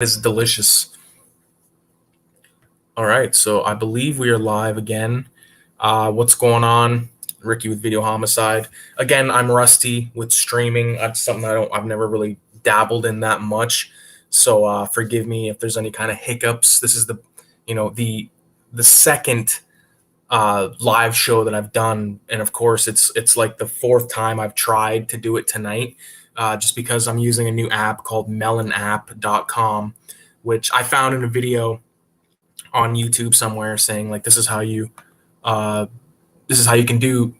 Is delicious. All right, so I believe we are live again. What's going on? Ricky with Video Homicide. Again, I'm rusty with streaming. That's something I've never really dabbled in that much. So forgive me if there's any kind of hiccups. This is the second live show that I've done, and of course it's like the fourth time I've tried to do it tonight. Just because I'm using a new app called melonapp.com, which I found in a video on YouTube somewhere saying like this is how you can do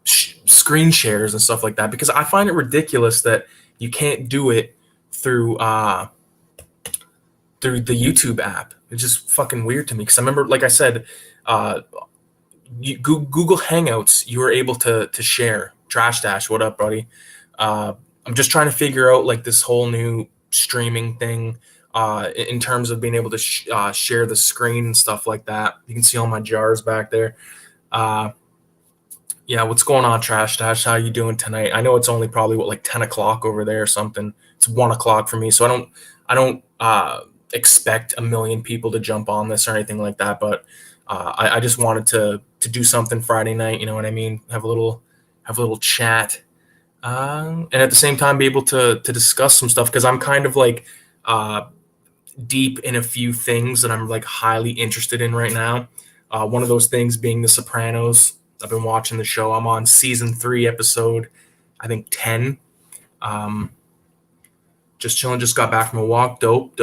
screen shares and stuff like that, because I find it ridiculous that you can't do it through through the YouTube app. It's just fucking weird to me, because I remember, like I said, Google Hangouts, you were able to share. Trash Dash, what up, buddy? I'm just trying to figure out like this whole new streaming thing in terms of being able to share the screen and stuff like that. You can see all my jars back there. Yeah, what's going on, Trash Dash? How you doing tonight? I know it's only probably like 10 o'clock over there or something. It's 1 o'clock for me, so I don't expect a million people to jump on this or anything like that. But I just wanted to do something Friday night. You know what I mean? Have a little chat, and at the same time be able to discuss some stuff, because I'm kind of like deep in a few things that I'm like highly interested in right now. One of those things being The Sopranos. I've been watching the show. I'm on season 3, episode, I think 10. Just chilling. Just got back from a walk. Dope.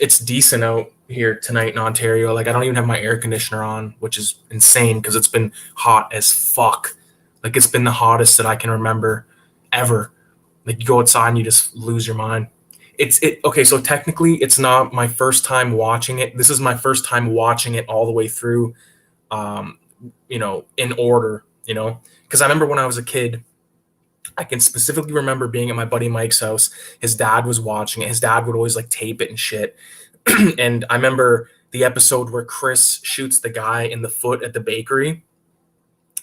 It's decent out here tonight in Ontario. Like, I don't even have my air conditioner on, which is insane because it's been hot as fuck. Like, it's been the hottest that I can remember ever. Like, you go outside and you just lose your mind. Okay, so technically it's not my first time watching it. This is my first time watching it all the way through, in order, because I remember when I was a kid, I can specifically remember being at my buddy Mike's house. His dad was watching it. His dad would always like tape it and shit. And I remember the episode where Chris shoots the guy in the foot at the bakery.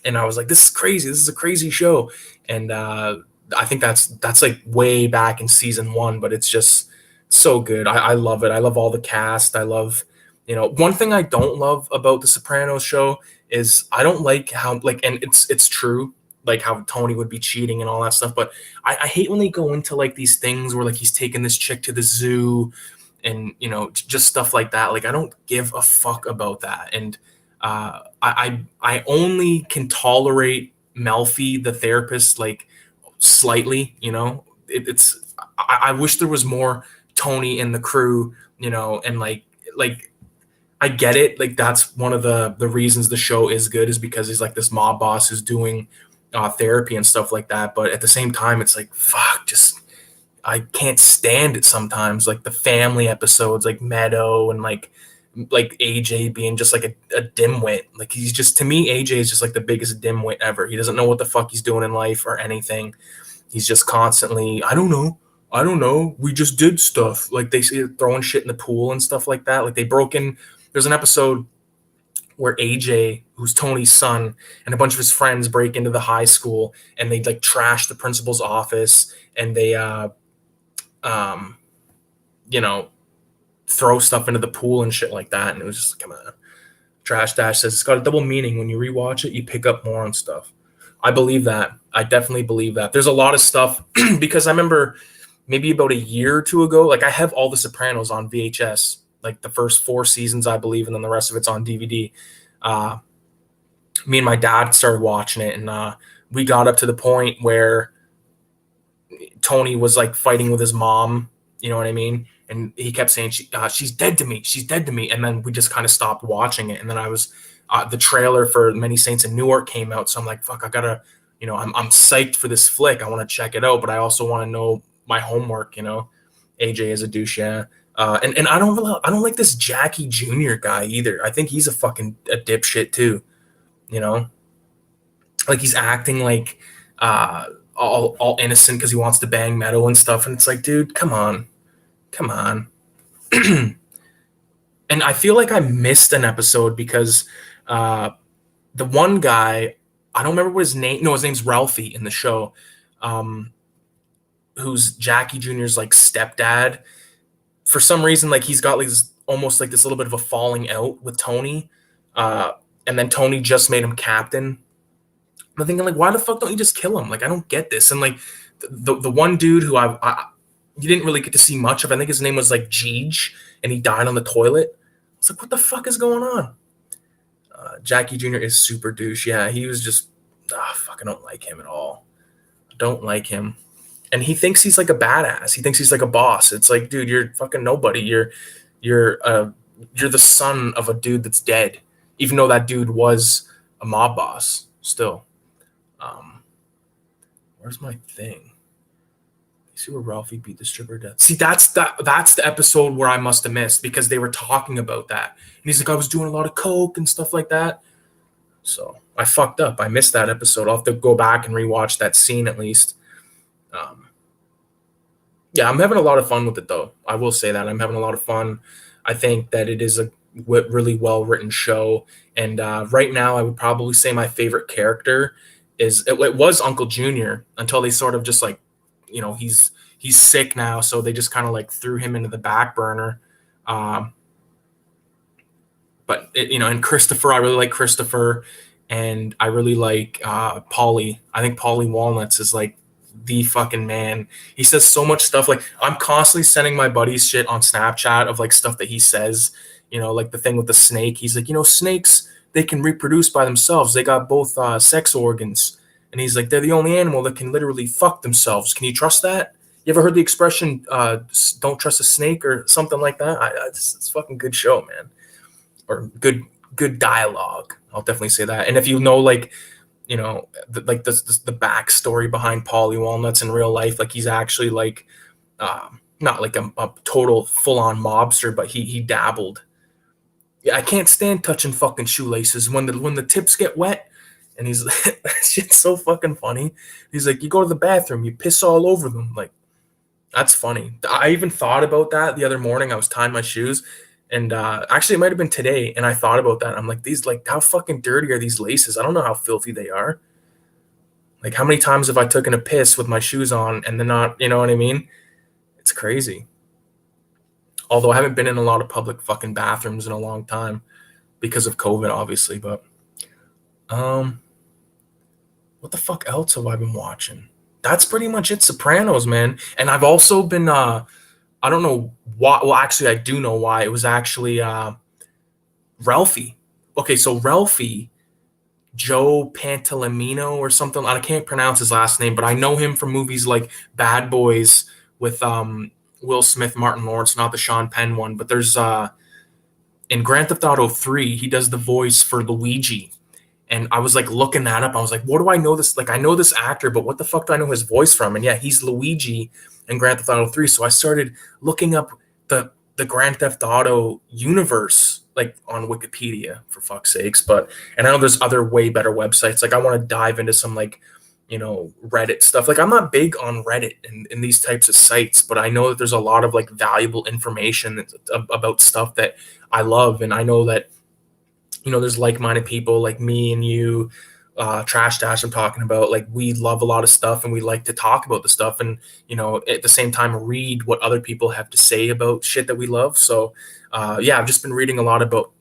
And I was like, this is crazy. This is a crazy show. And I think that's like way back in season 1, but it's just so good. I love it. I love all the cast. I love, one thing I don't love about the Sopranos show is I don't like how, like, and it's true, like how Tony would be cheating and all that stuff. But I hate when they go into like these things where like he's taking this chick to the zoo and, just stuff like that. Like, I don't give a fuck about that. And I only can tolerate Melfi, the therapist, like slightly, I wish there was more Tony in the crew, and like I get it. Like, that's one of the reasons the show is good, is because he's like this mob boss who's doing therapy and stuff like that. But at the same time, it's like, fuck, just, I can't stand it sometimes. Like the family episodes, like Meadow and like AJ being just like a dimwit. Like, he's just, to me, AJ is just like the biggest dimwit ever. He doesn't know what the fuck he's doing in life or anything. He's just constantly, I don't know. We just did stuff. Like, they see throwing shit in the pool and stuff like that. Like, there's an episode where AJ, who's Tony's son, and a bunch of his friends break into the high school and they like trash the principal's office, and they throw stuff into the pool and shit like that. And it was just, come on. Trash Dash says it's got a double meaning. When you rewatch it, you pick up more on stuff. I believe that. I definitely believe that. There's a lot of stuff because I remember maybe about a year or two ago, like, I have all the Sopranos on VHS, like the first 4 seasons, I believe, and then the rest of it's on DVD. Me and my dad started watching it, and we got up to the point where Tony was like fighting with his mom, you know what I mean? And he kept saying, she's dead to me. She's dead to me. And then we just kind of stopped watching it. And then I was, the trailer for Many Saints in Newark came out. So I'm like, fuck, I gotta, I'm psyched for this flick. I want to check it out, but I also want to know my homework, AJ is a douche. Yeah. And I don't like this Jackie Jr. guy either. I think he's a dipshit too. Like, he's acting like, all innocent because he wants to bang Meadow and stuff. And it's like, dude, come on. And I feel like I missed an episode because the one guy, I don't remember what his name. No, his name's Ralphie in the show, who's Jackie Jr.'s like stepdad. for some reason, like he's got like this, almost like this little bit of a falling out with Tony, and then Tony just made him captain. I'm thinking like, why the fuck don't you just kill him? Like I don't get this. And like the one dude who you didn't really get to see much of. I think his name was like Jeej, and he died on the toilet. It's like, what the fuck is going on? Jackie Jr. is super douche. Yeah, he was just, fuck, I don't like him at all. I don't like him. And he thinks he's like a badass. He thinks he's like a boss. It's like, dude, you're fucking nobody. You're the son of a dude that's dead, even though that dude was a mob boss still. Where's my thing? See where Ralphie beat the stripper death. See, that's the episode where I must have missed, because they were talking about that. And he's like, I was doing a lot of coke and stuff like that. So I fucked up. I missed that episode. I'll have to go back and rewatch that scene at least. Yeah, I'm having a lot of fun with it, though. I will say that. I'm having a lot of fun. I think that it is a really well-written show. And right now, I would probably say my favorite character is, it was Uncle Junior, until they sort of just like, he's sick now, so they just kind of like threw him into the back burner. But and Christopher, I really like Christopher, and I really like Paulie. I think Paulie Walnuts is like the fucking man. He says so much stuff. Like I'm constantly sending my buddies shit on Snapchat of like stuff that he says. Like the thing with the snake. He's like, snakes, they can reproduce by themselves. They got both sex organs. And he's like, they're the only animal that can literally fuck themselves. Can you trust that? You ever heard the expression, don't trust a snake or something like that? It's a fucking good show, man. Or good dialogue. I'll definitely say that. And if you know, like, the backstory behind Paulie Walnuts in real life, like he's actually like, not like a total full-on mobster, but he dabbled. Yeah, I can't stand touching fucking shoelaces when the tips get wet. And he's that shit's so fucking funny. He's like, you go to the bathroom, you piss all over them. Like, that's funny. I even thought about that the other morning. I was tying my shoes, and actually it might have been today. And I thought about that. I'm like, these, like, how fucking dirty are these laces? I don't know how filthy they are. Like, how many times have I taken a piss with my shoes on and then not, you know what I mean? It's crazy. Although I haven't been in a lot of public fucking bathrooms in a long time because of COVID, obviously. But what the fuck else have I been watching? That's pretty much it. Sopranos, man. And I've also been, I don't know why. Well, actually, I do know why. It was actually Ralphie. Okay, so Ralphie, Joe Pantoliano or something. I can't pronounce his last name, but I know him from movies like Bad Boys with Will Smith, Martin Lawrence, not the Sean Penn one. But there's in Grand Theft Auto 3, he does the voice for Luigi. And I was like looking that up. I was like, what do I know this? Like, I know this actor, but what the fuck do I know his voice from? And yeah, he's Luigi in Grand Theft Auto 3. So I started looking up the Grand Theft Auto universe, like on Wikipedia, for fuck's sakes. And I know there's other way better websites. Like I want to dive into some like, Reddit stuff. Like I'm not big on Reddit and these types of sites, but I know that there's a lot of like valuable information about stuff that I love. And I know that, there's like-minded people like me and you, Trash Dash I'm talking about. Like we love a lot of stuff and we like to talk about the stuff and, at the same time read what other people have to say about shit that we love. So, yeah, I've just been reading a lot about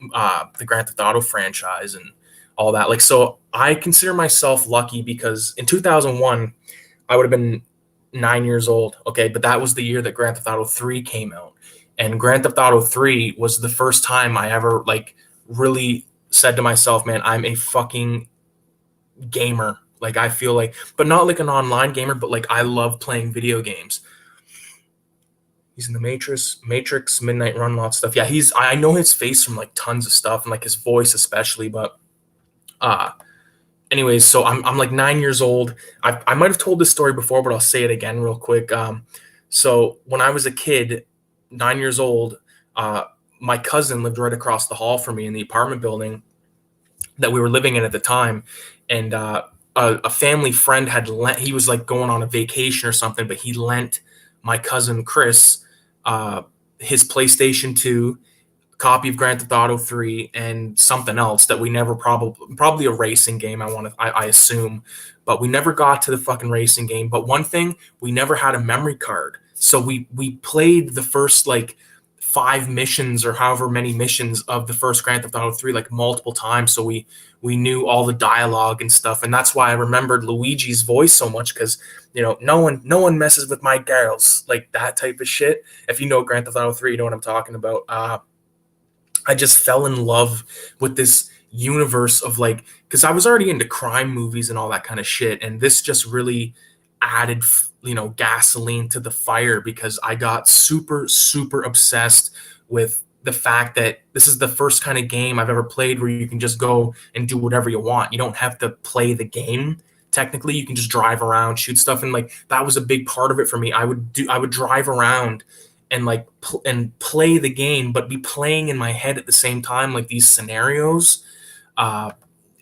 the Grand Theft Auto franchise and all that. Like, so I consider myself lucky because in 2001, I would have been 9 years old. Okay. But that was the year that Grand Theft Auto 3 came out. And Grand Theft Auto 3 was the first time I ever like really said to myself, man, I'm a fucking gamer. Like I feel like, but not like an online gamer, but like I love playing video games. He's in the Matrix, Midnight Run, lot of stuff. Yeah, I know his face from like tons of stuff and like his voice especially, but anyways, so I'm like 9 years old. I might have told this story before, but I'll say it again real quick. So when I was a kid, 9 years old, my cousin lived right across the hall from me in the apartment building that we were living in at the time. And a family friend had lent, he was like going on a vacation or something, but he lent my cousin Chris his PlayStation 2, copy of Grand Theft Auto 3, and something else that we never probably a racing game, I assume, but we never got to the fucking racing game. But one thing, we never had a memory card. So we played the first like 5 missions or however many missions of the first Grand Theft Auto 3 like multiple times, so we knew all the dialogue and stuff, and that's why I remembered Luigi's voice so much, because no one messes with my girls, like that type of shit. If you know Grand Theft Auto 3, you know what I'm talking about. I just fell in love with this universe of like, because I was already into crime movies and all that kind of shit, and this just really added gasoline to the fire, because I got super super obsessed with the fact that this is the first kind of game I've ever played where you can just go and do whatever you want. You don't have to play the game. Technically, you can just drive around, shoot stuff, and like that was a big part of it for me. I would drive around and like and play the game, but be playing in my head at the same time, like these scenarios.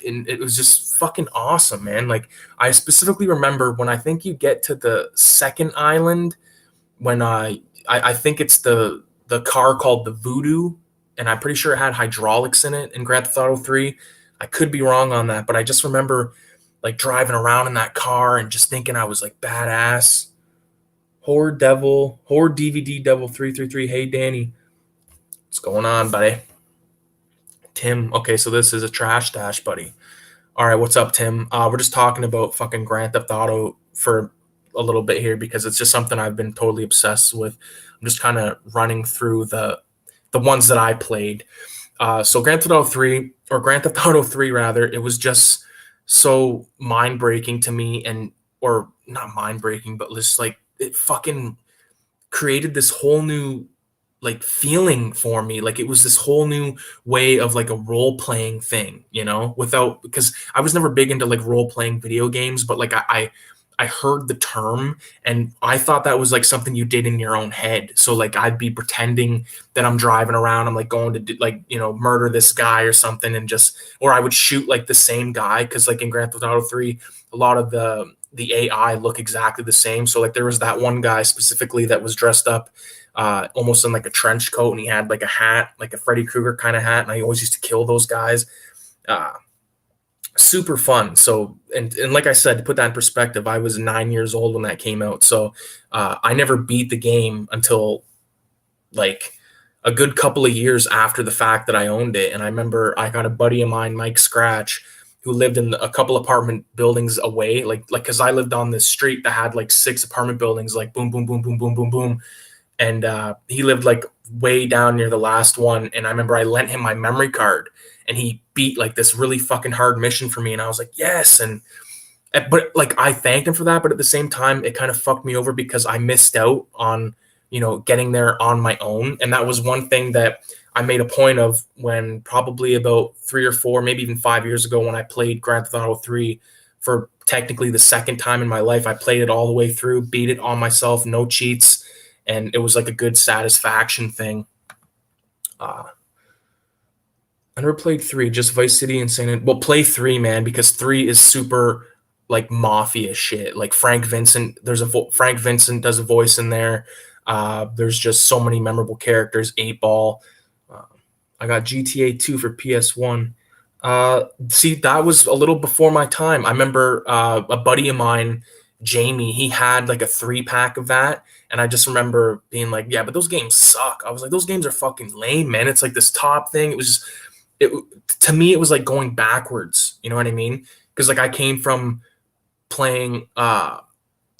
And it was just fucking awesome, man. Like I specifically remember when I think you get to the second island, when I think it's the car called the Voodoo, and I'm pretty sure it had hydraulics in it in Grand Theft Auto 3. I could be wrong on that, but I just remember like driving around in that car and just thinking I was like badass. Horror DVD Devil 333. Hey Danny, what's going on, buddy? Tim. Okay, so this is a trash dash, buddy. All right, what's up, Tim? We're just talking about fucking Grand Theft Auto for a little bit here, because it's just something I've been totally obsessed with. I'm just kind of running through the ones that I played. So Grand Theft Auto 3, or Grand Theft Auto 3 rather, it was just so mind breaking to me, or not mind breaking, but just like it fucking created this whole new like feeling for me. Like it was this whole new way of like a role playing thing, because I was never big into like role playing video games, but like I heard the term and I thought that was like something you did in your own head. So like I'd be pretending that I'm driving around, I'm like going to do, like, murder this guy or something, and just, or I would shoot like the same guy. Cause like in Grand Theft Auto 3, a lot of the AI look exactly the same. So like there was that one guy specifically that was dressed up almost in like a trench coat, and he had like a hat, like a Freddy Krueger kind of hat. And I always used to kill those guys. Super fun. So, and like I said, to put that in perspective, I was 9 years old when that came out. So I never beat the game until like a good couple of years after the fact that I owned it. And I remember I got a buddy of mine, Mike Scratch, who lived in a couple apartment buildings away, like because I lived on this street that had like 6 apartment buildings, like boom, boom, boom, boom, boom, boom, boom. And he lived like way down near the last one. And I remember I lent him my memory card, and he beat like this really fucking hard mission for me. And I was like, yes. But like I thanked him for that. But at the same time, it kind of fucked me over because I missed out on, getting there on my own. And that was one thing that I made a point of when probably about 3 or 4, maybe even 5 years ago, when I played Grand Theft Auto 3 for technically the second time in my life. I played it all the way through, beat it on myself, no cheats. And it was like a good satisfaction thing. I never played 3, just Vice City and San Andreas. Well, play 3, man, because 3 is super like mafia shit. Like Frank Vincent, Frank Vincent does a voice in there. There's just so many memorable characters. 8 Ball. I got GTA 2 for PS1. See, that was a little before my time. I remember a buddy of mine, Jamie, he had like a 3-pack of that. And I just remember being like, yeah, but those games suck. I was like, those games are fucking lame, man. It's like this top thing. It was just, to me, it was like going backwards. You know what I mean? Because like I came from playing, I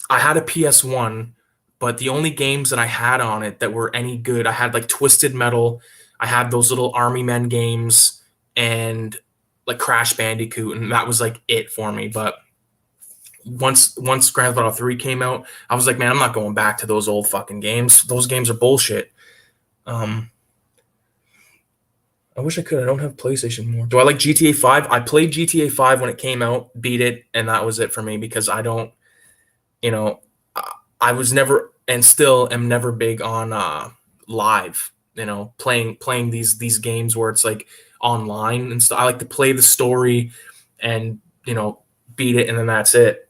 had a PS1, but the only games that I had on it that were any good, I had like Twisted Metal. I had those little Army Men games and like Crash Bandicoot. And that was like it for me. But once Grand Theft Auto 3 came out, I was like, man, I'm not going back to those old fucking games. Those games are bullshit. I wish I could. I don't have PlayStation anymore. Do I like GTA 5? I played GTA 5 when it came out, beat it, and that was it for me, because I don't, I was never, and still am never big on live, playing these games where it's like online and stuff. I like to play the story and, beat it, and then that's it.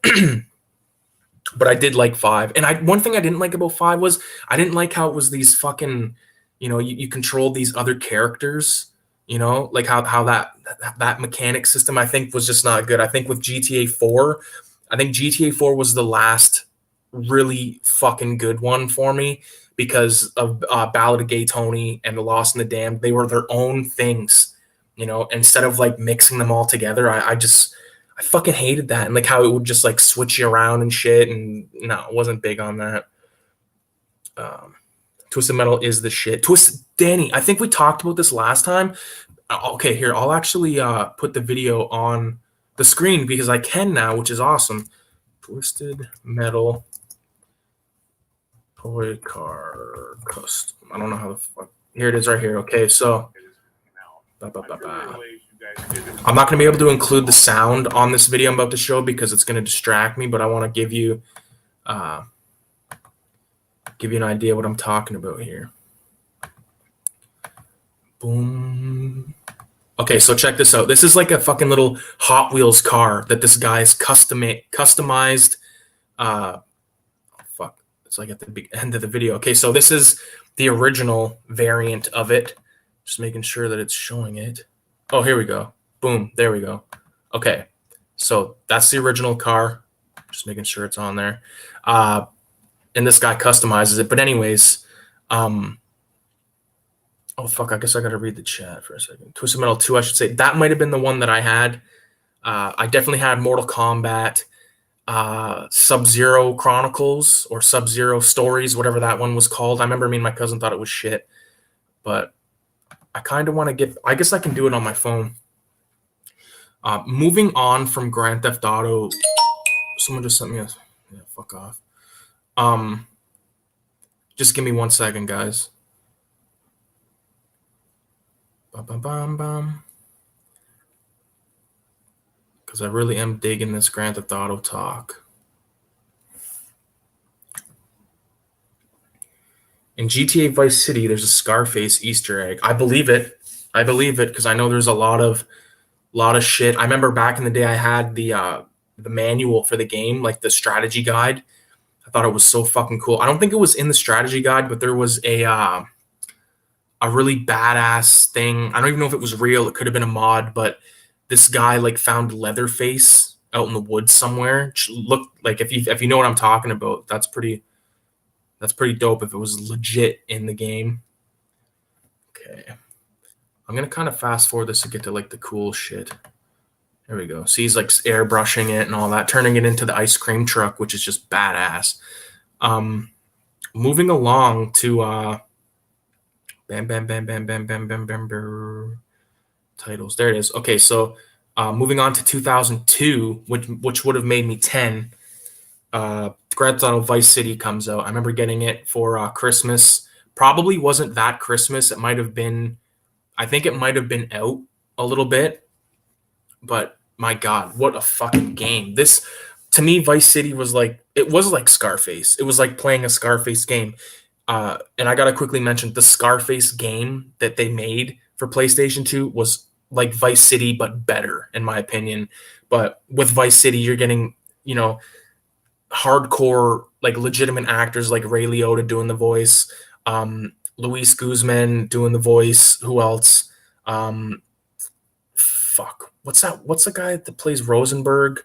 But I did like 5. And one thing I didn't like about 5 was I didn't like how it was these fucking, you controlled these other characters, like how that mechanic system, I think, was just not good. I think with GTA 4, I think GTA 4 was the last really fucking good one for me, because of Ballad of Gay Tony and The Lost and the Damned. They were their own things, you know, instead of like mixing them all together. I fucking hated that, and like how it would just like switch you around and shit. And no, I wasn't big on that. Twisted Metal is the shit. Danny, I think we talked about this last time. Okay, here, I'll actually put the video on the screen because I can now, which is awesome. Twisted Metal toy car custom. I don't know how the fuck. Here it is right here. Okay, so I'm not going to be able to include the sound on this video I'm about to show because it's going to distract me, but I want to give you an idea what I'm talking about here. Boom. Okay, so check this out. This is like a fucking little Hot Wheels car that this guy's customized. Fuck. It's like at the end of the video. Okay, so this is the original variant of it. Just making sure that it's showing it. Oh, here we go. Boom. There we go. Okay, so that's the original car. Just making sure it's on there. And this guy customizes it. But anyways, oh, fuck, I guess I got to read the chat for a second. Twisted Metal 2, I should say. That might have been the one that I had. I definitely had Mortal Kombat, Sub-Zero Chronicles, or Sub-Zero Stories, whatever that one was called. I remember me and my cousin thought it was shit. But I kind of want to get... I guess I can do it on my phone. Moving on from Grand Theft Auto... Someone just sent me a... Yeah, fuck off. Just give me 1 second, guys. Because I really am digging this Grand Theft Auto talk. In GTA Vice City, there's a Scarface Easter egg. I believe it. I believe it because I know there's a lot of shit. I remember back in the day, I had the manual for the game, like the strategy guide. I thought it was so fucking cool. I don't think it was in the strategy guide, but there was a really badass thing. I don't even know if it was real. It could have been a mod, but this guy like found Leatherface out in the woods somewhere. Look, like if you know what I'm talking about, that's pretty dope if it was legit in the game. Okay. I'm going to kind of fast forward this to get to like the cool shit. There we go. See, he's like airbrushing it and all that, turning it into the ice cream truck, which is just badass. Moving along to bam, bam, bam, bam, bam, bam, bam, bam, bam. Titles. There it is. Okay, so moving on to 2002, which would have made me 10. Grand Theft Auto Vice City comes out. I remember getting it for Christmas. Probably wasn't that Christmas. It might have been. I think it might have been out a little bit. But my God, what a fucking game! This, to me, Vice City was like Scarface. It was like playing a Scarface game. And I gotta quickly mention the Scarface game that they made for PlayStation 2 was like Vice City, but better, in my opinion. But with Vice City, you're getting, you know, hardcore, like legitimate actors like Ray Liotta doing the voice, Luis Guzman doing the voice. Who else? Fuck. What's the guy that plays Rosenberg?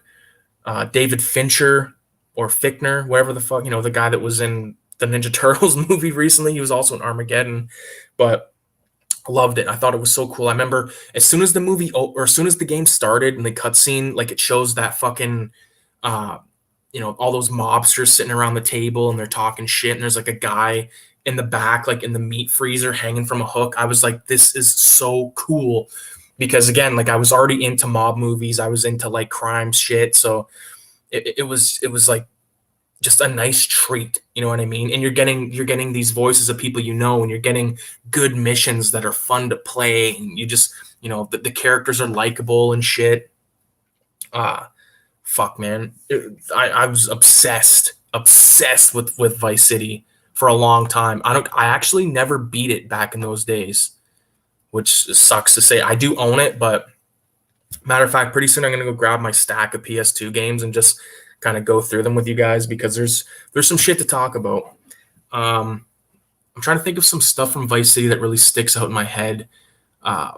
David Fincher or Fichtner, whatever the fuck, you know, the guy that was in the Ninja Turtles movie recently. He was also in Armageddon, but I loved it. I thought it was so cool. I remember as soon as the movie or as soon as the game started and the cutscene, like it shows that fucking, you know, all those mobsters sitting around the table and they're talking shit. And there's like a guy in the back, like in the meat freezer hanging from a hook. I was like, this is so cool. Because again, like I was already into mob movies. I was into like crime shit. So it was like just a nice treat. You know what I mean? And you're getting these voices of people you know, and you're getting good missions that are fun to play. And you just, you know, the characters are likable and shit. Fuck, man. I was obsessed with Vice City for a long time. I actually never beat it back in those days, which sucks to say. I do own it, but matter of fact, pretty soon I'm going to go grab my stack of PS2 games and just kind of go through them with you guys because there's some shit to talk about. I'm trying to think of some stuff from Vice City that really sticks out in my head. I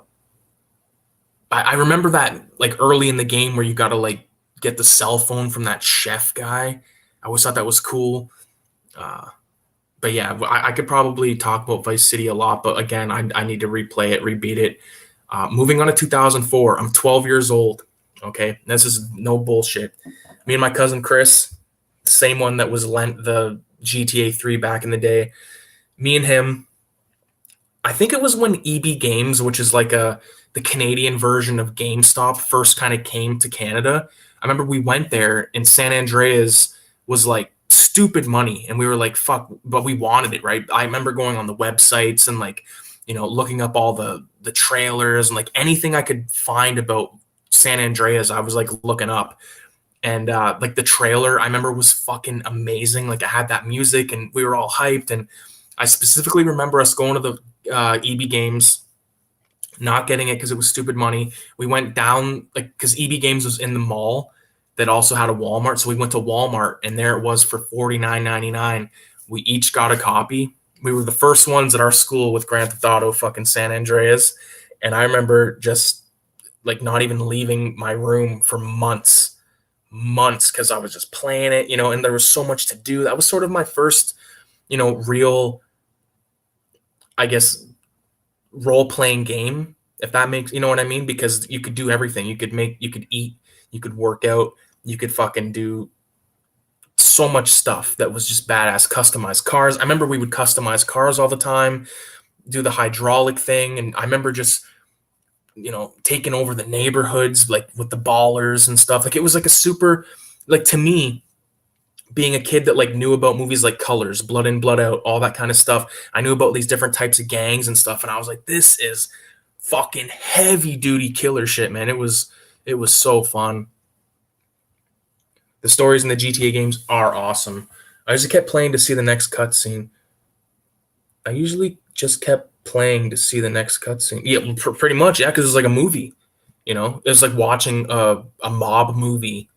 remember that like early in the game where you got to like get the cell phone from that chef guy. I always thought that was cool. but yeah, I could probably talk about Vice City a lot, but again, I need to replay it, rebeat it. Moving on to 2004, I'm 12 years old. Okay, this is no bullshit. Me and my cousin Chris, same one that was lent the GTA 3 back in the day. Me and him, I think it was when EB Games, which is like the Canadian version of GameStop, first kind of came to Canada. I remember we went there and San Andreas was like stupid money, and we were like, "Fuck!" But we wanted it, right? I remember going on the websites and like, looking up all the trailers and like anything I could find about San Andreas. I was like looking up, and like the trailer I remember was fucking amazing. Like, I had that music and we were all hyped, and I specifically remember us going to the EB Games, not getting it because it was stupid money. We went down, like, because EB Games was in the mall that also had a Walmart, so we went to Walmart and there it was for $49.99. We each got a copy. We were the first ones at our school with Grand Theft Auto fucking San Andreas, and I remember just like not even leaving my room for months because I was just playing it, and there was so much to do. That was sort of my first, real, I guess, role playing game, if that makes, what I mean, because you could do everything. You could eat, you could work out, you could fucking do so much stuff that was just badass. Customized cars. I remember we would customize cars all the time, do the hydraulic thing, and I remember just taking over the neighborhoods, like with the ballers and stuff. Like, it was like a super, like, to me, being a kid that like knew about movies like Colors, Blood In, Blood Out, all that kind of stuff. I knew about these different types of gangs and stuff, and I was like, this is fucking heavy duty killer shit, man. It was so fun. The stories in the GTA games are awesome. I just kept playing to see the next cutscene. I usually just kept playing to see the next cutscene. Yeah, pretty much, yeah, because it's like a movie. It's like watching a mob movie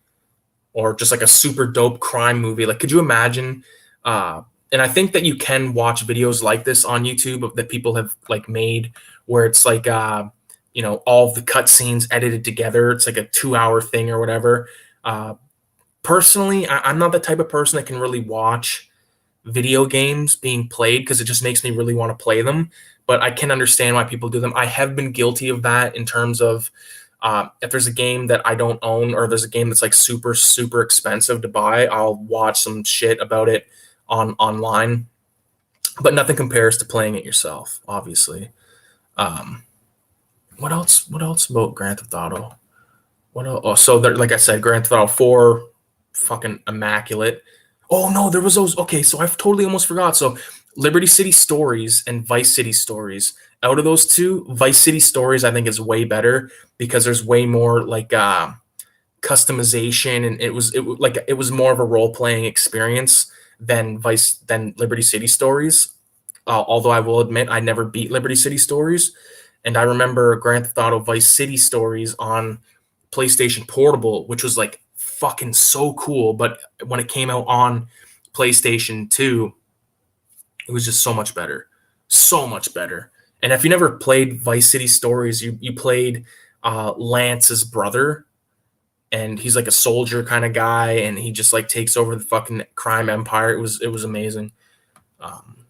or just like a super dope crime movie. Like, could you imagine? And I think that you can watch videos like this on YouTube that people have like made, where it's like, all of the cutscenes edited together. It's like a 2-hour thing or whatever. Personally, I'm not the type of person that can really watch video games being played because it just makes me really want to play them. But I can understand why people do them. I have been guilty of that in terms of if there's a game that I don't own, or there's a game that's like super, super expensive to buy, I'll watch some shit about it online. But nothing compares to playing it yourself, obviously. What else? What else about Grand Theft Auto? What else? Oh, so there, like I said, Grand Theft Auto 4, fucking immaculate. Oh no, there was those. Okay, so I've totally almost forgot. So Liberty City Stories and Vice City Stories. Out of those two, Vice City Stories I think is way better because there's way more like customization, and it was more of a role playing experience than Liberty City Stories. Although I will admit I never beat Liberty City Stories, and I remember Grand Theft Auto Vice City Stories on PlayStation Portable, which was like fucking so cool. But when it came out on PlayStation 2, it was just so much better. So much better. And if you never played Vice City Stories, you played Lance's brother, and he's like a soldier kind of guy, and he just like takes over the fucking crime empire. It was amazing.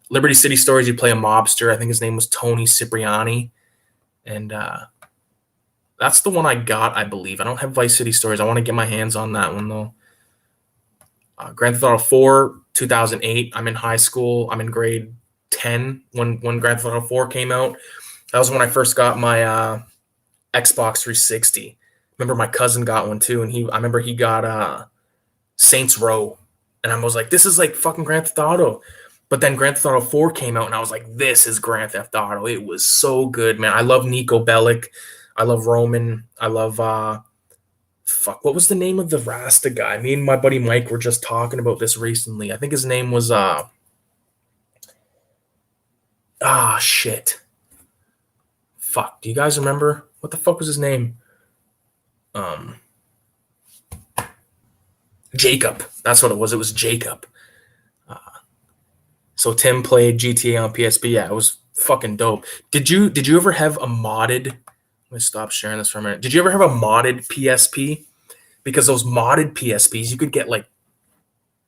Liberty City Stories, you play a mobster. I think his name was Tony Cipriani, and that's the one I got, I believe. I don't have Vice City Stories. I want to get my hands on that one though. Grand Theft Auto 4, 2008. I'm in high school. I'm in grade 10 when Grand Theft Auto 4 came out. That was when I first got my Xbox 360. Remember my cousin got one too, and I remember he got Saints Row, and I was like, this is like fucking Grand Theft Auto. But then Grand Theft Auto 4 came out, and I was like, this is Grand Theft Auto. It was so good, man. I love Nico Bellic. I love Roman. I love what was the name of the Rasta guy? Me and my buddy Mike were just talking about this recently. I think his name was shit. Fuck. Do you guys remember? What the fuck was his name? Jacob. That's what it was. It was Jacob. So Tim played GTA on PSP. Yeah, it was fucking dope. Did you ever have a modded? Let me stop sharing this for a minute. Did you ever have a modded PSP? Because those modded PSPs, you could get like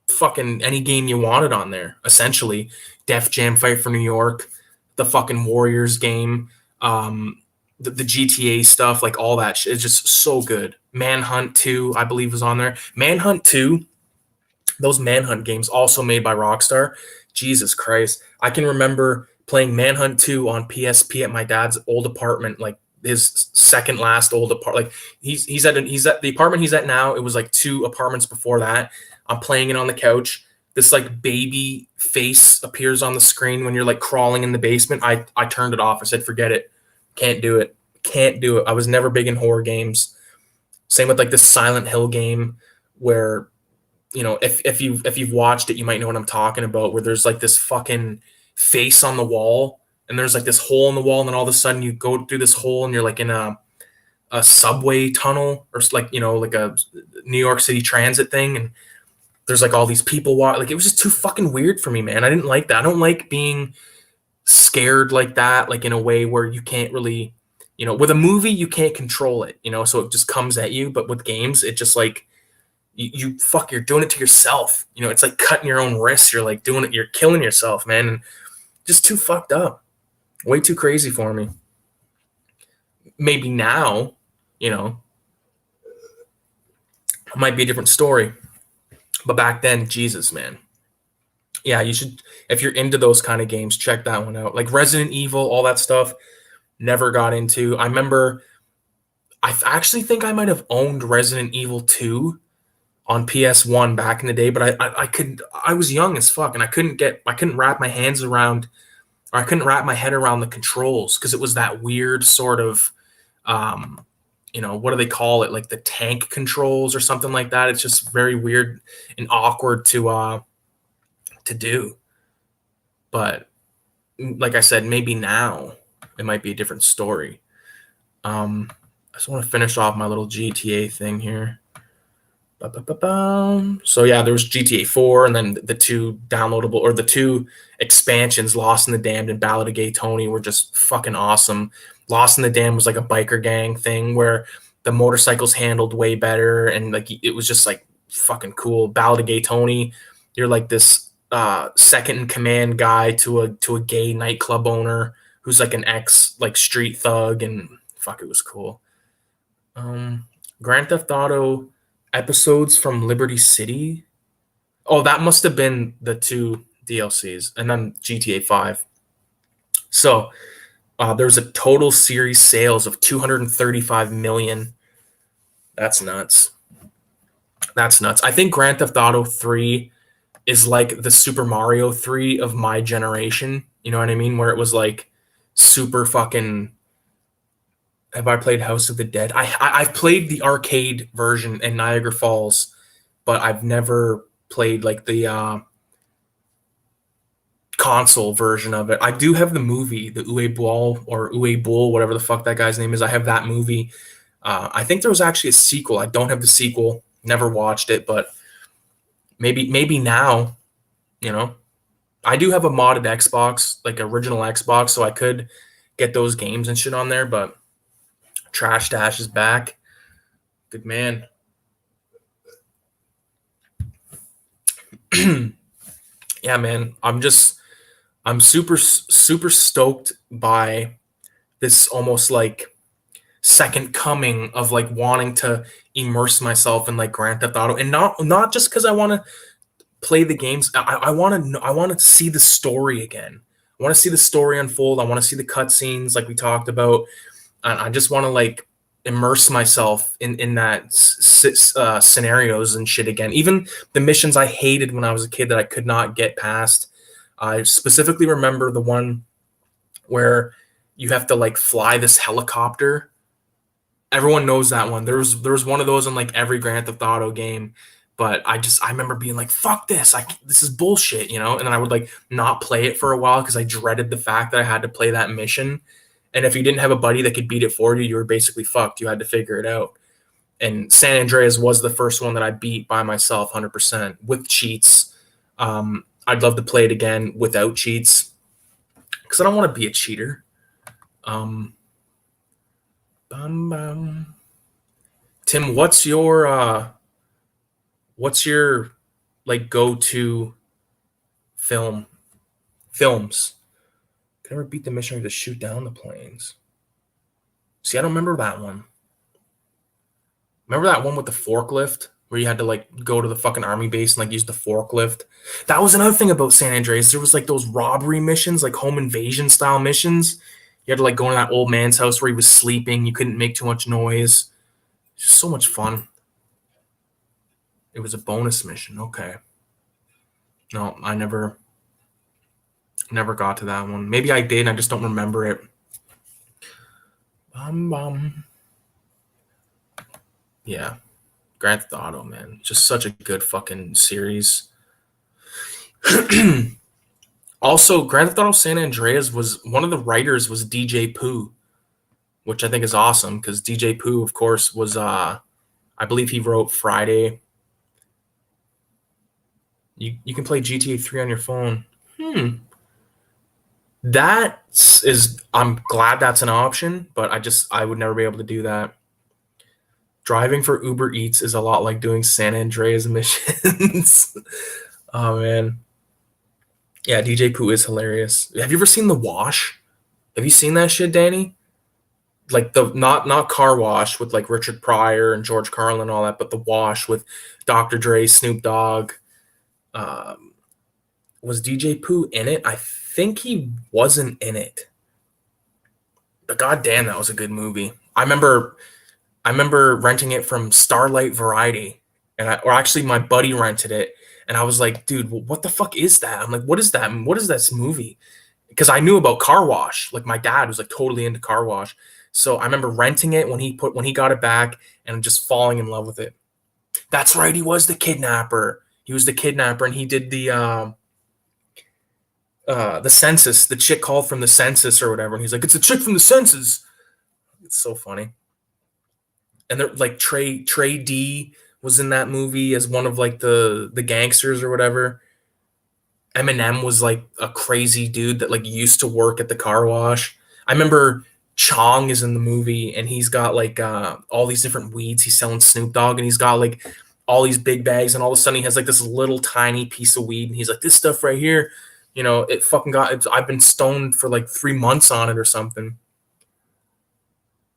fucking any game you wanted on there, essentially. Def Jam Fight for New York, the fucking Warriors game, the GTA stuff, like all that shit is just so good. Manhunt 2, I believe, was on there. Manhunt 2, those Manhunt games also made by Rockstar. Jesus Christ. I can remember playing Manhunt 2 on PSP at my dad's old apartment, like his second last old apartment. Like he's at the apartment he's at now. It was like 2 apartments before that. I'm playing it on the couch. This like baby face appears on the screen when you're like crawling in the basement. I turned it off. I said, forget it. Can't do it. Can't do it. I was never big in horror games. Same with like this Silent Hill game where, you know, if you've watched it, you might know what I'm talking about, where there's like this fucking face on the wall and there's like this hole in the wall, and then all of a sudden you go through this hole and you're like in a subway tunnel, or like, you know, like a New York City transit thing, and there's like all these people like it was just too fucking weird for me, man. I didn't like that. I don't like being scared like that, like in a way where you can't really, you know, with a movie you can't control it, you know, so it just comes at you. But with games, it just like you're doing it to yourself, you know. It's like cutting your own wrists. You're like doing it, you're killing yourself, man. And just too fucked up, way too crazy for me. Maybe now, you know, it might be a different story, but back then, Jesus, man. Yeah, you should, if you're into those kind of games, check that one out. Like Resident Evil, all that stuff, never got into. I remember, I actually think I might have owned Resident Evil 2 on PS1 back in the day, but I was young as fuck, and I couldn't wrap my hands around, or I couldn't wrap my head around the controls, because it was that weird sort of, you know, what do they call it? Like the tank controls or something like that. It's just very weird and awkward to do. But like I said, maybe now it might be a different story. I just want to finish off my little GTA thing here. So yeah, there was GTA 4, and then the 2 downloadable, or the 2 expansions, Lost in the Damned and Ballad of Gay Tony, were just fucking awesome. Lost in the Damned was like a biker gang thing where the motorcycles handled way better, and like it was just like fucking cool. Ballad of Gay Tony, you're like this second in command guy to a gay nightclub owner who's like an ex like street thug, and fuck, it was cool. Grand Theft Auto episodes from Liberty City. Oh, that must have been the 2 DLCs, and then GTA 5. So there's a total series sales of 235 million. That's nuts. That's nuts. I think Grand Theft Auto 3 is like the Super Mario 3 of my generation. You know what I mean? Where it was like super fucking. Have I played House of the Dead? I've played the arcade version in Niagara Falls, but I've never played like the console version of it. I do have the movie, the Uwe Boll, or Uwe Boll, whatever the fuck that guy's name is. I have that movie. I think there was actually a sequel. I don't have the sequel. Never watched it, but maybe now, you know. I do have a modded Xbox, like original Xbox, so I could get those games and shit on there, but Trash Dash is back. Good man. Yeah, man. I'm super stoked by this almost like second coming of like wanting to immerse myself in like Grand Theft Auto, and not just because I want to play the games. I want to see the story again. I want to see the story unfold. I want to see the cutscenes like we talked about. I just want to like immerse myself in that scenarios and shit again. Even the missions I hated when I was a kid that I could not get past. I specifically remember the one where you have to like fly this helicopter. Everyone knows that one. There was one of those in like every Grand Theft Auto game, but I remember being like, fuck this. This is bullshit, you know? And then I would like not play it for a while because I dreaded the fact that I had to play that mission. And if you didn't have a buddy that could beat it for you, you were basically fucked. You had to figure it out. And San Andreas was the first one that I beat by myself 100% with cheats. I'd love to play it again without cheats because I don't want to be a cheater. Tim, what's your like go-to films. Can I ever beat the missionary to shoot down the planes? See, I don't remember that one. Remember that one with the forklift where you had to like go to the fucking army base and like use the forklift? That was another thing about San Andreas. There was like those robbery missions, like home invasion style missions. You had to like go into that old man's house where he was sleeping. You couldn't make too much noise. Just so much fun. It was a bonus mission. Okay. No, I never got to that one. Maybe I did, and I just don't remember it. Yeah. Grand Theft Auto, man. Just such a good fucking series. Also, Grand Theft Auto San Andreas was one of the writers was DJ Pooh, which I think is awesome because DJ Pooh, of course, was I believe he wrote Friday. You can play GTA 3 on your phone. That is, I'm glad that's an option, but I would never be able to do that. Driving for Uber Eats is a lot like doing San Andreas missions. Oh man. Yeah, DJ Pooh is hilarious. Have you ever seen The Wash? Have you seen that shit, Danny? Like the not Car Wash with like Richard Pryor and George Carlin and all that, but The Wash with Dr. Dre, Snoop Dogg. Was DJ Pooh in it? I think he wasn't in it. But goddamn, that was a good movie. I remember renting it from Starlight Variety, or actually my buddy rented it, and I was like, dude, what the fuck is that? I'm like, what is that? What is this movie? Because I knew about Car Wash. Like my dad was like totally into Car Wash. So I remember renting it when he got it back and just falling in love with it. That's right, he was the kidnapper. He was the kidnapper, and he did the census. The chick called from the census or whatever, and he's like, it's a chick from the census. It's so funny. And they're like Trey D was in that movie as one of like the gangsters or whatever. Eminem was like a crazy dude that like used to work at the car wash. I remember Chong is in the movie, and he's got like all these different weeds. He's selling Snoop Dogg, and he's got like all these big bags, and all of a sudden he has like this little tiny piece of weed, and he's like, this stuff right here, you know, it fucking I've been stoned for like 3 months on it or something.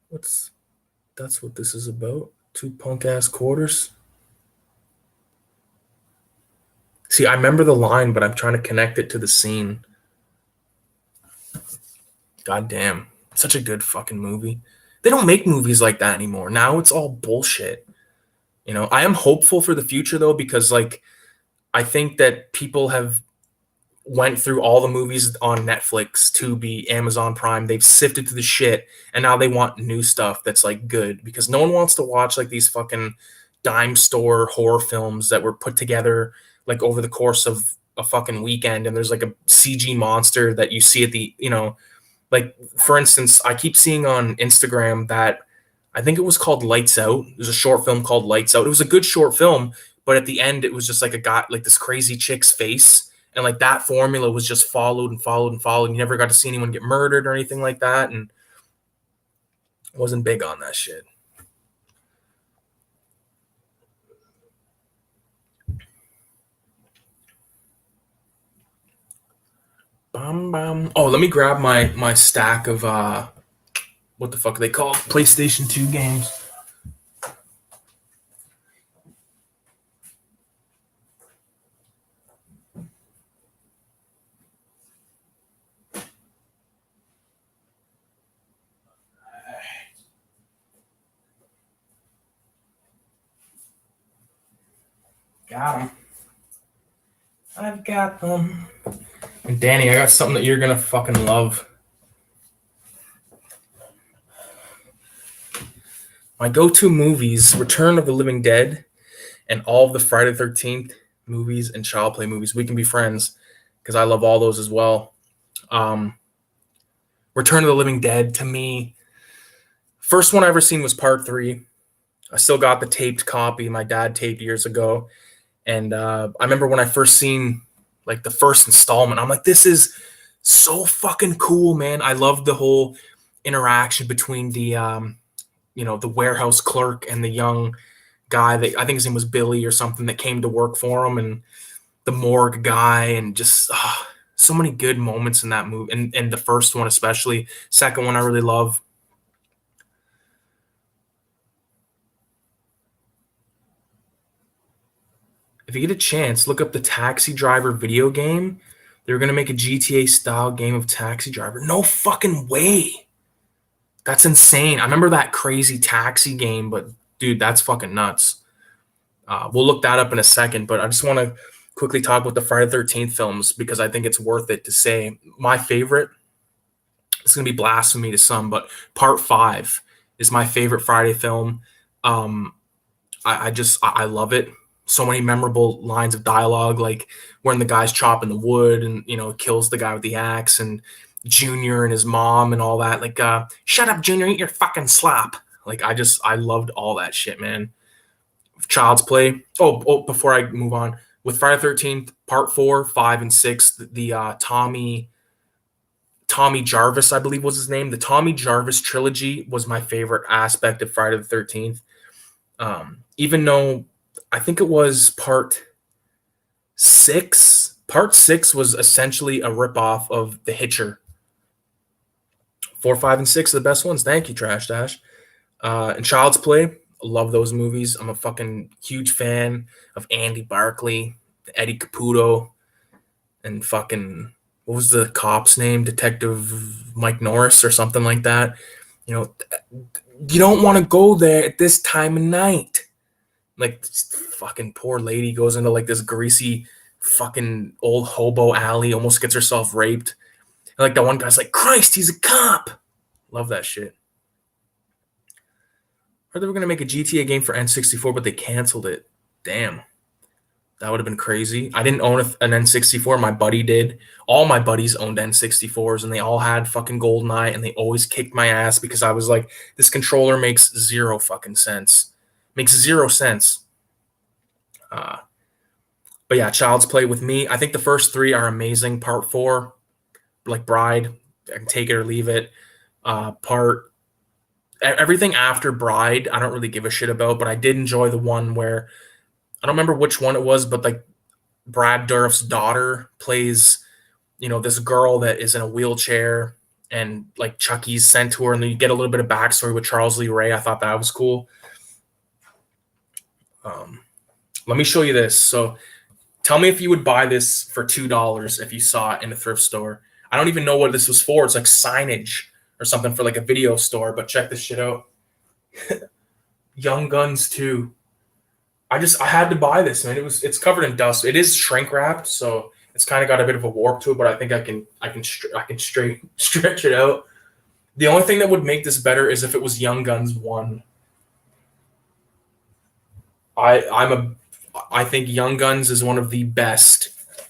That's what this is about. 2 punk ass quarters. See, I remember the line, but I'm trying to connect it to the scene. God damn. Such a good fucking movie. They don't make movies like that anymore. Now it's all bullshit. You know, I am hopeful for the future though, because like I think that people have went through all the movies on Netflix, Tubi, Amazon Prime. They've sifted through the shit, and now they want new stuff that's like good, because no one wants to watch like these fucking dime store horror films that were put together like over the course of a fucking weekend, and there's like a CG monster that you see at the, you know, like for instance, I keep seeing on Instagram that I think it was called Lights Out. There's a short film called Lights Out. It was a good short film, but at the end it was just like a guy, like this crazy chick's face. And like that formula was just followed and followed and followed. And you never got to see anyone get murdered or anything like that. And I wasn't big on that shit. Oh, let me grab my stack of what the fuck are they called? PlayStation 2 games. Got them. I've got them. And Danny, I got something that you're gonna fucking love. My go-to movies: Return of the Living Dead, and all of the Friday the 13th movies and Child Play movies. We Can Be Friends, because I love all those as well. Return of the Living Dead, to me, first one I ever seen was part 3. I still got the taped copy my dad taped years ago. And I remember when I first seen like the first installment, I'm like, this is so fucking cool, man. I love the whole interaction between the, you know, the warehouse clerk and the young guy that I think his name was Billy or something that came to work for him, and the morgue guy, and just so many good moments in that movie, and the first one especially. Second one I really love. If you get a chance, look up the Taxi Driver video game. They're going to make a GTA style game of Taxi Driver. No fucking way. That's insane. I remember that crazy taxi game, but dude, that's fucking nuts. We'll look that up in a second, but I just want to quickly talk about the Friday the 13th films because I think it's worth it to say. My favorite, it's going to be blasphemy to some, but Part 5 is my favorite Friday film. I love it. So many memorable lines of dialogue, like when the guy's chopping the wood and, you know, kills the guy with the axe, and Junior and his mom and all that. Like, shut up, Junior, eat your fucking slop. Like, I loved all that shit, man. Child's Play. Before I move on, with Friday the 13th, Part 4, 5, and 6, the Tommy Jarvis, I believe was his name. The Tommy Jarvis trilogy was my favorite aspect of Friday the 13th. Even though I think it was Part 6. Part 6 was essentially a ripoff of The Hitcher. 4, 5, and 6 are the best ones. Thank you, Trash Dash. And Child's Play. Love those movies. I'm a fucking huge fan of Andy Barclay, Eddie Caputo, and fucking, what was the cop's name? Detective Mike Norris or something like that. You know, you don't want to go there at this time of night. Like, this fucking poor lady goes into like this greasy fucking old hobo alley, almost gets herself raped. And like the one guy's like, Christ, he's a cop. Love that shit. I heard they were going to make a GTA game for N64, but they canceled it. Damn. That would have been crazy. I didn't own an N64. My buddy did. All my buddies owned N64s, and they all had fucking GoldenEye, and they always kicked my ass because I was like, this controller makes zero fucking sense. Makes zero sense. But yeah, Child's Play with me. I think the first 3 are amazing. Part 4, like Bride, I can take it or leave it. Everything after Bride, I don't really give a shit about, but I did enjoy the one where, I don't remember which one it was, but like Brad Dourif's daughter plays, you know, this girl that is in a wheelchair, and like Chucky's sent to her, and then you get a little bit of backstory with Charles Lee Ray. I thought that was cool. Let me show you this. So tell me if you would buy this for $2 if you saw it in a thrift store. I don't even know what this was for. It's like signage or something for like a video store, but check this shit out. Young Guns 2. I had to buy this, man. It's covered in dust. It is shrink wrapped, so it's kind of got a bit of a warp to it, but I think I can stretch it out. The only thing that would make this better is if it was Young Guns 1. I think Young Guns is one of the best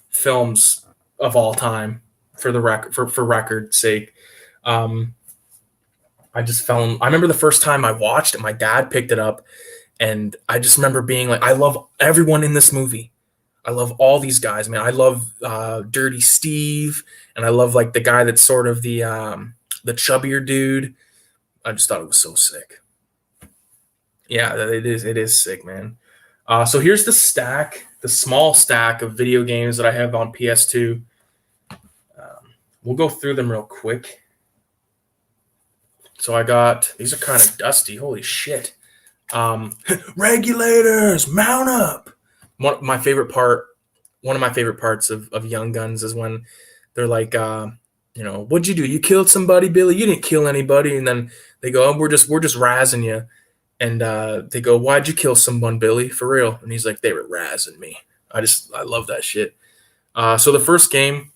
films of all time, for the record, for record's sake. I remember the first time I watched it, my dad picked it up, and I just remember being like, I love everyone in this movie. I love all these guys, man. I love Dirty Steve, and I love like the guy that's sort of the chubbier dude. I just thought it was so sick. Yeah, it is sick, man. So here's the small stack of video games that I have on PS2. We'll go through them real quick. So these are kind of dusty. Holy shit. Regulators, mount up. One of my favorite parts of Young Guns is when they're like, what'd you do? You killed somebody, Billy? You didn't kill anybody. And then they go, we're just razzing you. And they go, why'd you kill someone, Billy? For real? And he's like, they were razzing me. I love that shit. So the first game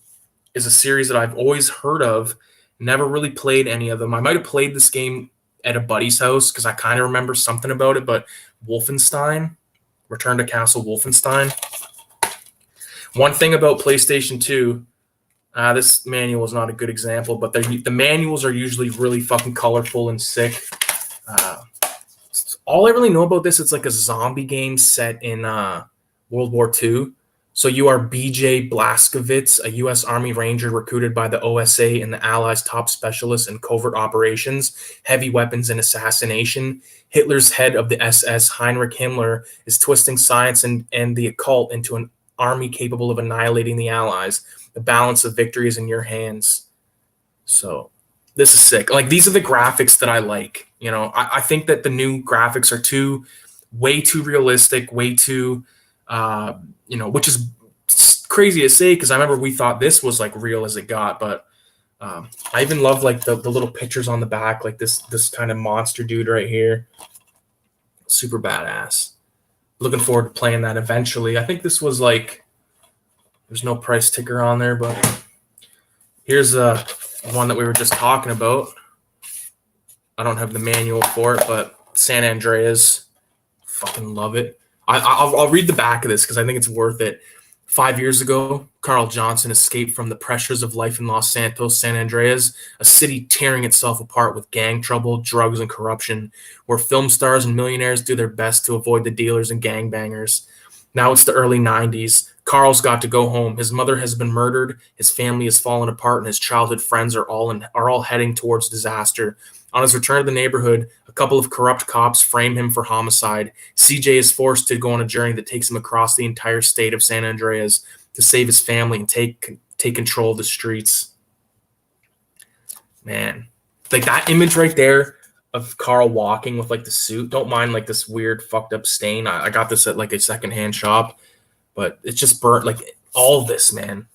is a series that I've always heard of, never really played any of them. I might have played this game at a buddy's house because I kind of remember something about it, but Wolfenstein, Return to Castle Wolfenstein. One thing about PlayStation 2, this manual is not a good example, but the manuals are usually really fucking colorful and sick. All I really know about this, it's like a zombie game set in World War II. So you are BJ Blazkowicz, a U.S. Army Ranger recruited by the OSA and the Allies' top specialist in covert operations, heavy weapons, and assassination. Hitler's head of the SS, Heinrich Himmler, is twisting science and the occult into an army capable of annihilating the Allies. The balance of victory is in your hands. So this is sick. Like, these are the graphics that I like. You know, I think that the new graphics are way too realistic, way too, which is crazy to say because I remember we thought this was like real as it got, but I even love like the little pictures on the back, like this kind of monster dude right here. Super badass. Looking forward to playing that eventually. I think this was like, there's no price ticker on there, but here's one that we were just talking about. I don't have the manual for it, but San Andreas, fucking love it. I'll read the back of this because I think it's worth it. 5 years ago, Carl Johnson escaped from the pressures of life in Los Santos, San Andreas, a city tearing itself apart with gang trouble, drugs, and corruption, where film stars and millionaires do their best to avoid the dealers and gangbangers. Now it's the early 90s. Carl's got to go home. His mother has been murdered, his family has fallen apart, and his childhood friends are all heading towards disaster. On his return to the neighborhood, a couple of corrupt cops frame him for homicide. CJ is forced to go on a journey that takes him across the entire state of San Andreas to save his family and take control of the streets. Man, like that image right there of Carl walking with like the suit. Don't mind like this weird fucked up stain. I got this at like a secondhand shop, but it's just burnt. Like all of this, man.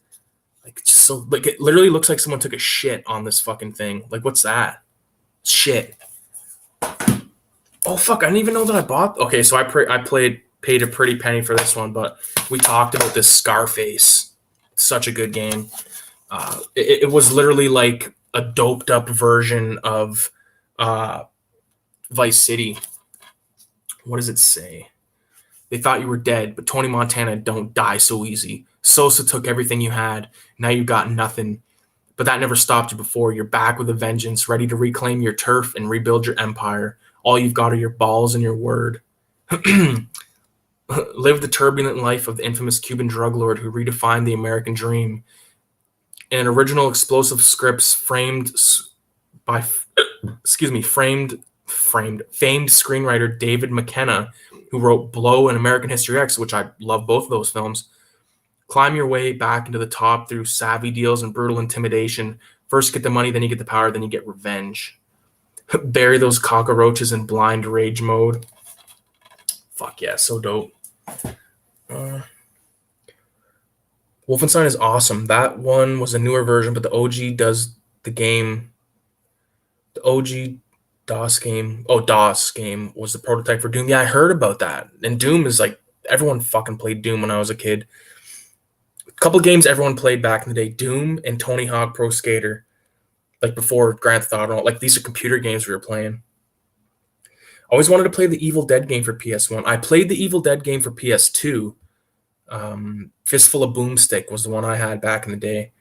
Like it's just so like it literally looks like someone took a shit on this fucking thing. Like what's that? Shit. Oh fuck! I didn't even know that I bought. Okay, so I paid a pretty penny for this one, but we talked about this Scarface. Such a good game. It was literally like a doped up version of Vice City. What does it say? They thought you were dead, but Tony Montana don't die so easy. Sosa took everything you had. Now you got nothing. But that never stopped you before. You're back with a vengeance, ready to reclaim your turf and rebuild your empire. All you've got are your balls and your word. Live the turbulent life of the infamous Cuban drug lord who redefined the American dream. In an original explosive scripts famed screenwriter David McKenna, who wrote Blow and American History X, which I love both of those films. Climb your way back into the top through savvy deals and brutal intimidation. First get the money, then you get the power, then you get revenge. Bury those cockroaches in blind rage mode. Fuck yeah, so dope. Wolfenstein is awesome. That one was a newer version, but the OG does the game. The OG DOS game. Oh, DOS game was the prototype for Doom. Yeah, I heard about that. And Doom is like, everyone fucking played Doom when I was a kid. A couple of games everyone played back in the day, Doom and Tony Hawk Pro Skater. Like before Grand Theft Auto. Like these are computer games we were playing. I always wanted to play the Evil Dead game for PS1. I played the Evil Dead game for PS2. Fistful of Boomstick was the one I had back in the day.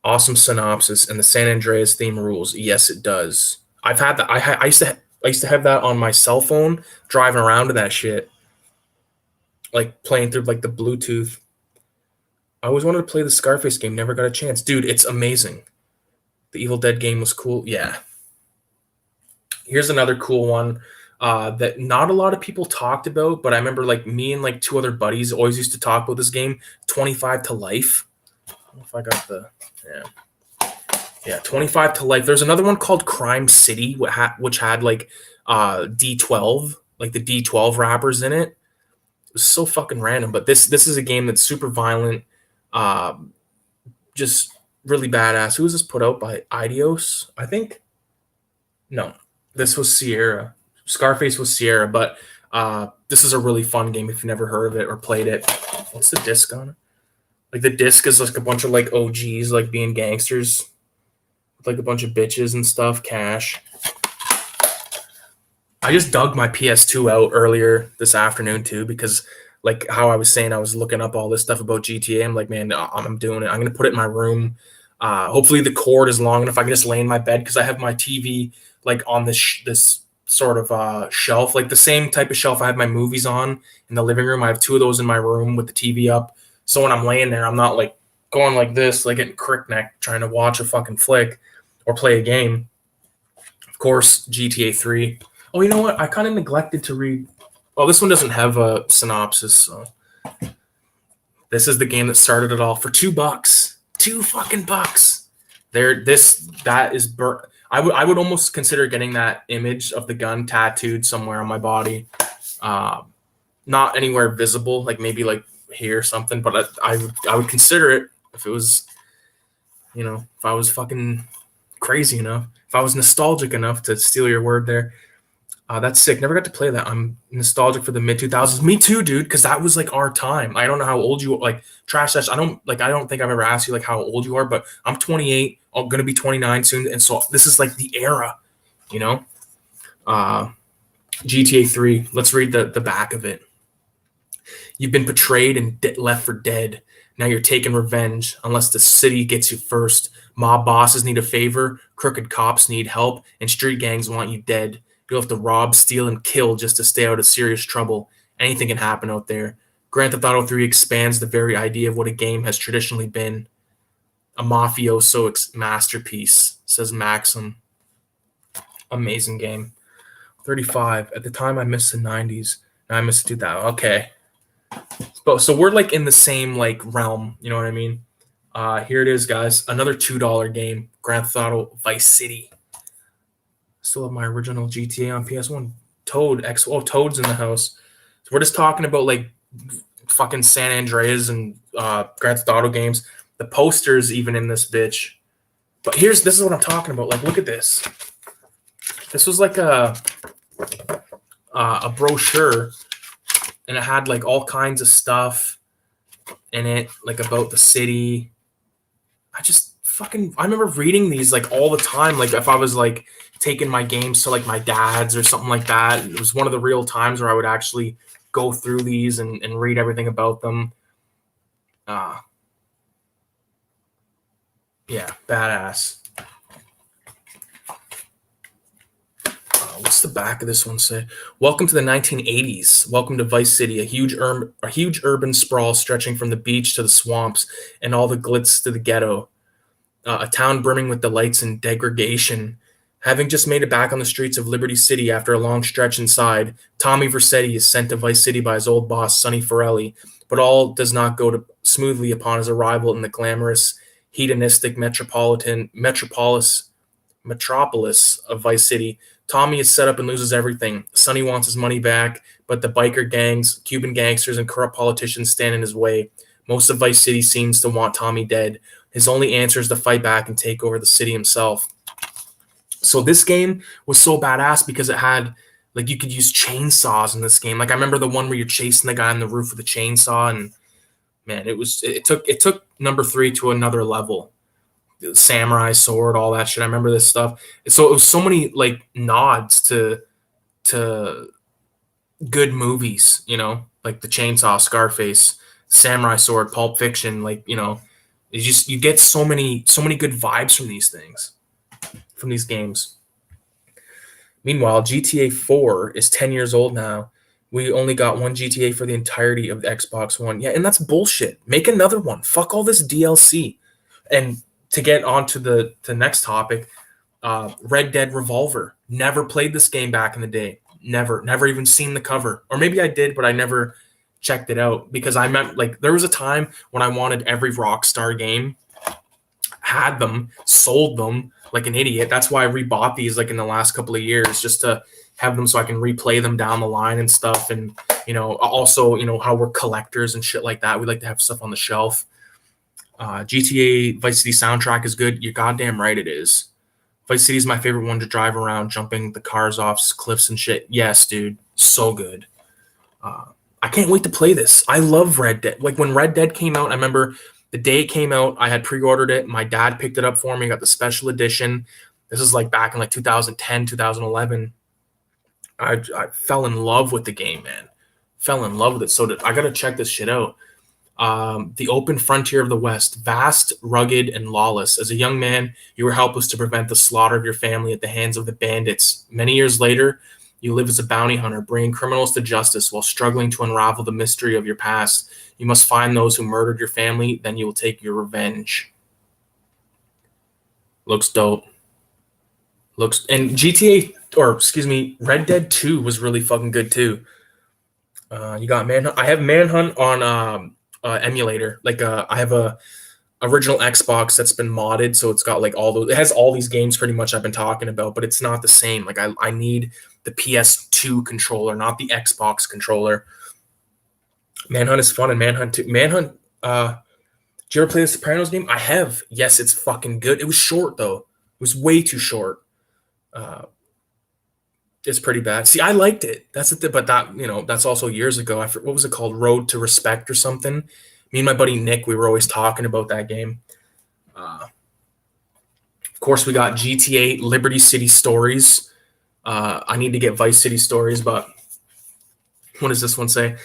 Awesome synopsis, and the San Andreas theme rules. Yes, it does. I've had that. I used to have that on my cell phone, driving around to that shit, like playing through like the Bluetooth. I always wanted to play the Scarface game, never got a chance. Dude, it's amazing. The Evil Dead game was cool. Yeah. Here's another cool one that not a lot of people talked about, but I remember like me and like two other buddies always used to talk about this game, 25 to Life. I don't know if I got the, yeah, 25 to Life. There's another one called Crime City, which had like D12, like the D12 rappers in it. It was so fucking random, but this is a game that's super violent, just really badass. Who was this put out by? Idios, I think? No, this was Sierra. Scarface was Sierra, but this is a really fun game if you've never heard of it or played it. What's the disc on it? Like the disc is like a bunch of like OGs like being gangsters with like a bunch of bitches and stuff, cash. I just dug my PS2 out earlier this afternoon too because like how I was saying, I was looking up all this stuff about GTA. I'm like, man, I'm doing it. I'm going to put it in my room. Hopefully the cord is long enough. I can just lay in my bed because I have my TV like on this sort of shelf, like the same type of shelf I have my movies on in the living room. I have two of those in my room with the TV up. So when I'm laying there, I'm not like going like this, like getting crick neck trying to watch a fucking flick or play a game. Of course, GTA 3. Oh, you know what? I kind of neglected to read. Oh, this one doesn't have a synopsis, so this is the game that started it all for $2. $2 that is burnt. I would almost consider getting that image of the gun tattooed somewhere on my body. Not anywhere visible, like maybe like here or something, but I would consider it if it was, if I was fucking crazy enough, if I was nostalgic enough, to steal your word there. That's sick. Never got to play that. I'm nostalgic for the mid 2000s. Me too, dude, because that was like our time. I don't know how old you like. Trash Sesh. I don't think I've ever asked you like how old you are, but I'm 28. I'm gonna be 29 soon, and so this is like the era, you know. GTA 3. Let's read the back of it. You've been betrayed and left for dead. Now you're taking revenge, unless the city gets you first. Mob bosses need a favor, crooked cops need help, and street gangs want you dead. You'll have to rob, steal, and kill just to stay out of serious trouble. Anything can happen out there. Grand Theft Auto 3 expands the very idea of what a game has traditionally been. A mafioso masterpiece, says Maxim. Amazing game. 35. At the time, I missed the 90s. Now I missed the 2000. Okay. So we're like in the same like realm. You know what I mean? Here it is, guys. Another $2 game. Grand Theft Auto Vice City. Still have my original GTA on PS1. Toad's in the house. So we're just talking about like fucking San Andreas and Grand Theft Auto games. The posters even in this bitch. But this is what I'm talking about. Like, look at this. This was like a brochure, and it had like all kinds of stuff in it, like about the city. I remember reading these like all the time. Like if I was like taking my games to like my dad's or something like that, it was one of the real times where I would actually go through these and read everything about them. Yeah, badass. What's the back of this one say? Welcome to the 1980s. Welcome to Vice City, a huge urban sprawl stretching from the beach to the swamps and all the glitz to the ghetto. A town brimming with delights and degradation. Having just made it back on the streets of Liberty City after a long stretch inside, Tommy Vercetti is sent to Vice City by his old boss, Sonny Forelli, but all does not go smoothly upon his arrival in the glamorous, hedonistic metropolis of Vice City. Tommy is set up and loses everything. Sonny wants his money back, but the biker gangs, Cuban gangsters, and corrupt politicians stand in his way. Most of Vice City seems to want Tommy dead. His only answer is to fight back and take over the city himself. So this game was so badass because it had, like, you could use chainsaws in this game. Like, I remember the one where you're chasing the guy on the roof with a chainsaw, and man, it took number 3 to another level. The samurai sword, all that shit. I remember this stuff. So it was so many like nods to good movies, like the Chainsaw, Scarface, Samurai Sword, Pulp Fiction. Like, you get so many good vibes from these things, from these games. Meanwhile, GTA 4 is 10 years old now. We only got one GTA for the entirety of the Xbox One. Yeah, and that's bullshit. Make another one. Fuck all this DLC. And to get on to the next topic, Red Dead Revolver. Never played this game back in the day. Never even seen the cover. Or maybe I did, but I never checked it out because I meant, like, there was a time when I wanted every Rockstar game, had them, sold them like an idiot. That's why I rebought these like in the last couple of years, just to have them so I can replay them down the line and stuff. And, also, how we're collectors and shit like that. We like to have stuff on the shelf. GTA Vice City soundtrack is good. You're goddamn right it is. Vice City is my favorite one to drive around, jumping the cars off cliffs and shit. Yes, dude. So good. I can't wait to play this. I love Red Dead. Like, when Red Dead came out, I remember the day it came out, I had pre-ordered it. My dad picked it up for me, got the special edition. This is like back in like 2010, 2011. I fell in love with the game, man. Fell in love with it. So I got to check this shit out. The open frontier of the West, vast, rugged, and lawless. As a young man, you were helpless to prevent the slaughter of your family at the hands of the bandits. Many years later, You live as a bounty hunter, bringing criminals to justice while struggling to unravel the mystery of your past. You must find those who murdered your family, then you will take your revenge. Looks dope. And Red Dead 2 was really fucking good too. You got Manhunt. I have Manhunt on emulator. Like I have a original Xbox that's been modded, so it's got like all those. It has all these games pretty much I've been talking about, but it's not the same. Like I need the PS2 controller, not the Xbox controller. Manhunt is fun, and Manhunt 2. Manhunt. Did you ever play the Sopranos game? I have. Yes, it's fucking good. It was short though. It was way too short. It's pretty bad. See, I liked it. That's the but that that's also years ago. What was it called? Road to Respect or something. Me and my buddy Nick, we were always talking about that game. Of course, we got GTA Liberty City Stories. I need to get Vice City Stories, but what does this one say?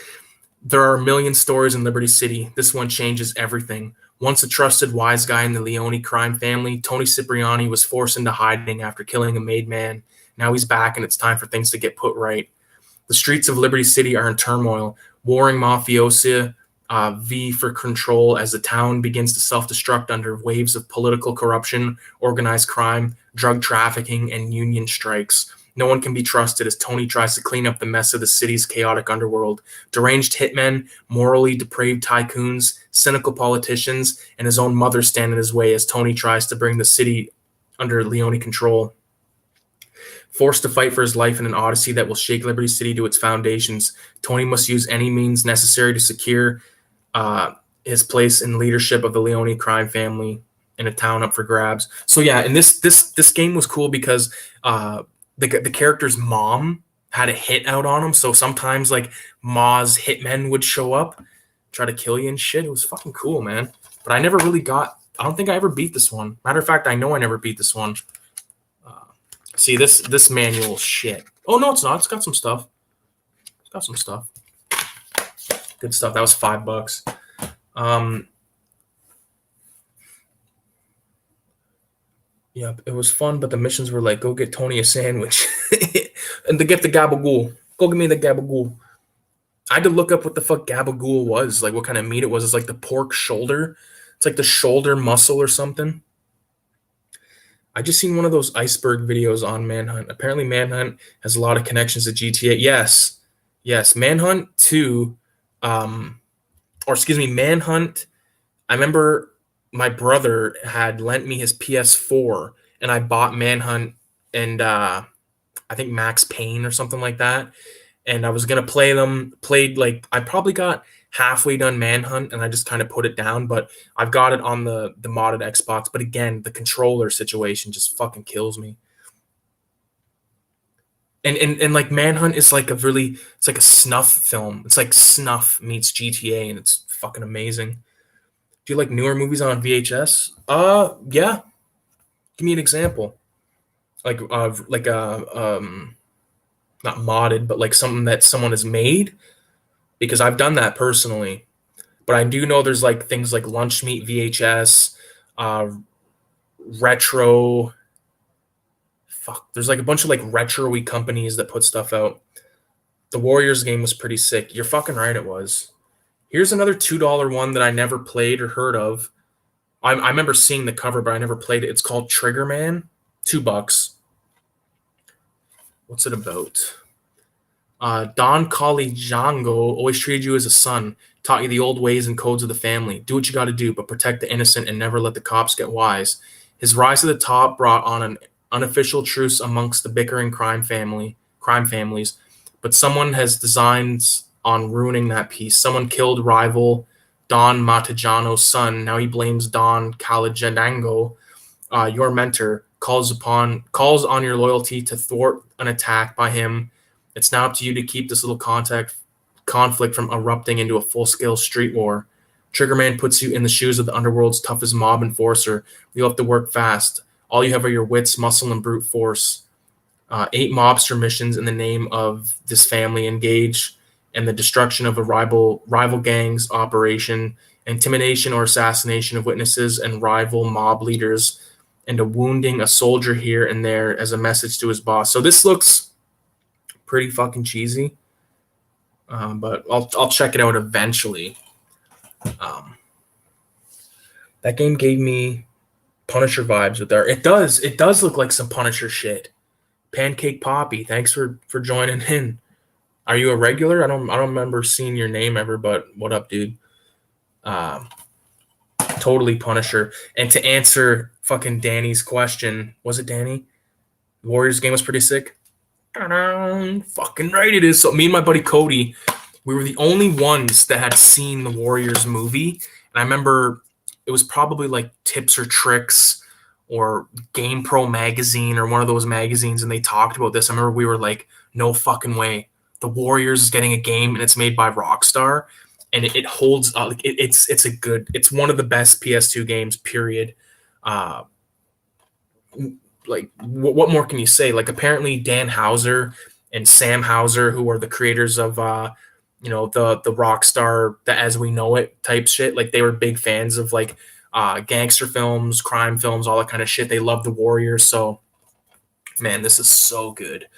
There are a million stories in Liberty City. This one changes everything. Once a trusted wise guy in the Leone crime family, Tony Cipriani was forced into hiding after killing a made man. Now he's back, and it's time for things to get put right. The streets of Liberty City are in turmoil. Warring mafiosi vie for control as the town begins to self-destruct under waves of political corruption, organized crime, drug trafficking, and union strikes. No one can be trusted as Tony tries to clean up the mess of the city's chaotic underworld. Deranged hitmen, morally depraved tycoons, cynical politicians, and his own mother stand in his way as Tony tries to bring the city under Leone control. Forced to fight for his life in an odyssey that will shake Liberty City to its foundations, Tony must use any means necessary to secure his place in leadership of the Leone crime family in a town up for grabs. So yeah, and this game was cool because the character's mom had a hit out on him. So sometimes like Ma's hitmen would show up, try to kill you and shit. It was fucking cool, man. But I never really got. I don't think I ever beat this one. Matter of fact, I know I never beat this one. See this manual shit. Oh no, it's not. It's got some stuff. It's got some stuff. Good stuff. That was $5. Yeah, it was fun, but the missions were like, go get Tony a sandwich and to get the gabagool. Go give me the gabagool. I had to look up what the fuck gabagool was, like what kind of meat it was. It's like the pork shoulder. It's like the shoulder muscle or something. I just seen one of those iceberg videos on Manhunt. Apparently Manhunt has a lot of connections to GTA. Yes. Manhunt 2, Manhunt. I remember my brother had lent me his PS4, and I bought Manhunt and I think Max Payne or something like that. And I was gonna play them. I probably got halfway done Manhunt, and I just kind of put it down. But I've got it on the modded Xbox. But again, the controller situation just fucking kills me. And like Manhunt is like it's like a snuff film. It's like Snuff meets GTA, and it's fucking amazing. Do you like newer movies on VHS? Yeah. Give me an example. Like not modded, but like something that someone has made, because I've done that personally. But I do know there's like things like Lunch Meat VHS, retro. Fuck, there's like a bunch of like retro-y companies that put stuff out. The Warriors game was pretty sick. You're fucking right, it was. Here's another $2 one that I never played or heard of. I remember seeing the cover, but I never played it. It's called Trigger Man. $2. What's it about? Don Caligiango always treated you as a son, taught you the old ways and codes of the family. Do what you got to do, but protect the innocent and never let the cops get wise. His rise to the top brought on an unofficial truce amongst the bickering crime families, but someone has designs on ruining that peace. Someone killed rival Don Matagiano's son. Now he blames Don Caligiango, your mentor, calls on your loyalty to thwart an attack by him. It's now up to you to keep this little conflict from erupting into a full-scale street war. Triggerman puts you in the shoes of the underworld's toughest mob enforcer. You'll have to work fast. All you have are your wits, muscle, and brute force. 8 mobster missions in the name of this family engage in the destruction of a rival gang's operation, intimidation or assassination of witnesses and rival mob leaders, and wounding a soldier here and there as a message to his boss. So this looks pretty fucking cheesy. But I'll check it out eventually. That game gave me Punisher vibes with there. It does look like some Punisher shit. Pancake Poppy, thanks for joining in. Are you a regular? I don't remember seeing your name ever, but what up, dude? Totally Punisher. And to answer fucking Danny's question, was it Danny? The Warriors game was pretty sick. Fucking right it is. So me and my buddy Cody, we were the only ones that had seen the Warriors movie. And I remember it was probably like Tips or Tricks or Game Pro magazine or one of those magazines, and they talked about this. I remember we were like, no fucking way. The Warriors is getting a game and it's made by Rockstar. And it holds it's one of the best PS2 games, period. Like what more can you say? Like apparently Dan Houser and Sam Houser, who are the creators of the Rockstar, the As We Know It type shit, like they were big fans of like gangster films, crime films, all that kind of shit. They love the Warriors. So man, this is so good.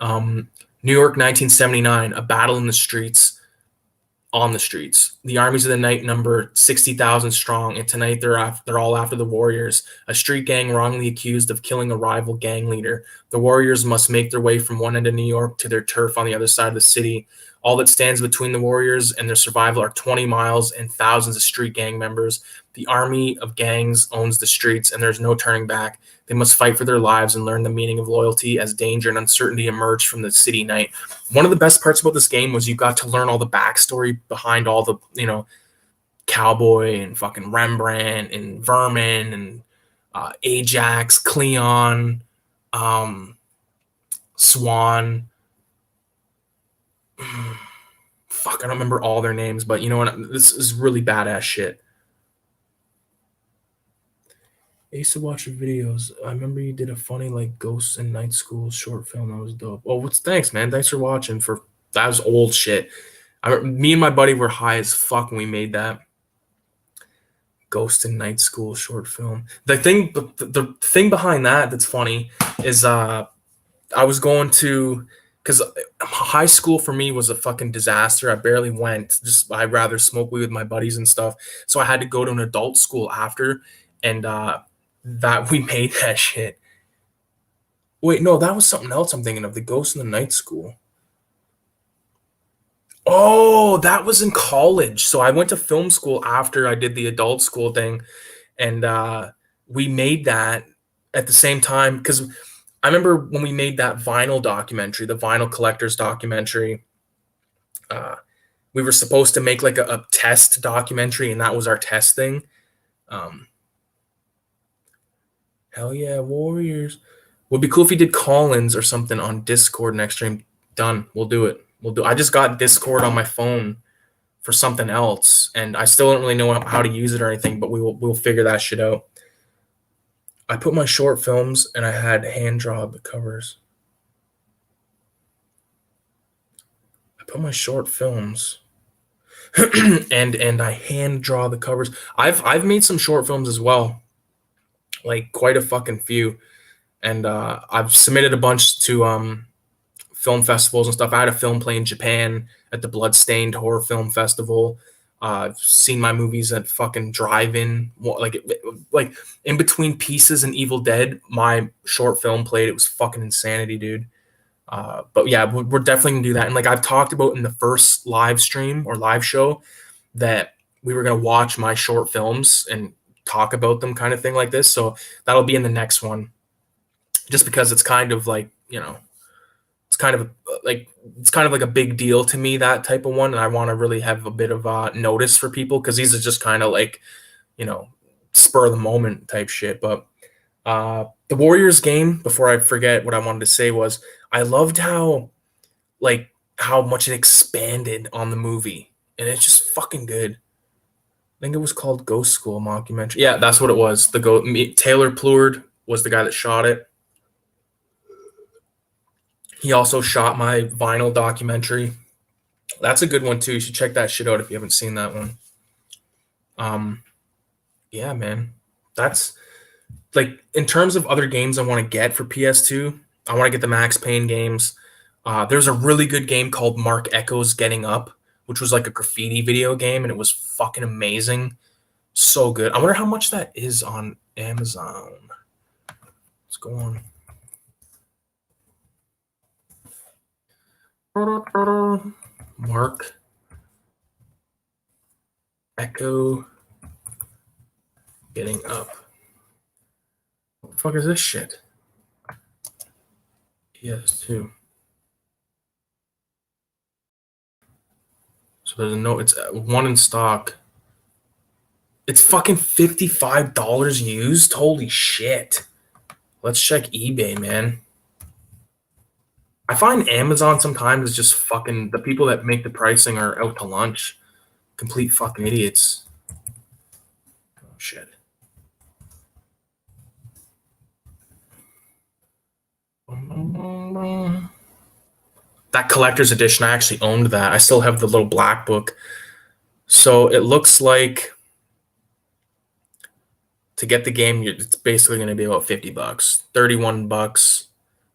New York 1979, a battle in the streets. On the streets. The armies of the night number 60,000 strong, and tonight they're all after the Warriors, a street gang wrongly accused of killing a rival gang leader. The Warriors must make their way from one end of New York to their turf on the other side of the city. All that stands between the Warriors and their survival are 20 miles and thousands of street gang members. The army of gangs owns the streets, and there's no turning back. They must fight for their lives and learn the meaning of loyalty as danger and uncertainty emerge from the city night. One of the best parts about this game was you got to learn all the backstory behind all the, Cowboy and fucking Rembrandt and Vermin and Ajax, Cleon, Swan. Fuck, I don't remember all their names, but you know what? This is really badass shit. I used to watch your videos. I remember you did a funny like Ghosts in Night School short film. That was dope. Oh, thanks, man. Thanks for watching. That was old shit. Me and my buddy were high as fuck when we made that Ghost in Night School short film. The thing behind that's funny is I was going to, because high school for me was a fucking disaster. I barely went. I'd rather smoke weed with my buddies and stuff. So I had to go to an adult school after, and that we made that shit. Wait, no, that was something else I'm thinking of. The Ghost in the Night School. Oh, that was in college. So I went to film school after I did the adult school thing, and we made that at the same time, because I remember when we made that vinyl documentary, the Vinyl Collectors documentary, we were supposed to make like a test documentary, and that was our test thing. Hell yeah, Warriors. Would be cool if you did call-ins or something on Discord next stream. Done. We'll do it. I just got Discord on my phone for something else, and I still don't really know how to use it or anything, but we'll figure that shit out. I put my short films and I had hand draw the covers. I put my short films and I hand draw the covers. I've made some short films as well. Like quite a fucking few, and I've submitted a bunch to film festivals and stuff. I had a film play in Japan at the Bloodstained Horror Film Festival. I've seen my movies at fucking drive-in, like in between Pieces and Evil Dead. My short film played. It was fucking insanity, dude. But yeah, we're definitely gonna do that. And like I've talked about in the first live stream or live show, that we were gonna watch my short films and talk about them, kind of thing like this. So that'll be in the next one, just because it's kind of like, it's kind of like a big deal to me, that type of one, and I want to really have a bit of notice for people, because these are just kind of like, spur of the moment type shit. But the Warriors game, before I forget, what I wanted to say was I loved how much it expanded on the movie, and it's just fucking good. I think it was called Ghost School mockumentary. Yeah, that's what it was. Taylor Pleward was the guy that shot it. He also shot my vinyl documentary. That's a good one too. You should check that shit out if you haven't seen that one. Yeah, man. That's like, in terms of other games I want to get for PS2, I want to get the Max Payne games. There's a really good game called Mark Echo's Getting Up, which was like a graffiti video game, and it was fucking amazing. So good. I wonder how much that is on Amazon. Let's go on. Mark Echo Getting Up. What the fuck is this shit? PS2. So there's a note. It's one in stock. It's fucking $55 used. Holy shit. Let's check eBay, man. I find Amazon sometimes is just fucking, the people that make the pricing are out to lunch. Complete fucking idiots. Oh shit. That collector's edition, I actually owned that. I still have the little black book. So it looks like to get the game, it's basically going to be about $50, $31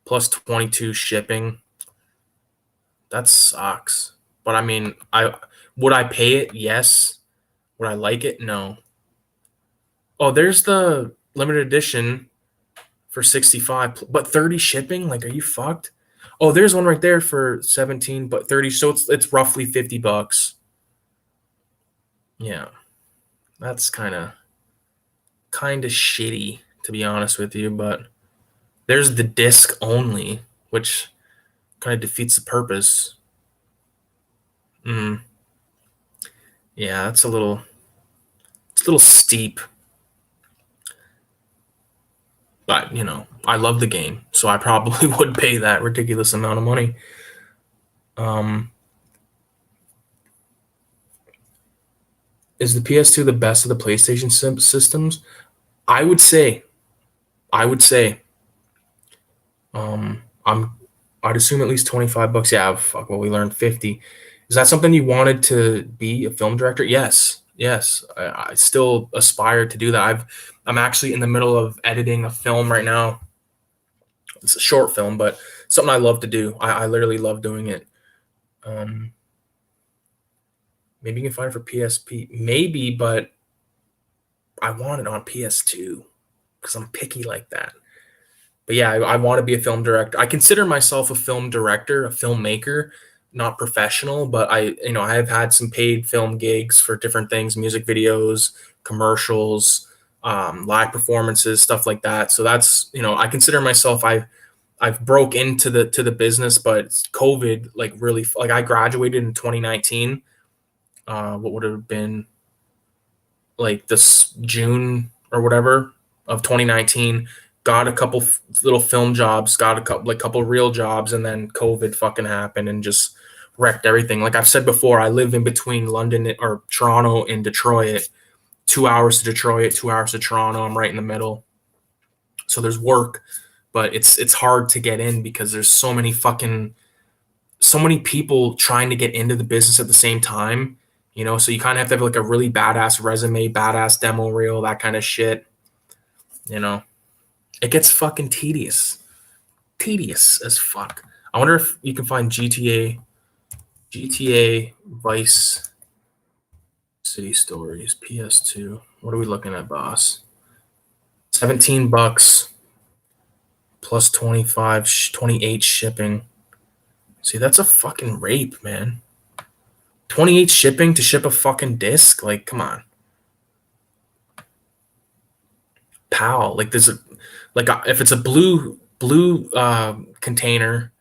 plus 22 shipping. That sucks. But I mean, would I pay it? Yes. Would I like it? No. Oh, there's the limited edition for 65, but 30 shipping. Like, are you fucked? Oh, there's one right there for 17, but 30. So it's roughly $50. Yeah, that's kind of shitty, to be honest with you. But there's the disc only, which kind of defeats the purpose. Yeah, that's a little steep. But you know, I love the game, so I probably would pay that ridiculous amount of money. Is the PS2 the best of the PlayStation systems? I would say. I'd assume at least $25. Yeah, fuck. Well, we learned 50. Is that something you wanted to be a film director? Yes. I still aspire to do that. I'm actually in the middle of editing a film right now. It's a short film, but something I love to do. I literally love doing it. Maybe you can find it for PSP. Maybe, but I want it on PS2 because I'm picky like that. But yeah, I want to be a film director. I consider myself a film director, a filmmaker, not professional, but I have had some paid film gigs for different things, music videos, commercials, live performances, stuff like that. So that's, I consider myself, I've broke into the business, but COVID, like really, like I graduated in 2019. What would have been like this June or whatever of 2019, got a couple little film jobs, got a couple real jobs, and then COVID fucking happened and just wrecked everything. Like I've said before, I live in between London or Toronto and Detroit. 2 hours to Detroit, 2 hours to Toronto. I'm right in the middle. So there's work, but it's hard to get in because there's so many people trying to get into the business at the same time. So you kind of have to have like a really badass resume, badass demo reel, that kind of shit. It gets fucking tedious as fuck. I wonder if you can find GTA Vice City Stories PS2. What are we looking at, boss? $17 plus 28 shipping. See, that's a fucking rape, man. 28 shipping to ship a fucking disc? Like, come on. Pal, like there's if it's a blue container,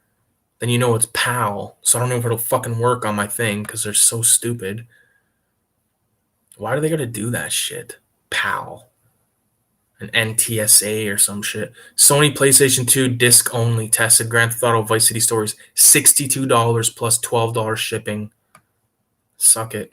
then it's PAL. So I don't know if it'll fucking work on my thing because they're so stupid. Why do they gotta do that shit? PAL. An NTSA or some shit. Sony PlayStation 2 disc only tested Grand Theft Auto Vice City Stories. $62 plus $12 shipping. Suck it.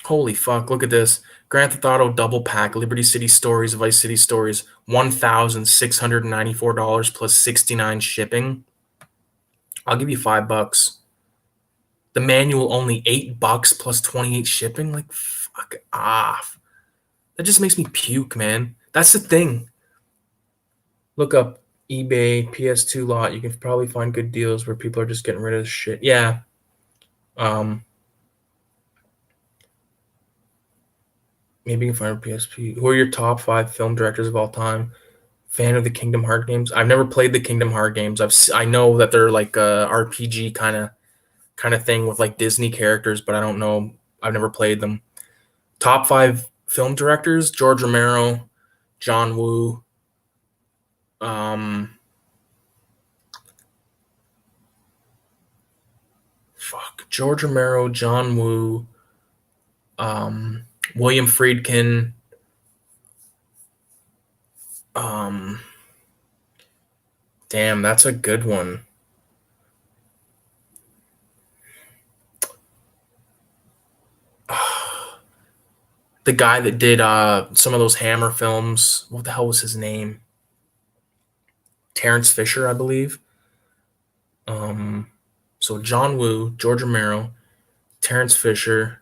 Holy fuck, look at this. Grand Theft Auto double pack, Liberty City Stories, Vice City Stories, $1,694 plus 69 shipping. I'll give you $5. The manual only $8 plus 28 shipping. Like, fuck off. That just makes me puke, man. That's the thing. Look up eBay PS2 lot. You can probably find good deals where people are just getting rid of this shit. Yeah. Maybe you can find a PSP. Who are your top 5 film directors of all time? Fan of the Kingdom Heart games? I've never played the Kingdom Heart games. I know that they're like a RPG kind of thing with like Disney characters, but I don't know. I've never played them. Top 5 film directors: George Romero, John Woo, George Romero, John Woo, William Friedkin, damn, that's a good one. The guy that did some of those Hammer films. What the hell was his name? Terrence Fisher, I believe. So John Woo, George Romero, Terrence Fisher.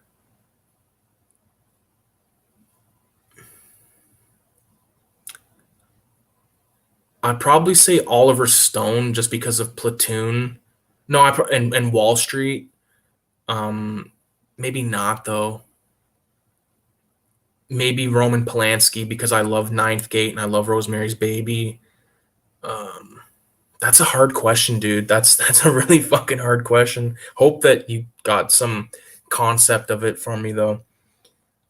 I'd probably say Oliver Stone just because of Platoon. No, and Wall Street. Maybe not though. Maybe Roman Polanski because I love Ninth Gate and I love Rosemary's Baby. That's a hard question, dude. That's a really fucking hard question. Hope that you got some concept of it from me though.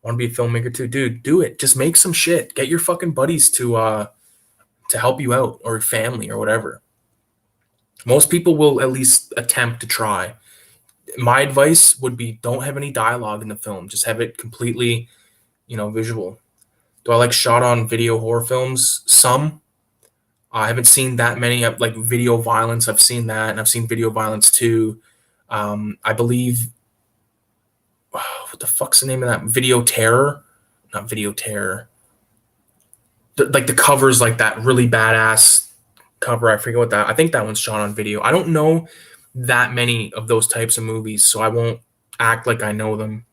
Want to be a filmmaker too, dude? Do it. Just make some shit. Get your fucking buddies to help you out or family or whatever. Most people will at least attempt to try. My advice would be don't have any dialogue in the film. Just have it completely, visual. Do I like shot on video horror films? Some. I haven't seen that many. Like video violence, I've seen that, and I've seen video violence too. I believe, what the fuck's the name of that? Video Terror, not Video Terror. Like the covers, like that really badass cover. I forget what that. I think that one's shot on video. I don't know that many of those types of movies, so I won't act like I know them.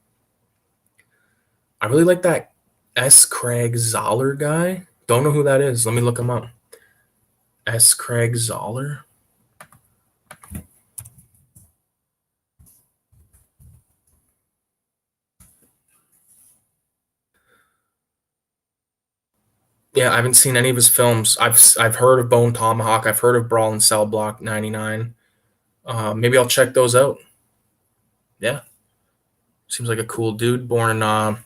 I really like that S. Craig Zoller guy. Don't know who that is. Let me look him up. S. Craig Zoller. Yeah, I haven't seen any of his films. I've heard of Bone Tomahawk. I've heard of Brawl in Cell Block 99. Maybe I'll check those out. Yeah, seems like a cool dude. Born in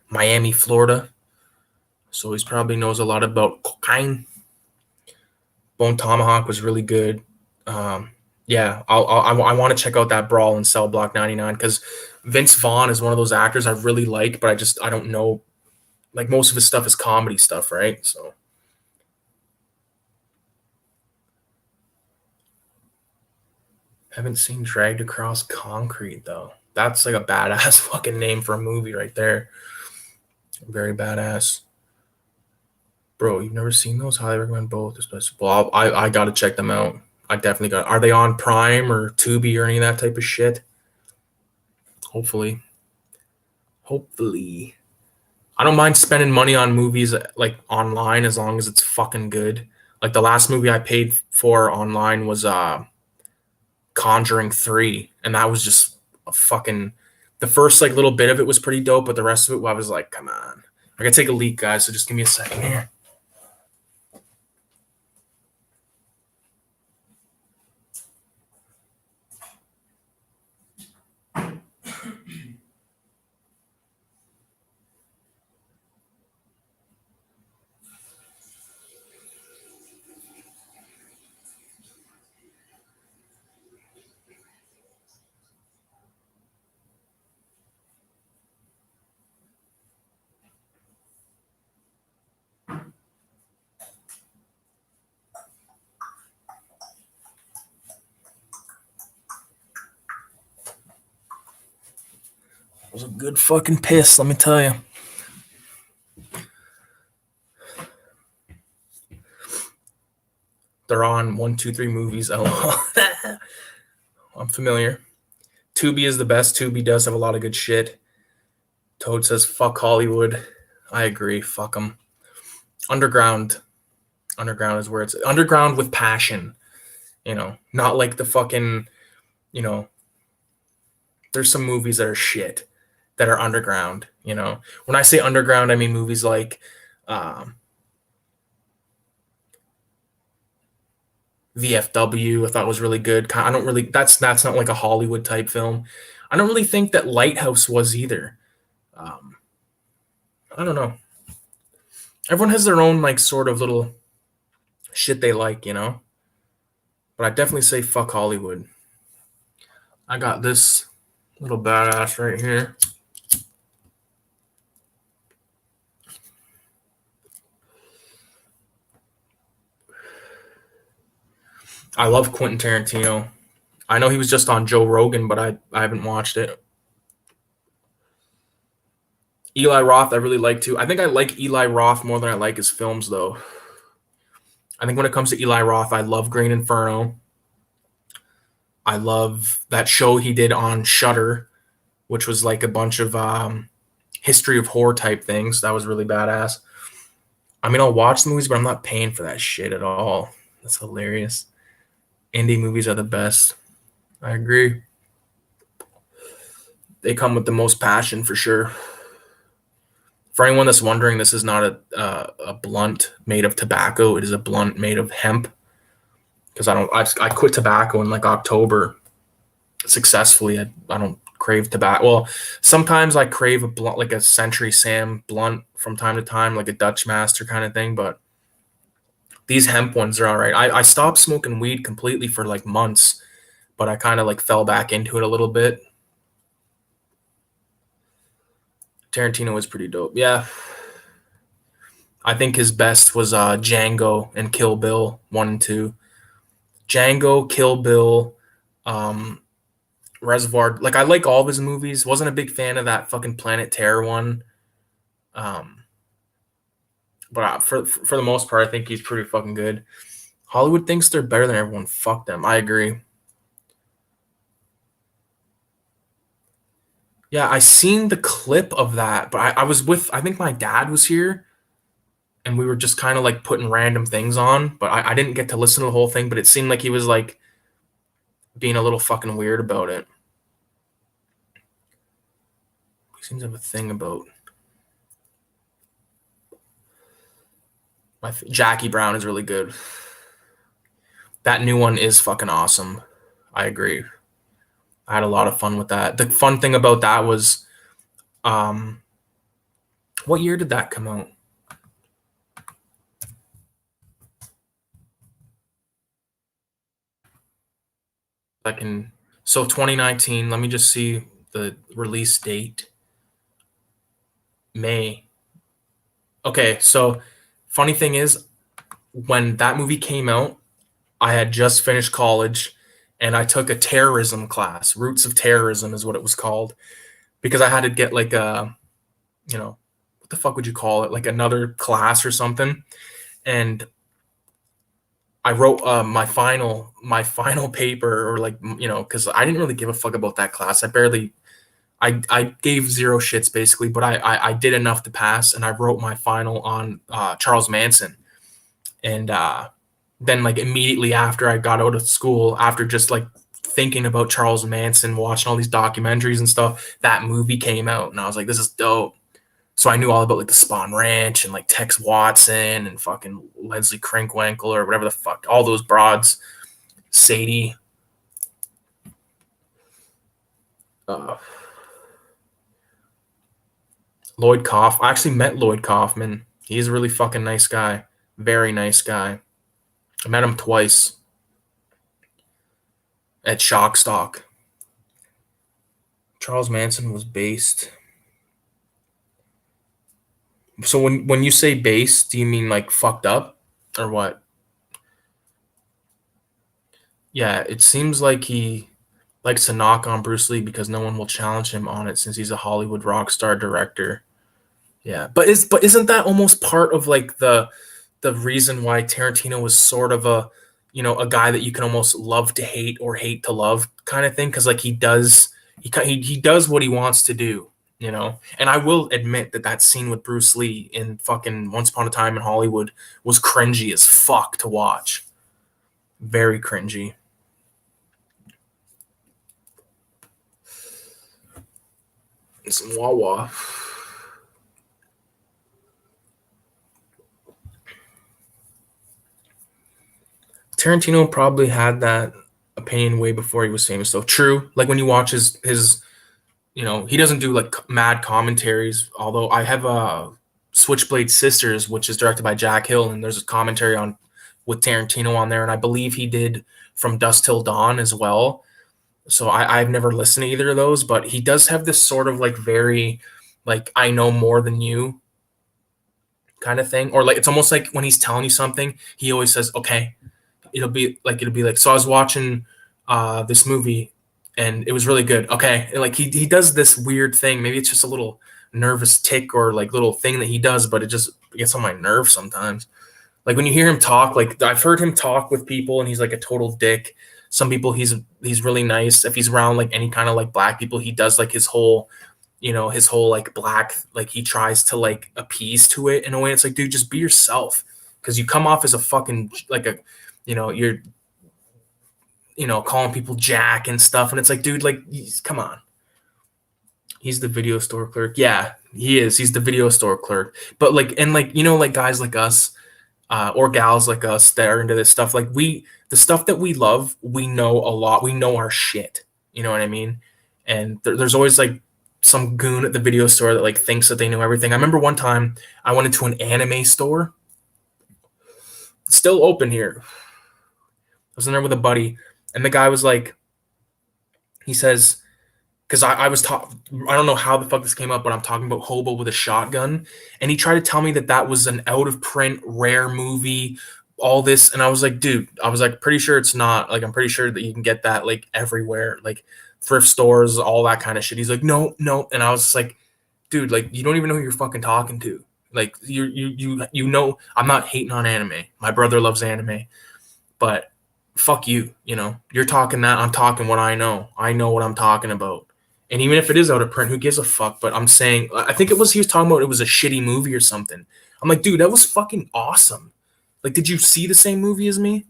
Miami, Florida, so he probably knows a lot about cocaine. Bone Tomahawk was really good. Yeah, I want to check out that Brawl in Cell Block 99 because Vince Vaughn is one of those actors I really like, but I don't know. Like most of his stuff is comedy stuff, right? So haven't seen Dragged Across Concrete though. That's like a badass fucking name for a movie right there. Very badass. Bro, you've never seen those? Highly recommend both. Well, I gotta check them out. I definitely got. Are they on Prime or Tubi or any of that type of shit? Hopefully. Hopefully. I don't mind spending money on movies like online as long as it's fucking good. Like the last movie I paid for online was Conjuring 3, and that was just a fucking the first like little bit of it was pretty dope, but the rest of it I was like, come on. I gotta take a leak, guys, so just give me a second here. It was a good fucking piss, let me tell you. They're on 1, 2, 3 movies. Oh, I'm familiar. Tubi is the best. Tubi does have a lot of good shit. Toad says, fuck Hollywood. I agree. Fuck them. Underground. Underground is where it's underground with passion, not like the fucking, there's some movies that are shit that are underground, When I say underground, I mean movies like VFW, I thought was really good. I don't really, that's not like a Hollywood type film. I don't really think that Lighthouse was either. I don't know. Everyone has their own like sort of little shit they like, But I definitely say fuck Hollywood. I got this little badass right here. I love Quentin Tarantino. I know he was just on Joe Rogan, but I haven't watched it. Eli Roth, I really like too. I think I like Eli Roth more than I like his films, though. I think when it comes to Eli Roth, I love Green Inferno. I love that show he did on Shudder, which was like a bunch of history of horror type things. That was really badass. I mean, I'll watch the movies, but I'm not paying for that shit at all. That's hilarious. Indie movies are the best. I agree. They come with the most passion for sure. For anyone that's wondering, this is not a blunt made of tobacco. It is a blunt made of hemp. Because I quit tobacco in like October successfully. I don't crave tobacco. Well, sometimes I crave a blunt, like a Century Sam blunt from time to time, like a Dutch Master kind of thing. But these hemp ones are all right. I stopped smoking weed completely for like months, but I kind of like fell back into it a little bit. Tarantino was pretty dope. Yeah. I think his best was Django and Kill Bill 1 and 2. Django, Kill Bill, Reservoir. Like, I like all of his movies. Wasn't a big fan of that fucking Planet Terror one. But for the most part, I think he's pretty fucking good. Hollywood thinks they're better than everyone. Fuck them. I agree. Yeah, I seen the clip of that, but I was with, I think my dad was here, and we were just kind of like putting random things on, but I didn't get to listen to the whole thing, but it seemed like he was like being a little fucking weird about it. He seems to have a thing about Jackie Brown is really good. That new one is fucking awesome. I agree. I had a lot of fun with that. The fun thing about that was, what year did that come out? So 2019. Let me just see the release date. May. Okay, so funny thing is, when that movie came out, I had just finished college, and I took a terrorism class. Roots of Terrorism is what it was called, because I had to get like a, what the fuck would you call it? Like another class or something. And I wrote my final paper, or like, because I didn't really give a fuck about that class. I gave zero shits basically, but I did enough to pass, and I wrote my final on Charles Manson. And then like immediately after I got out of school, after just like thinking about Charles Manson, watching all these documentaries and stuff, that movie came out, and I was like, this is dope. So I knew all about like the Spawn Ranch and like Tex Watson and fucking Leslie Krinkwinkle or whatever the fuck, all those broads, Sadie. Lloyd Kaufman. I actually met Lloyd Kaufman. He's a really fucking nice guy. Very nice guy. I met him twice at Shockstock. Charles Manson was based. So when you say based, do you mean like fucked up or what? Yeah, it seems like he likes to knock on Bruce Lee because no one will challenge him on it since he's a Hollywood rock star director. Yeah, but isn't that almost part of like the reason why Tarantino was sort of a guy that you can almost love to hate or hate to love kind of thing, because like he does what he wants to do, you know. And I will admit that that scene with Bruce Lee in fucking Once Upon a Time in Hollywood was cringy as fuck to watch. Very cringy. Some Wawa. Tarantino probably had that opinion way before he was famous, though. True. Like when you watch his you know, he doesn't do like mad commentaries. Although I have Switchblade Sisters, which is directed by Jack Hill, and there's a commentary on with Tarantino on there, and I believe he did From Dusk Till Dawn as well. So I've never listened to either of those, but he does have this sort of like very like I know more than you kind of thing, or like it's almost like when he's telling you something, he always says, "Okay." It'll be like so I was watching this movie and it was really good. Okay. And like he does this weird thing. Maybe it's just a little nervous tick or like little thing that he does, but it just gets on my nerves sometimes. Like when you hear him talk, like I've heard him talk with people and he's like a total dick. Some people he's really nice. If he's around like any kind of like black people, he does like his whole like black, like he tries to like appease to it in a way. It's like, dude, just be yourself. Cause you come off as a fucking like a you're calling people Jack and stuff, and it's like, dude, like, come on. He's the video store clerk. Yeah, he is. He's the video store clerk. But like, and like, like guys like us, or gals like us that are into this stuff, like the stuff that we love, we know a lot. We know our shit. You know what I mean? And there's always like some goon at the video store that like thinks that they know everything. I remember one time I went into an anime store, still open here. I was in there with a buddy, and the guy was like, he says, because I was I don't know how the fuck this came up, but I'm talking about Hobo with a Shotgun, and he tried to tell me that that was an out of print rare movie, all this, and I was like, dude, I was like, pretty sure it's not. Like, I'm pretty sure that you can get that like everywhere, like thrift stores, all that kind of shit. He's like, no, and I was just like, dude, like you don't even know who you're fucking talking to. Like you know, I'm not hating on anime. My brother loves anime, but fuck you, you're talking that, I'm talking what I know what I'm talking about. And even if it is out of print, who gives a fuck? But I'm saying, I think he was talking about it was a shitty movie or something. I'm like, dude, that was fucking awesome. Like, did you see the same movie as me?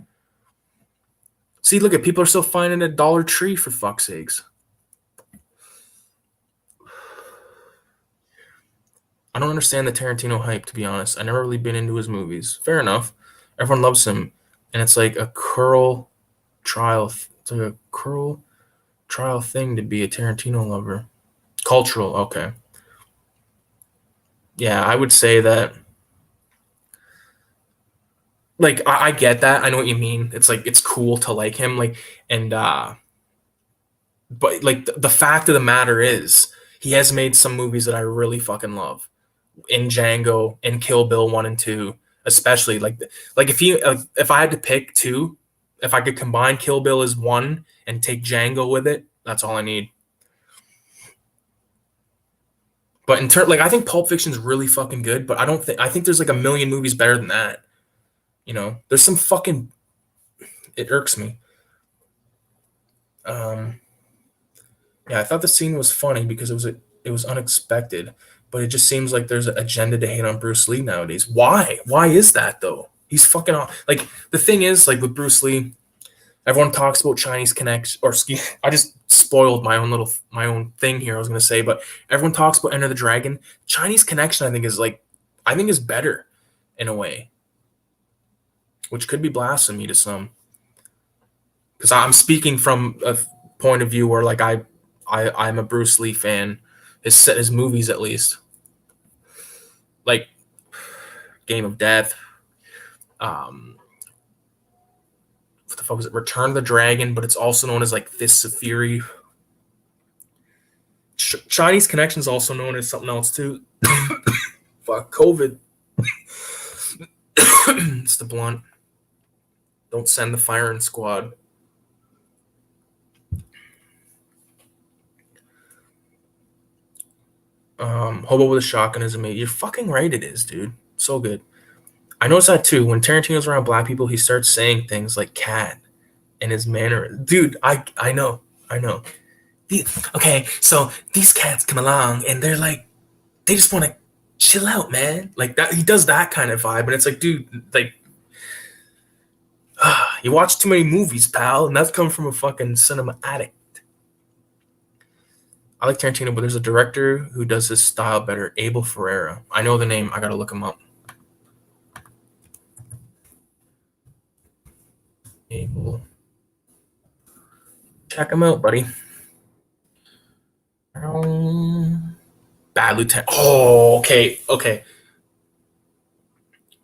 See, look at people are still finding a Dollar Tree, for fuck's sakes. I don't understand the Tarantino hype, to be honest. I never really been into his movies. Fair enough. Everyone loves him. And it's like a curl trial. It's like a curl trial thing to be a Tarantino lover. Cultural, okay. Yeah, I would say that. Like, I get that. I know what you mean. It's like it's cool to like him. Like, and but like the fact of the matter is, he has made some movies that I really fucking love. In Django, in Kill Bill 1 and 2, especially like if I had to pick two, if I could combine Kill Bill as one and take Django with it, that's all I need. But like I think Pulp Fiction is really fucking good, but I think there's like a million movies better than that. There's some fucking, it irks me. Yeah, I thought the scene was funny because it was unexpected. But it just seems like there's an agenda to hate on Bruce Lee nowadays. Why? Why is that though? He's fucking on. Like the thing is, like with Bruce Lee, everyone talks about Chinese connection. Or excuse, I just spoiled my own thing here. I was gonna say, but everyone talks about Enter the Dragon. Chinese Connection, I think is better in a way, which could be blasphemy to some. Because I'm speaking from a point of view where like I'm a Bruce Lee fan. His movies at least, like Game of Death, what the fuck was it? Return of the Dragon, but it's also known as like Fists of Fury. Chinese Connection is also known as something else too. Fuck COVID. It's the blunt. Don't send the firing squad. Hobo with a Shotgun is amazing. You're fucking right, it is, dude. So good. I noticed that too. When Tarantino's around black people, he starts saying things like cat and his manner. Dude, I know. Okay, so these cats come along and they're like, they just want to chill out, man. Like that, he does that kind of vibe, and it's like, dude, like, you watch too many movies, pal, and that's come from a fucking cinema addict. I like Tarantino, but there's a director who does his style better, Abel Ferrara. I know the name. I gotta look him up. Abel. Check him out, buddy. Bad Lieutenant. Oh, okay, okay.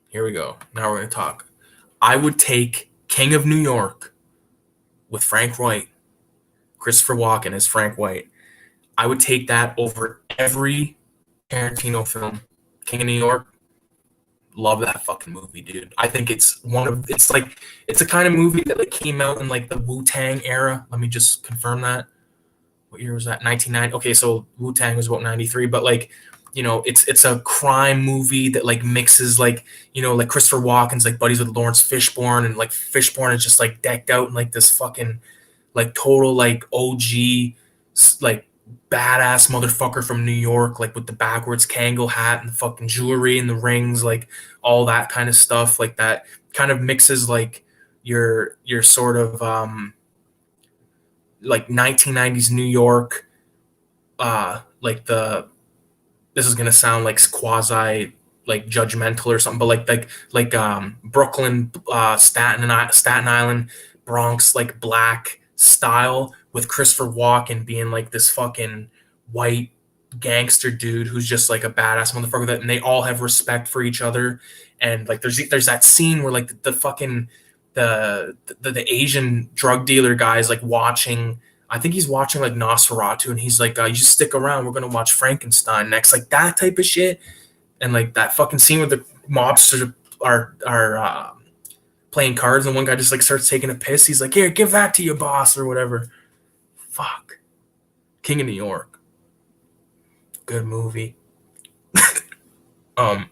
Here we go. Now we're gonna talk. I would take King of New York with Frank White, Christopher Walken as Frank White. I would take that over every Tarantino film. King of New York, love that fucking movie, dude. I think it's it's a kind of movie that like came out in like the Wu-Tang era. Let me just confirm that. What year was that? 1990. Okay, so Wu-Tang was about 93, but like, it's a crime movie that like mixes like, like Christopher Walken's like buddies with Lawrence Fishburne, and like Fishburne is just like decked out in like this fucking like total like OG like badass motherfucker from New York, like with the backwards Kangol hat and the fucking jewelry and the rings, like all that kind of stuff, like that kind of mixes like your sort of like 1990s New York, like the this is gonna sound like quasi like judgmental or something, but like Brooklyn, Staten Island, Bronx, like black style with Christopher Walken being like this fucking white gangster dude who's just like a badass motherfucker, that and they all have respect for each other. And like there's that scene where like the fucking the Asian drug dealer guy is like watching, I think he's watching like Nosferatu, and he's like, you just stick around, we're gonna watch Frankenstein next, like that type of shit. And like that fucking scene where the mobsters are playing cards, and one guy just like starts taking a piss. He's like, "Here, give that to your boss," or whatever. Fuck, King of New York, good movie. um,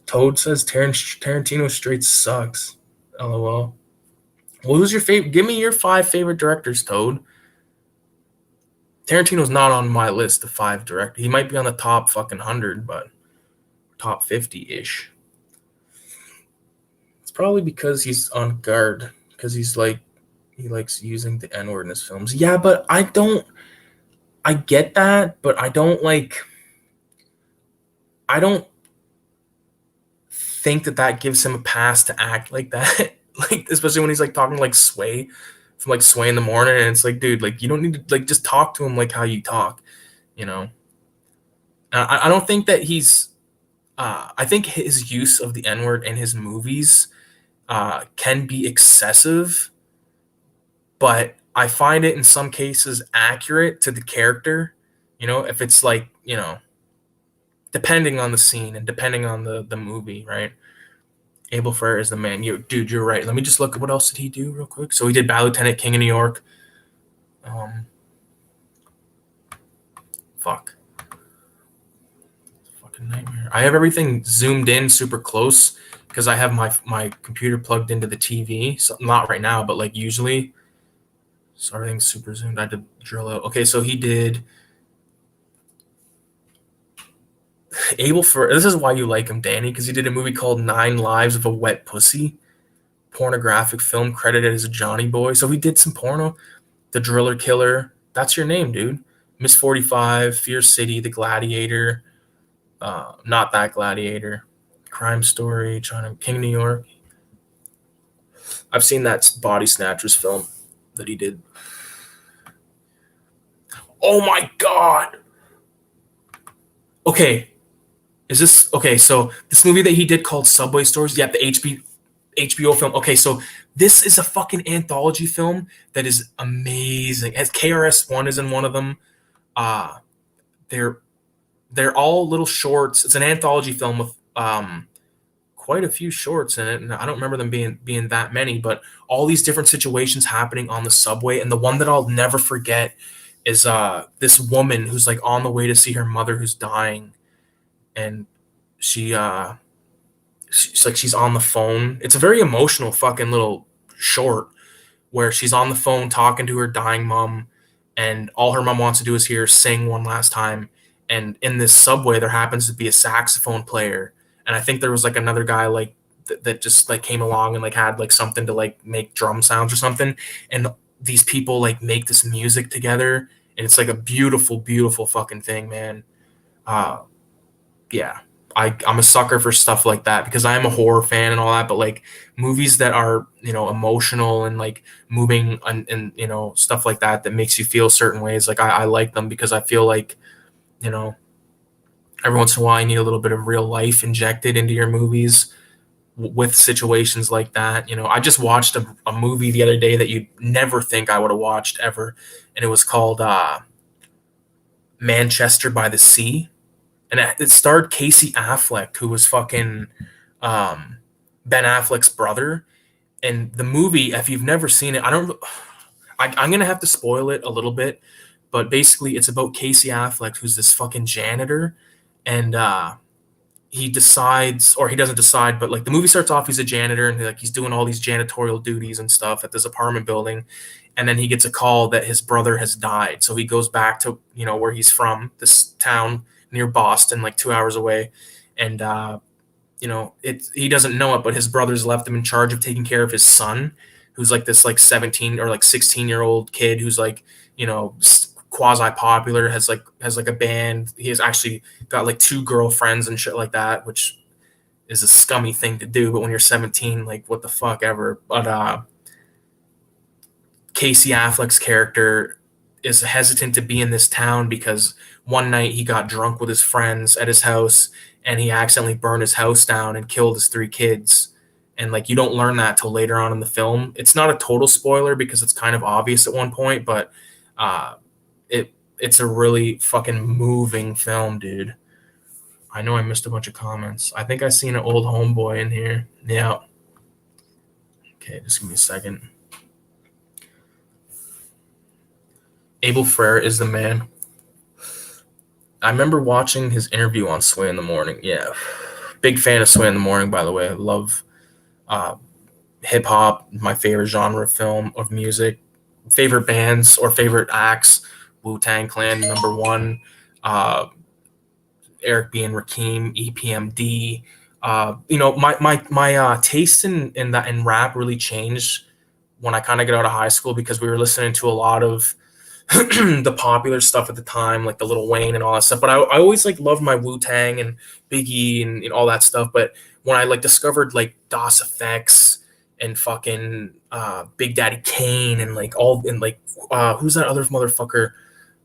Toad says Tarantino straight sucks. LOL. Well, who's your favorite? Give me your 5 favorite directors, Toad. Tarantino's not on my list of 5 directors. He might be on the top fucking 100, but top 50-ish. It's probably because he's on guard, because he's like, he likes using the N-word in his films. Yeah, but I get that, but I don't think that gives him a pass to act like that. Like, especially when he's like talking like Sway from like Sway in the Morning, and it's like, dude, like you don't need to like just talk to him like how you talk, you know. I don't think that he's. I think his use of the N word in his movies can be excessive, but I find it in some cases accurate to the character. If it's like, depending on the scene and depending on the movie, right? Abel Ferrara is the man. Dude, you're right. Let me just look at what else did he do real quick. So he did Bad Lieutenant, King of New York. Fuck. Fucking nightmare. I have everything zoomed in super close because I have my computer plugged into the TV. So not right now, but like usually. So everything's super zoomed. I had to drill out. Okay, so he did Abel Ferrara. This is why you like him, Danny, because he did a movie called 9 Lives of a Wet Pussy, pornographic film credited as a Johnny Boy. So he did some porno. The Driller Killer. That's your name, dude. Miss 45, Fear City, The Gladiator, Not That Gladiator, Crime Story, King of New York. I've seen that Body Snatchers film that he did. Oh my god. Okay. Is this okay? So this movie that he did called Subway Stories, yeah, the HBO film. Okay, so this is a fucking anthology film that is amazing. As KRS-One is in one of them. Uh they're all little shorts. It's an anthology film with quite a few shorts in it, and I don't remember them being that many, but all these different situations happening on the subway. And the one that I'll never forget is this woman who's like on the way to see her mother who's dying, and she's on the phone. It's a very emotional fucking little short where she's on the phone talking to her dying mom, and all her mom wants to do is hear her sing one last time. And in this subway, there happens to be a saxophone player, and I think there was like another guy like that just like came along and like had like something to like make drum sounds or something, and these people like make this music together, and it's like a beautiful, beautiful fucking thing, man. Uh, yeah, I'm a sucker for stuff like that because I am a horror fan and all that, but like movies that are, emotional and like moving and stuff like that that makes you feel certain ways, like I like them because I feel like, you know every once in a while you need a little bit of real life injected into your movies with situations like that. I just watched a movie the other day that you'd never think I would have watched ever, and it was called Manchester by the Sea, and it starred Casey Affleck, who was fucking um, Ben Affleck's brother. And the movie, if you've never seen it, I'm gonna have to spoil it a little bit, but basically, it's about Casey Affleck, who's this fucking janitor, and he decides, or he doesn't decide, but like the movie starts off, he's a janitor, and like he's doing all these janitorial duties and stuff at this apartment building, and then he gets a call that his brother has died, so he goes back to where he's from, this town near Boston, like 2 hours away, and he doesn't know it, but his brother's left him in charge of taking care of his son, who's like this like 17 or like 16-year-old kid who's like quasi popular, has like a band. He has actually got like two girlfriends and shit like that, which is a scummy thing to do. But when you're 17, like what the fuck ever. But Casey Affleck's character is hesitant to be in this town because one night he got drunk with his friends at his house and he accidentally burned his house down and killed his three kids. And like you don't learn that till later on in the film. It's not a total spoiler because it's kind of obvious at one point, but it's a really fucking moving film, dude. I know I missed a bunch of comments. I think I seen an old homeboy in here. Yeah. Okay, just give me a second. Abel Frere is the man. I remember watching his interview on Sway in the Morning. Yeah. Big fan of Sway in the Morning, by the way. I love hip hop, my favorite genre of film, of music. Favorite bands or favorite acts: Wu-Tang Clan, number one. Eric B. and Rakim, EPMD. My taste in rap really changed when I kind of got out of high school because we were listening to a lot of the popular stuff at the time, like the Lil Wayne and all that stuff. But I always like loved my Wu-Tang and Biggie and all that stuff. But when I like discovered like DOS Effects and fucking Big Daddy Kane and like all and like who's that other motherfucker?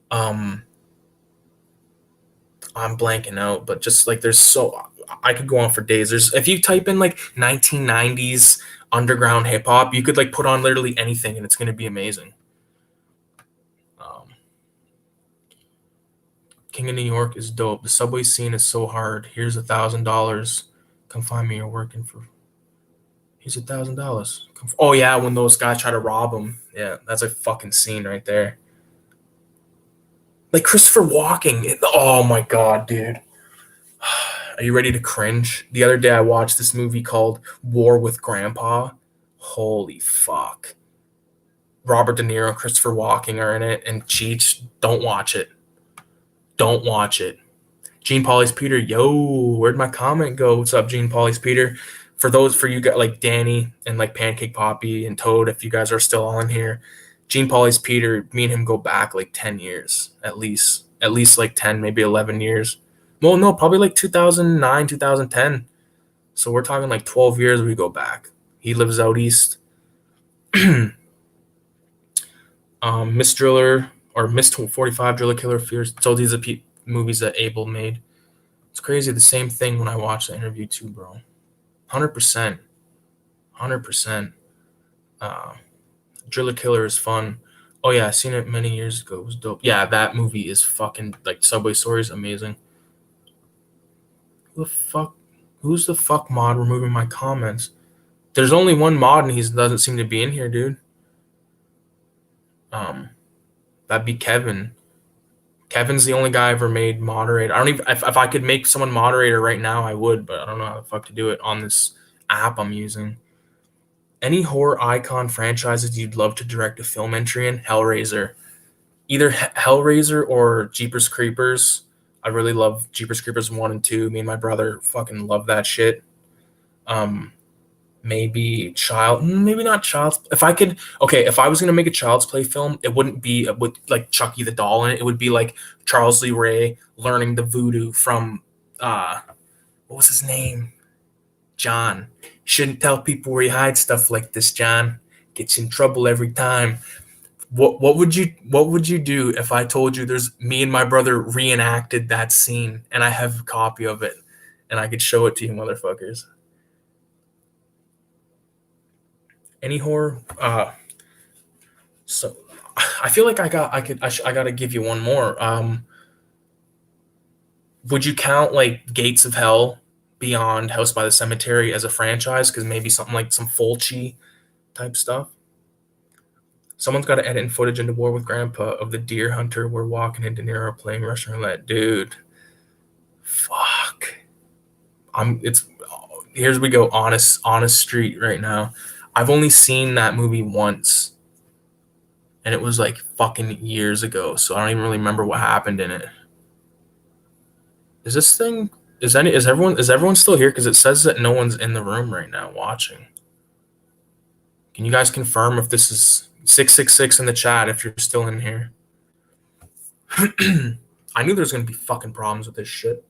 I'm blanking out, but just like I could go on for days. There's if you type in like 1990s underground hip hop, you could like put on literally anything and it's gonna be amazing. King of New York is dope. The subway scene is so hard. Here's $1,000. Come find me. You're working for. Here's $1,000. Oh yeah, when those guys try to rob him. Yeah, that's a fucking scene right there. Like Christopher Walken. Oh my god, dude. Are you ready to cringe? The other day I watched this movie called War with Grandpa. Holy fuck. Robert De Niro and Christopher Walken are in it, and Cheech, don't watch it. Don't watch it. Gene Polly's Peter, yo, where'd my comment go? What's up, Gene Polly's Peter? For you guys like Danny and like Pancake Poppy and Toad, if you guys are still on here, Gene Polly's Peter, me and him go back like 10 years at least like 10, maybe 11 years. Well, no, probably like 2009, 2010. So we're talking like 12 years we go back. He lives out east. Miss Driller or Miss 45 Driller Killer Fears. So these are movies that Abel made. It's crazy. The same thing when I watched the interview too, bro. 100%. 100%. Driller Killer is fun. Oh yeah, I seen it many years ago. It was dope. Yeah, that movie is fucking like Subway Stories, amazing. Who's the fuck mod removing my comments? There's only one mod and he doesn't seem to be in here, dude. That'd be Kevin. Kevin's the only guy I ever made moderator. I don't even if I could make someone moderator right now, I would, but I don't know how the fuck to do it on this app I'm using. Any horror icon franchises you'd love to direct a film entry in? Hellraiser. either Hellraiser or Jeepers Creepers. I really love Jeepers Creepers 1 and 2. Me and my brother fucking love that shit. Maybe maybe not Child's. If I could, okay, if I was gonna make a Child's Play film, it wouldn't be with like Chucky the doll in it. It would be like Charles Lee Ray learning the voodoo from what was his name? John. Shouldn't tell people where you hide stuff like this, John. Gets in trouble every time. What would you do if I told you there's me and my brother reenacted that scene and I have a copy of it and I could show it to you motherfuckers? Any horror? So I feel like I gotta give you one more. Would you count like Gates of Hell, Beyond, House by the Cemetery as a franchise? Because maybe something like some Fulci type stuff. Someone's got to edit in footage into War with Grandpa of the deer hunter we're walking in De Niro playing Russian roulette. Dude, fuck. Here's we go, honest street right now. I've only seen that movie once, and it was like fucking years ago, so I don't even really remember what happened in it. Is everyone still here? Because it says that no one's in the room right now watching. Can you guys confirm if this is 666 in the chat if you're still in here? I knew there's gonna be fucking problems with this shit.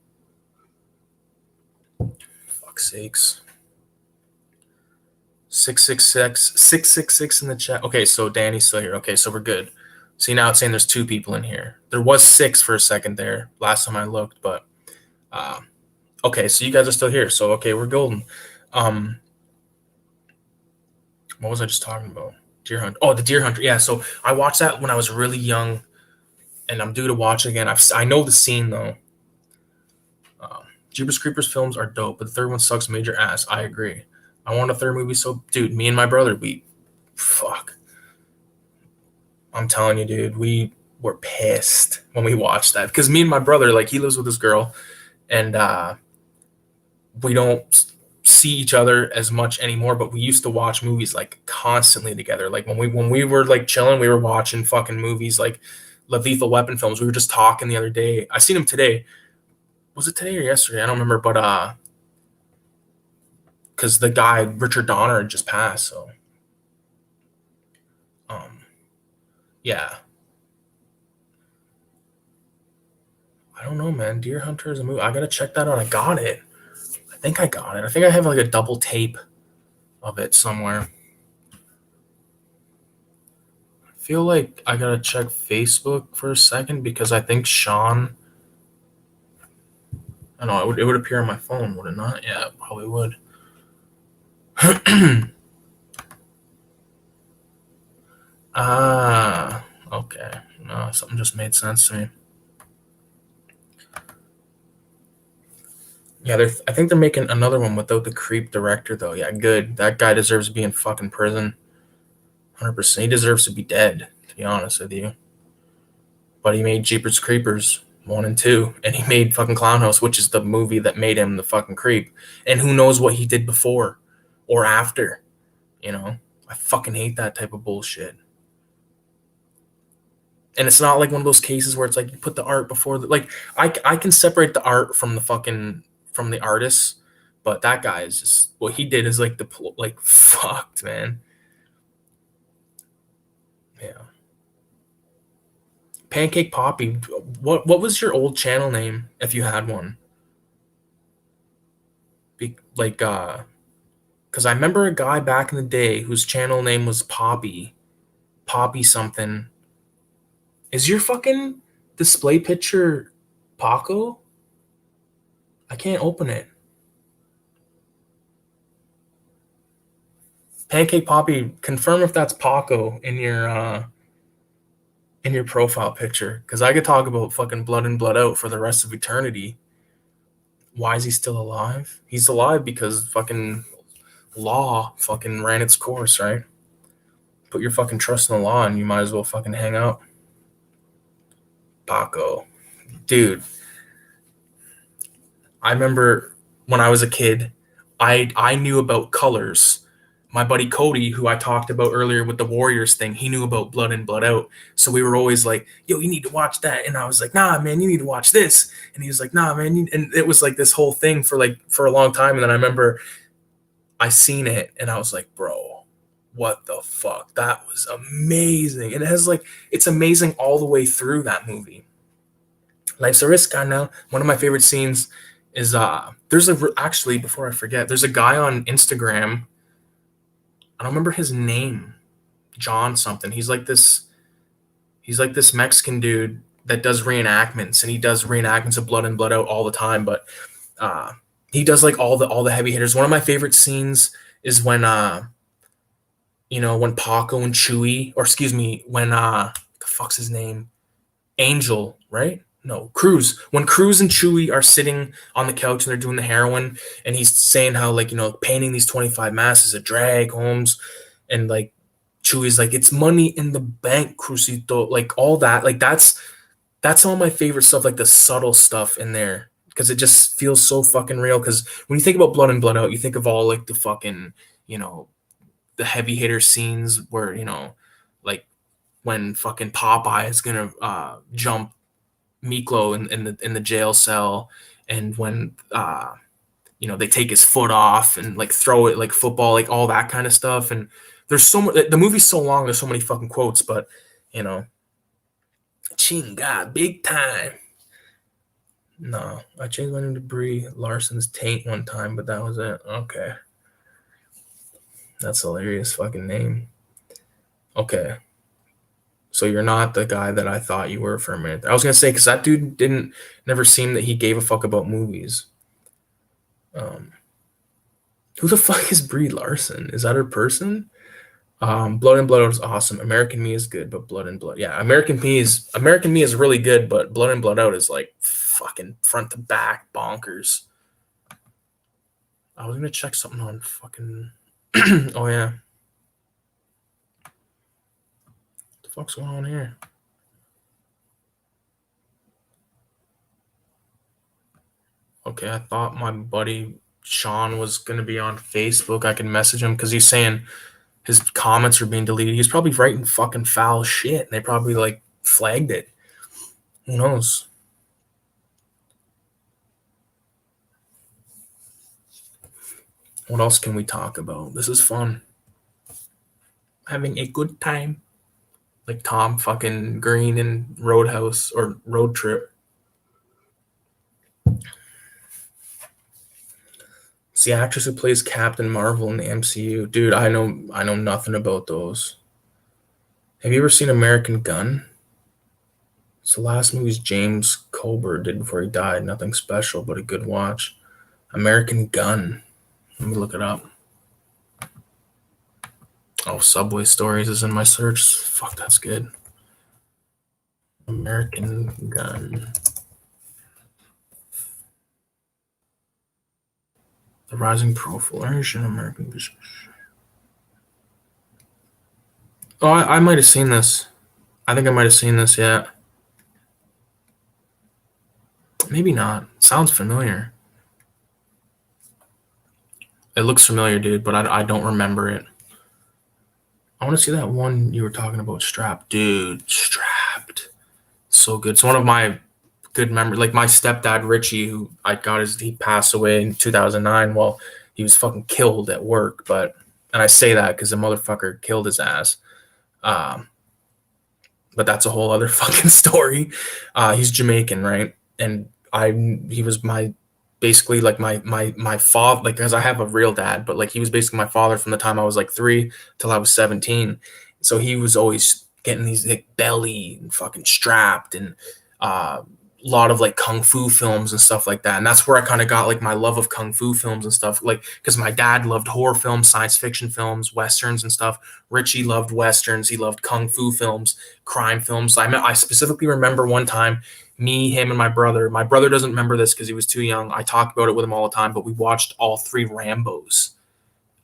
Fuck's sakes. 666 in the chat. Okay, so Danny's still here. Okay, so we're good. See, now it's saying there's 2 people in here. There was 6 for a second there last time I looked, but okay, so you guys are still here. So okay, we're golden. What was I just talking about? Deer Hunter. Oh, the Deer Hunter. Yeah, so I watched that when I was really young, and I'm due to watch it again. I know the scene though. Jeepers Creepers films are dope, but the third one sucks major ass. I agree. I want a third movie, so dude, me and my brother, I'm telling you, dude, we were pissed when we watched that because me and my brother, like, he lives with this girl, and we don't see each other as much anymore, but we used to watch movies like constantly together. Like when we were like chilling, we were watching fucking movies like Lethal Weapon films. We were just talking the other day. I seen him today. Was it today or yesterday? I don't remember, but because the guy Richard Donner had just passed, so yeah. I don't know, man. Deer Hunter is a movie. I gotta check that out. I got it. I think I got it. I think I have like a double tape of it somewhere. I feel like I gotta check Facebook for a second because I think Sean. I know it would appear on my phone, would it not? Yeah, it probably would. Okay. No, something just made sense to me. Yeah, I think they're making another one without the creep director, though. Yeah, good. That guy deserves to be in fucking prison. 100%. He deserves to be dead, to be honest with you. But he made Jeepers Creepers 1 and 2, and he made fucking Clown House, which is the movie that made him the fucking creep. And who knows what he did before or after, you know? I fucking hate that type of bullshit. And it's not like one of those cases where it's like you put the art before the, like, I can separate the art from the artists, but that guy is just, what he did is like fucked, man. Yeah. Pancake Poppy, what was your old channel name if you had one? Because I remember a guy back in the day whose channel name was Poppy something. Is your fucking display picture Paco? I can't open it. Pancake Poppy, confirm if that's Paco in your profile picture, because I could talk about fucking Blood In Blood Out for the rest of eternity. Why is he still alive? He's alive because fucking law fucking ran its course, right? Put your fucking trust in the law and you might as well fucking hang out. Paco. Dude, I remember when I was a kid, I knew about colors my buddy Cody, who I talked about earlier with the Warriors thing, he knew about Blood In, Blood Out. So we were always like, yo, you need to watch that. And I was like, nah, man, you need to watch this. And he was like, nah, man. And it was like this whole thing for a long time. And then I remember I seen it and I was like, bro, what the fuck? That was amazing. And it's amazing all the way through that movie. Life's a risk, I know. One of my favorite scenes is actually, before I forget, there's a guy on Instagram. I don't remember his name. John something. He's like this Mexican dude that does reenactments, and he does reenactments of Blood In, Blood Out all the time, but he does like all the heavy hitters. One of my favorite scenes is when when Paco and Chewie, or excuse me, when the fuck's his name? Angel, right? No, Cruz. When Cruz and Chewie are sitting on the couch and they're doing the heroin, and he's saying how painting these 25 masks is a drag, Holmes, and like Chewie's like, it's money in the bank, Crucito, like all that. Like that's all my favorite stuff, like the subtle stuff in there, because it just feels so fucking real. Because when you think about Blood In, Blood Out, you think of all like the fucking, the heavy hitter scenes where, like when fucking Popeye is gonna jump Miklo in the jail cell, and when they take his foot off and like throw it like football, like all that kind of stuff. And there's so much. The movie's so long. There's so many fucking quotes, but Chinga, big time. No, I changed my name to Brie Larson's taint one time, but that was it. Okay, that's a hilarious fucking name. Okay. So you're not the guy that I thought you were for a minute. I was gonna say, because that dude never seemed that he gave a fuck about movies. Who the fuck is Brie Larson? Is that her person? Blood In, Blood Out is awesome. American Me is good, but Blood In, Blood, yeah, American Me is really good, but Blood In, Blood Out is like fucking front to back bonkers. I was gonna check something on fucking. Oh yeah. What the fuck's going on here? Okay, I thought my buddy Sean was gonna be on Facebook. I can message him because he's saying his comments are being deleted. He's probably writing fucking foul shit, and they probably like flagged it. Who knows? What else can we talk about? This is fun. Having a good time. Like Tom fucking Green in Roadhouse or Road Trip. It's the actress who plays Captain Marvel in the MCU. Dude, I know nothing about those. Have you ever seen American Gun? It's the last movie James Coburn did before he died. Nothing special, but a good watch. American Gun. Let me look it up. Oh, Subway Stories is in my search. Fuck, that's good. American Gun. The Rising Proliferation American Business. Oh, I might have seen this. I think I might have seen this, yeah. Maybe not. Sounds familiar. It looks familiar, dude, but I don't remember it. I want to see that one you were talking about, Strapped. Dude, Strapped. So good. It's one of my good memories. Like my stepdad, Richie, who he passed away in 2009. Well, he was fucking killed at work, and I say that because the motherfucker killed his ass. But that's a whole other fucking story. He's Jamaican, right? And he was basically like my father, like, because I have a real dad, but like he was basically my father from the time I was like 3 till I was 17. So he was always getting these like belly and fucking Strapped and a lot of like kung fu films and stuff like that. And that's where I kind of got like my love of kung fu films and stuff, like because my dad loved horror films, science fiction films, westerns and stuff. Richie loved westerns. He loved kung fu films, crime films. I specifically remember one time, me, him, and my brother. My brother doesn't remember this because he was too young. I talk about it with him all the time, but we watched all 3 Rambos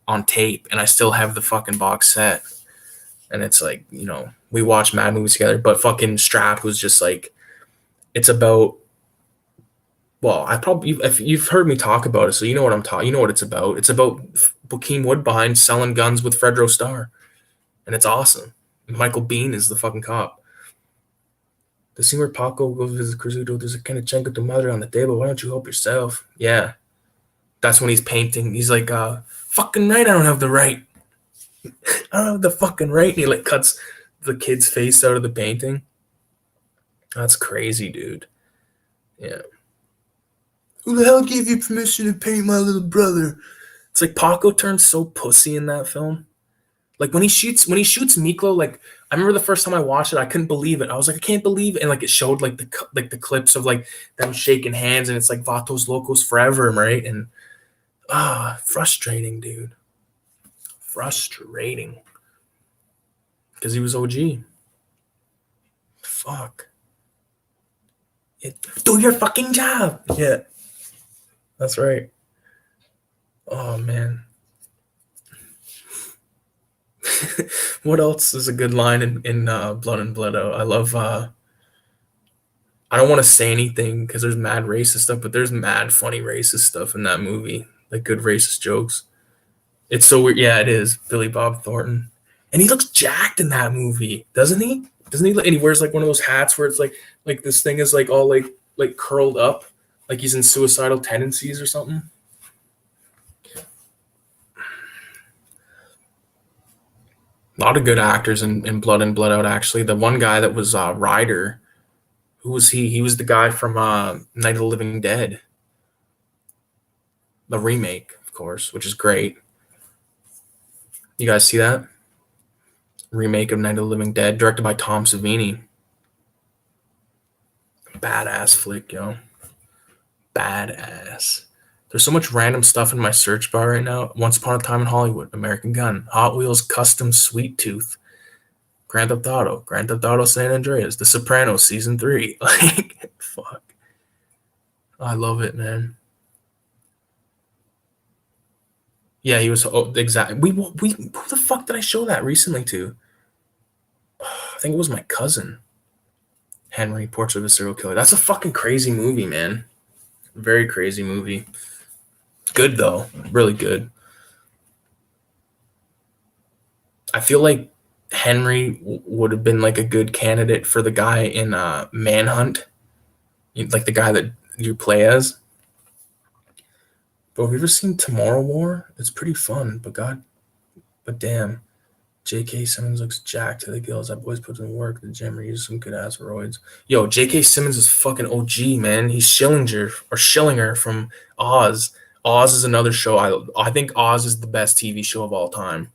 on tape, and I still have the fucking box set. And it's like, we watched mad movies together, but fucking Strap was just like, it's about Well, I probably if you've heard me talk about it, so you know what I'm talking. You know what it's about. It's about Bokeem Woodbine selling guns with Fredro Starr, and it's awesome. Michael Biehn is the fucking cop. The scene where Paco goes to visit Cruzito, there's a kind of chunk of the mother on the table. Why don't you help yourself? Yeah, that's when he's painting. He's like, fucking right, I don't have the right. I don't have the fucking right. And he like cuts the kid's face out of the painting. That's crazy, dude. Yeah. Who the hell gave you permission to paint my little brother? It's like Paco turns so pussy in that film. Like when he shoots Miklo, like I remember the first time I watched it, I couldn't believe it. I was like, I can't believe it. And like it showed like the clips of like them shaking hands, and it's like Vatos Locos forever, right? And frustrating, dude. Frustrating. Because he was OG. Fuck. Do your fucking job. Yeah. That's right. Oh man. What else is a good line in Blood and Blood Out? I love I don't want to say anything because there's mad racist stuff, but there's mad funny racist stuff in that movie. Like good racist jokes. It's so weird. Yeah, it is. Billy Bob Thornton. And he looks jacked in that movie, doesn't he? Doesn't he? And he wears like one of those hats where it's like this thing is like all like curled up, like he's in suicidal tendencies or something. A lot of good actors in Blood and Blood Out, actually. The one guy that was Ryder, who was he? He was the guy from Night of the Living Dead, the remake, of course, which is great. You guys see that? Remake of Night of the Living Dead, directed by Tom Savini. Badass flick, yo. Badass. There's so much random stuff in my search bar right now. Once Upon a Time in Hollywood, American Gun, Hot Wheels Custom Sweet Tooth, Grand Theft Auto San Andreas, The Sopranos Season 3. Like, fuck. I love it, man. Yeah, he was exactly. We who the fuck did I show that recently to? I think it was my cousin. Henry, Portrait of a Serial Killer. That's a fucking crazy movie, man. Very crazy movie. Good though, really good. I feel like Henry would have been like a good candidate for the guy in Manhunt, like the guy that you play as. But have you ever seen Tomorrow War? It's pretty fun, but damn, J.K. Simmons looks jacked to the gills. That boy's put in work. The gym uses some good asteroids. Yo, J.K. Simmons is fucking OG, man. He's Schillinger from Oz. Oz is another show. I think Oz is the best TV show of all time.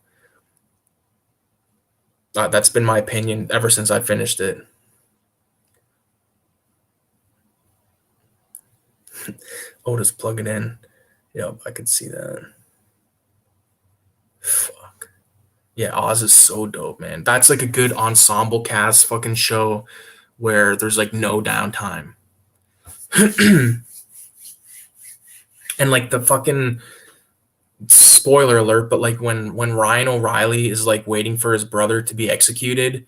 That's been my opinion ever since I finished it. Otis, plug it in. Yep, I could see that. Fuck. Yeah, Oz is so dope, man. That's like a good ensemble cast fucking show where there's like no downtime. And like the fucking spoiler alert, but like when Ryan O'Reilly is like waiting for his brother to be executed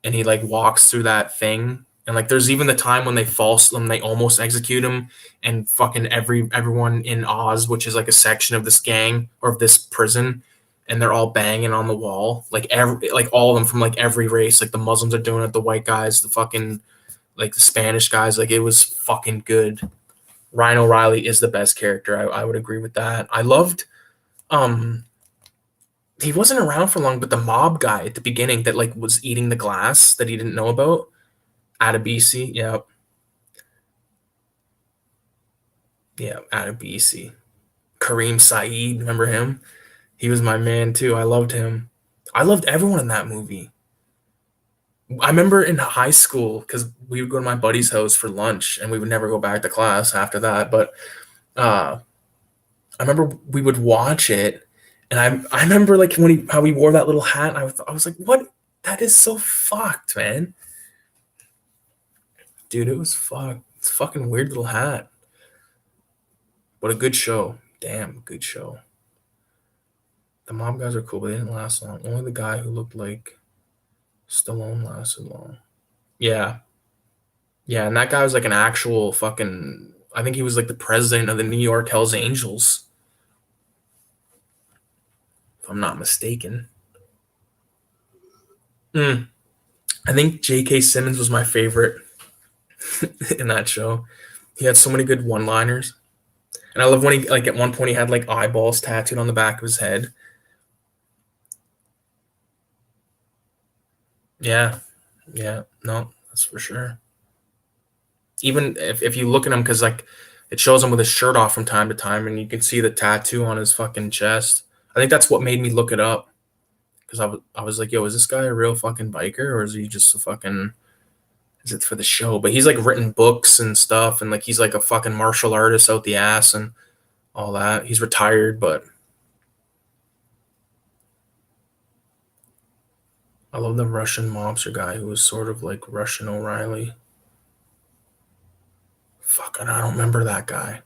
and he like walks through that thing, and like there's even the time when they almost execute him, and fucking everyone in Oz, which is like a section of this gang or of this prison, and they're all banging on the wall, like all of them from like every race, like the Muslims are doing it, the white guys, the fucking like the Spanish guys, like it was fucking good. Ryan O'Reilly is the best character. I would agree with that. I loved um he wasn't around for long, but the mob guy at the beginning that like was eating the glass that he didn't know about. Adabisi, yeah, yeah, Adabisi. Kareem Saeed, remember him? He was my man too. I loved him. I loved everyone in that movie. I remember in high school because we would go to my buddy's house for lunch and we would never go back to class after that. But uh, I remember we would watch it, and I remember like how he wore that little hat. I was like, what? That is so fucked, man. Dude, it was fucked. It's a fucking weird little hat. What a good show. Damn, good show. The mob guys are cool, but they didn't last long. Only the guy who looked like Stallone lasted long. Yeah. Yeah, and that guy was like an actual fucking I think he was like the president of the New York Hells Angels, if I'm not mistaken. I think J.K. Simmons was my favorite in that show. He had so many good one-liners. And I love when he, like, at one point he had like eyeballs tattooed on the back of his head. Yeah. Yeah. No, that's for sure. Even if you look at him, because like it shows him with his shirt off from time to time, and you can see the tattoo on his fucking chest. I think that's what made me look it up, because I was like, yo, is this guy a real fucking biker, or is he just a fucking, is it for the show? But he's like written books and stuff, and like he's like a fucking martial artist out the ass and all that. He's retired, but I love the Russian mobster guy who was sort of like Russian O'Reilly. Fuck, I don't remember that guy.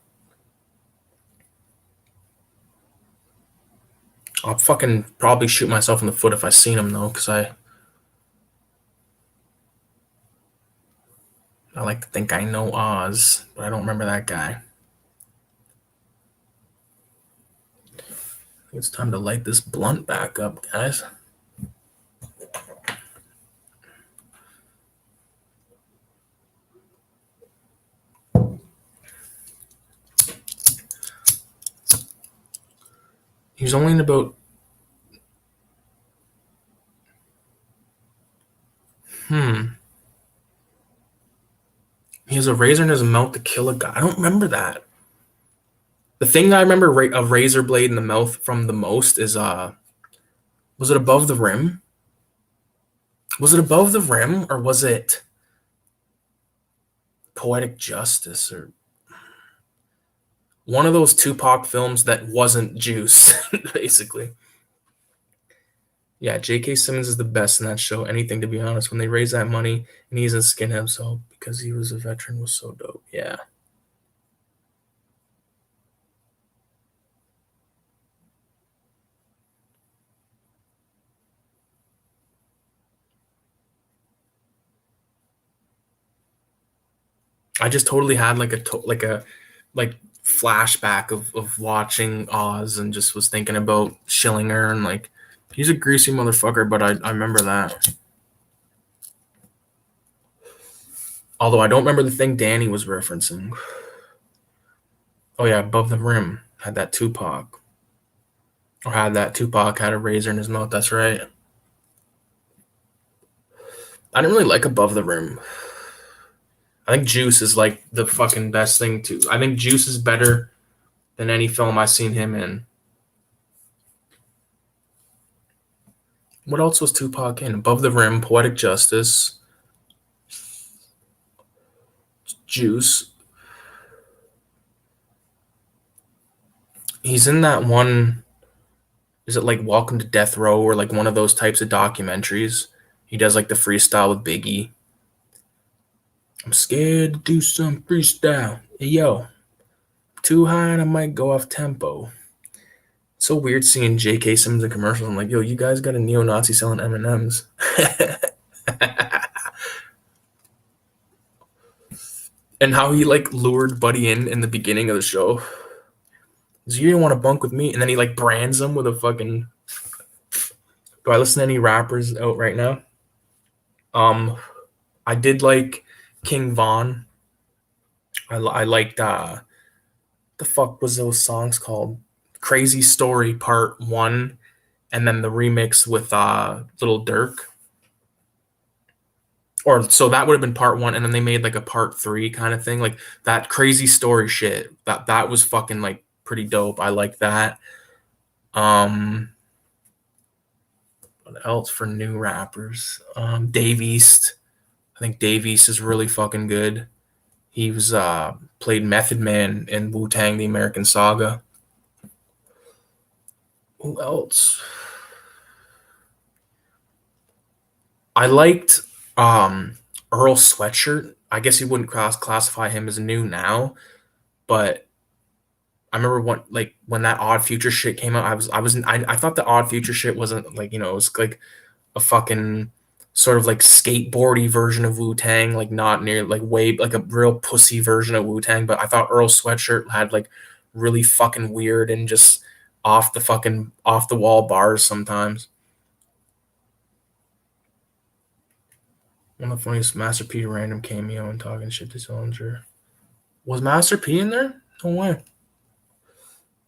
I'll fucking probably shoot myself in the foot if I seen him though, because I like to think I know Oz, but I don't remember that guy. I think it's time to light this blunt back up, guys. He's only in about he has a razor in his mouth to kill a guy. I don't remember that. The thing I remember of razor blade in the mouth from the most is was it Above the Rim? Was it Above the Rim, or was it Poetic Justice, or one of those Tupac films that wasn't Juice, basically? Yeah, J.K. Simmons is the best in that show. Anything, to be honest. When they raise that money and he's a skinhead, so because he was a veteran, was so dope. Yeah. I just totally had like like flashback of watching Oz, and just was thinking about Schillinger, and like he's a greasy motherfucker, but I remember that. Although I don't remember the thing Danny was referencing. Oh yeah, Above the Rim had that Tupac. Or had that Tupac had a razor in his mouth, that's right. I didn't really like Above the Rim. I think Juice is like the fucking best thing too. I think Juice is better than any film I've seen him in. What else was Tupac in? Above the Rim, Poetic Justice, Juice. He's in that one. Is it like Welcome to Death Row, or like one of those types of documentaries? He does like the freestyle with Biggie. I'm scared to do some freestyle. Hey, yo, too high and I might go off tempo. It's so weird seeing J.K. Simmons in commercials. I'm like, yo, you guys got a neo-Nazi selling M&Ms. And how he like lured Buddy in the beginning of the show. He's, you didn't want to bunk with me, and then he like brands him with a fucking. Do I listen to any rappers out right now? I did like King Von. I liked the fuck was those songs called? Crazy Story Part 1, and then the remix with Little Durk. Or so that would have been part 1, and then they made like a part 3 kind of thing. Like that Crazy Story shit. That was fucking like pretty dope. I like that. What else for new rappers? Dave East. I think Dave East is really fucking good. He was played Method Man in Wu-Tang: The American Saga. Who else? I liked Earl Sweatshirt. I guess you wouldn't classify him as new now, but I remember when that Odd Future shit came out. I thought the Odd Future shit wasn't like, it was like a fucking sort of like skateboardy version of Wu-Tang, like not near like way like a real pussy version of Wu-Tang, but I thought Earl Sweatshirt had like really fucking weird and just off the wall bars sometimes. One of the funniest Master P random cameo and talking shit to Sillinger. Was Master P in there? No way.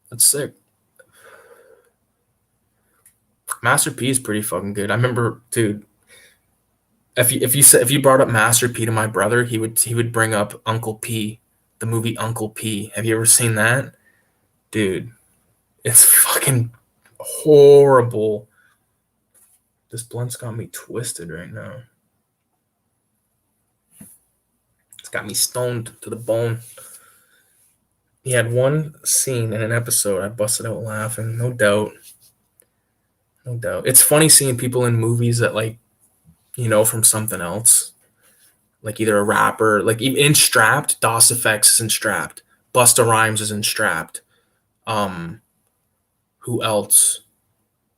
That's sick. Master P is pretty fucking good. I remember, dude. If you brought up Master P to my brother, he would bring up Uncle P, the movie Uncle P. Have you ever seen that? Dude, it's fucking horrible. This blunt's got me twisted right now. It's got me stoned to the bone. He had one scene in an episode. I busted out laughing. No doubt. No doubt. It's funny seeing people in movies that like, you know, from something else. Like either a rapper, like in Strapped, DOS Effects is in Strapped. Busta Rhymes is in Strapped. Who else?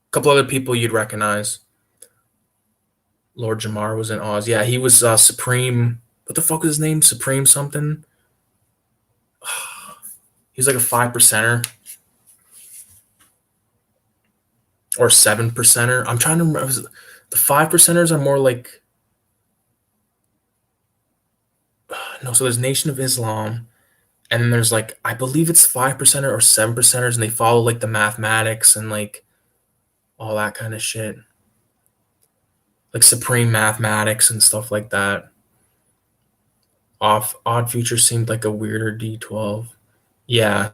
A couple other people you'd recognize. Lord Jamar was in Oz. Yeah, he was Supreme. What the fuck was his name? Supreme something? He's like a 5%er. Or 7%er. I'm trying to remember. The 5%ers are more like... No, so there's Nation of Islam. And then there's like, I believe it's 5%er or 7%ers, and they follow like the mathematics and like all that kind of shit. Like Supreme Mathematics and stuff like that. Odd Future seemed like a weirder D12. Yeah.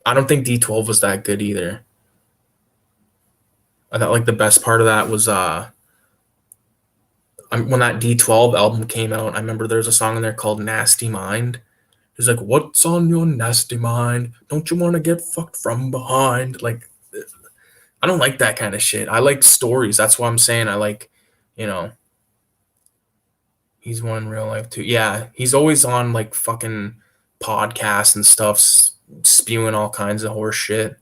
I don't think D12 was that good either. I thought like the best part of that was when that D12 album came out, I remember there's a song in there called Nasty Mind. It's like, what's on your nasty mind? Don't you want to get fucked from behind? Like, I don't like that kind of shit. I like stories. That's what I'm saying. I like, you know, he's one in real life too. Yeah, he's always on like fucking podcasts and stuff, spewing all kinds of horse shit.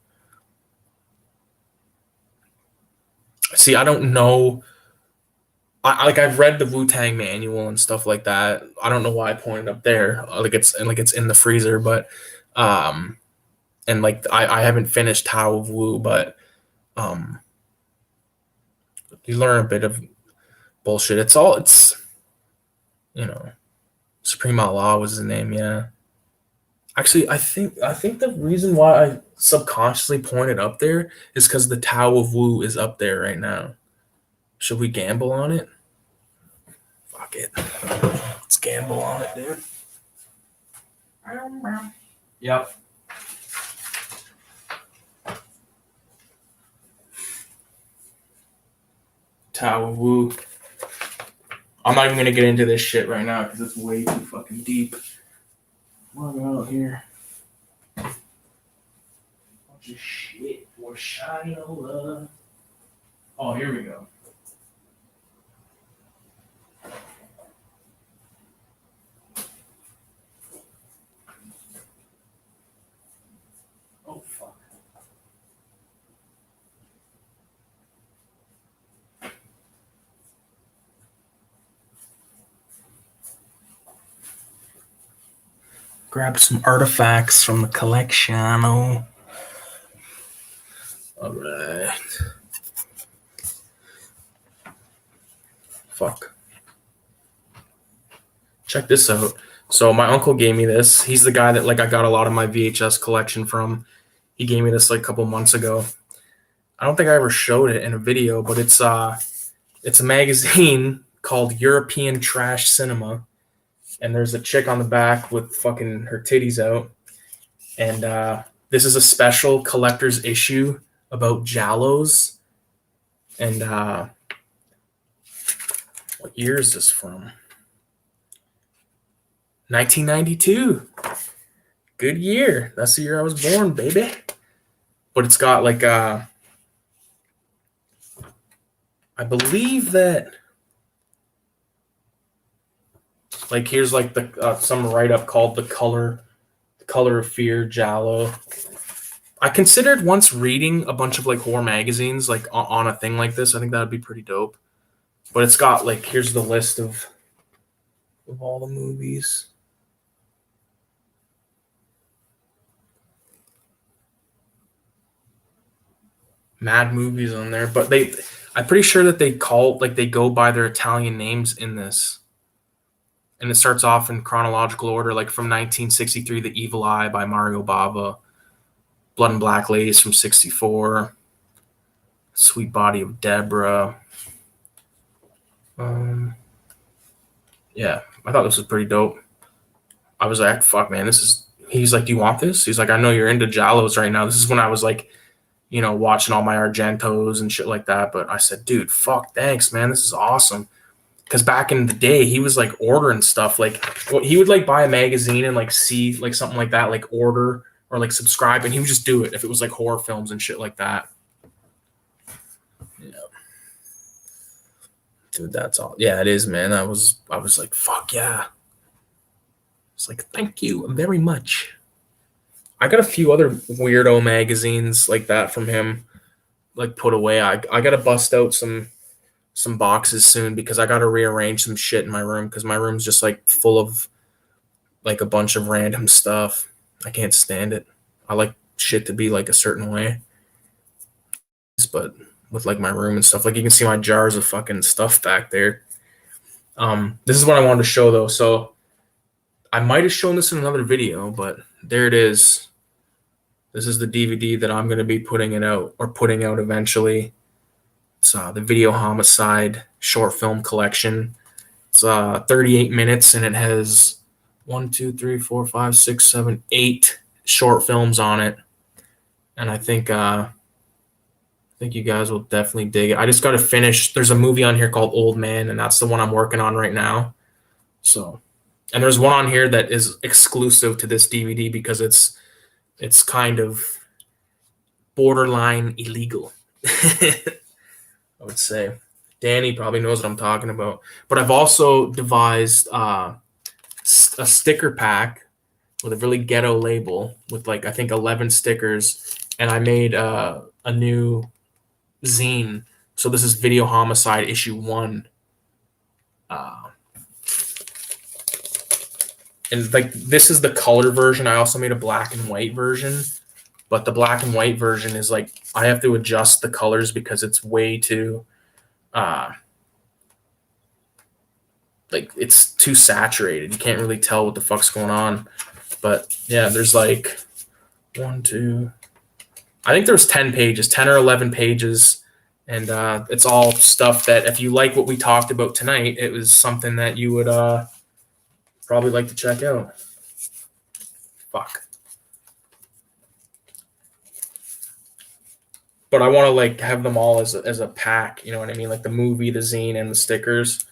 See, I don't know. I've read the Wu-Tang manual and stuff like that. I don't know why I pointed up there. Like it's in the freezer, but and like I haven't finished Tao of Wu, but you learn a bit of bullshit. It's you know, Supreme Allah was his name, yeah. Actually, I think the reason why I subconsciously pointed up there is because the Tao of Wu is up there right now. Should we gamble on it? Fuck it. Let's gamble on it, dude. Yep. Tao of Wu. I'm not even going to get into this shit right now because it's way too fucking deep. What about here? Bunch of shit for Shinola. Oh, here we go. Oh, fuck. Grab some artifacts from the collection. All right. Fuck. Check this out. So my uncle gave me this. He's the guy that like I got a lot of my VHS collection from. He gave me this like a couple months ago. I don't think I ever showed it in a video, but it's a magazine called European Trash Cinema. And there's a chick on the back with fucking her titties out. And this is a special collector's issue about giallos. And what year is this from? 1992. Good year. That's the year I was born, baby. But it's got like I believe that like here's like the some write-up called the color of fear giallo. I considered once reading a bunch of like horror magazines like on a thing like this. I think that would be pretty dope. But it's got like, here's the list of all the movies. Mad movies on there, but I'm pretty sure that they go by their Italian names in this. And it starts off in chronological order, like from 1963, The Evil Eye by Mario Bava, Blood and Black Ladies from 64, Sweet Body of Deborah. Yeah, I thought this was pretty dope. I was like, fuck, man, he's like, do you want this? He's like, I know you're into giallos right now. This is when I was like, watching all my Argentos and shit like that. But I said, dude, fuck, thanks, man. This is awesome. Because back in the day, he was like ordering stuff. Like, he would like buy a magazine and like see like something like that, like order or like subscribe, and he would just do it if it was like horror films and shit like that. Yeah, dude, that's all. Yeah, it is, man. I was like, fuck yeah. It's like, thank you very much. I got a few other weirdo magazines like that from him, like put away. I gotta bust out some boxes soon because I gotta rearrange some shit in my room because my room's just like full of like a bunch of random stuff. I can't stand it. I like shit to be like a certain way. But with like my room and stuff, like you can see my jars of fucking stuff back there. This is what I wanted to show though. So I might have shown this in another video, but there it is. This is the DVD that I'm going to be putting out eventually. It's the VideoHomicide short film collection. It's 38 minutes and it has 8 short films on it. And I think you guys will definitely dig it. I just got to finish. There's a movie on here called Old Man, and that's the one I'm working on right now. So, and there's one on here that is exclusive to this DVD because it's kind of borderline illegal. I would say. Danny probably knows what I'm talking about. But I've also devised a sticker pack with a really ghetto label with like I think 11 stickers, and I made a new zine. So this is VideoHomicide issue 1. And like this is the color version. I also made a black and white version, but the black and white version is like I have to adjust the colors because it's way too like it's too saturated. You can't really tell what the fuck's going on. But yeah, there's like 1, 2, I think there's 10 pages, 10 or 11 pages. And it's all stuff that if you like what we talked about tonight, it was something that you would probably like to check out. Fuck. But I want to like have them all as a pack, you know what I mean? Like the movie, the zine, and the stickers.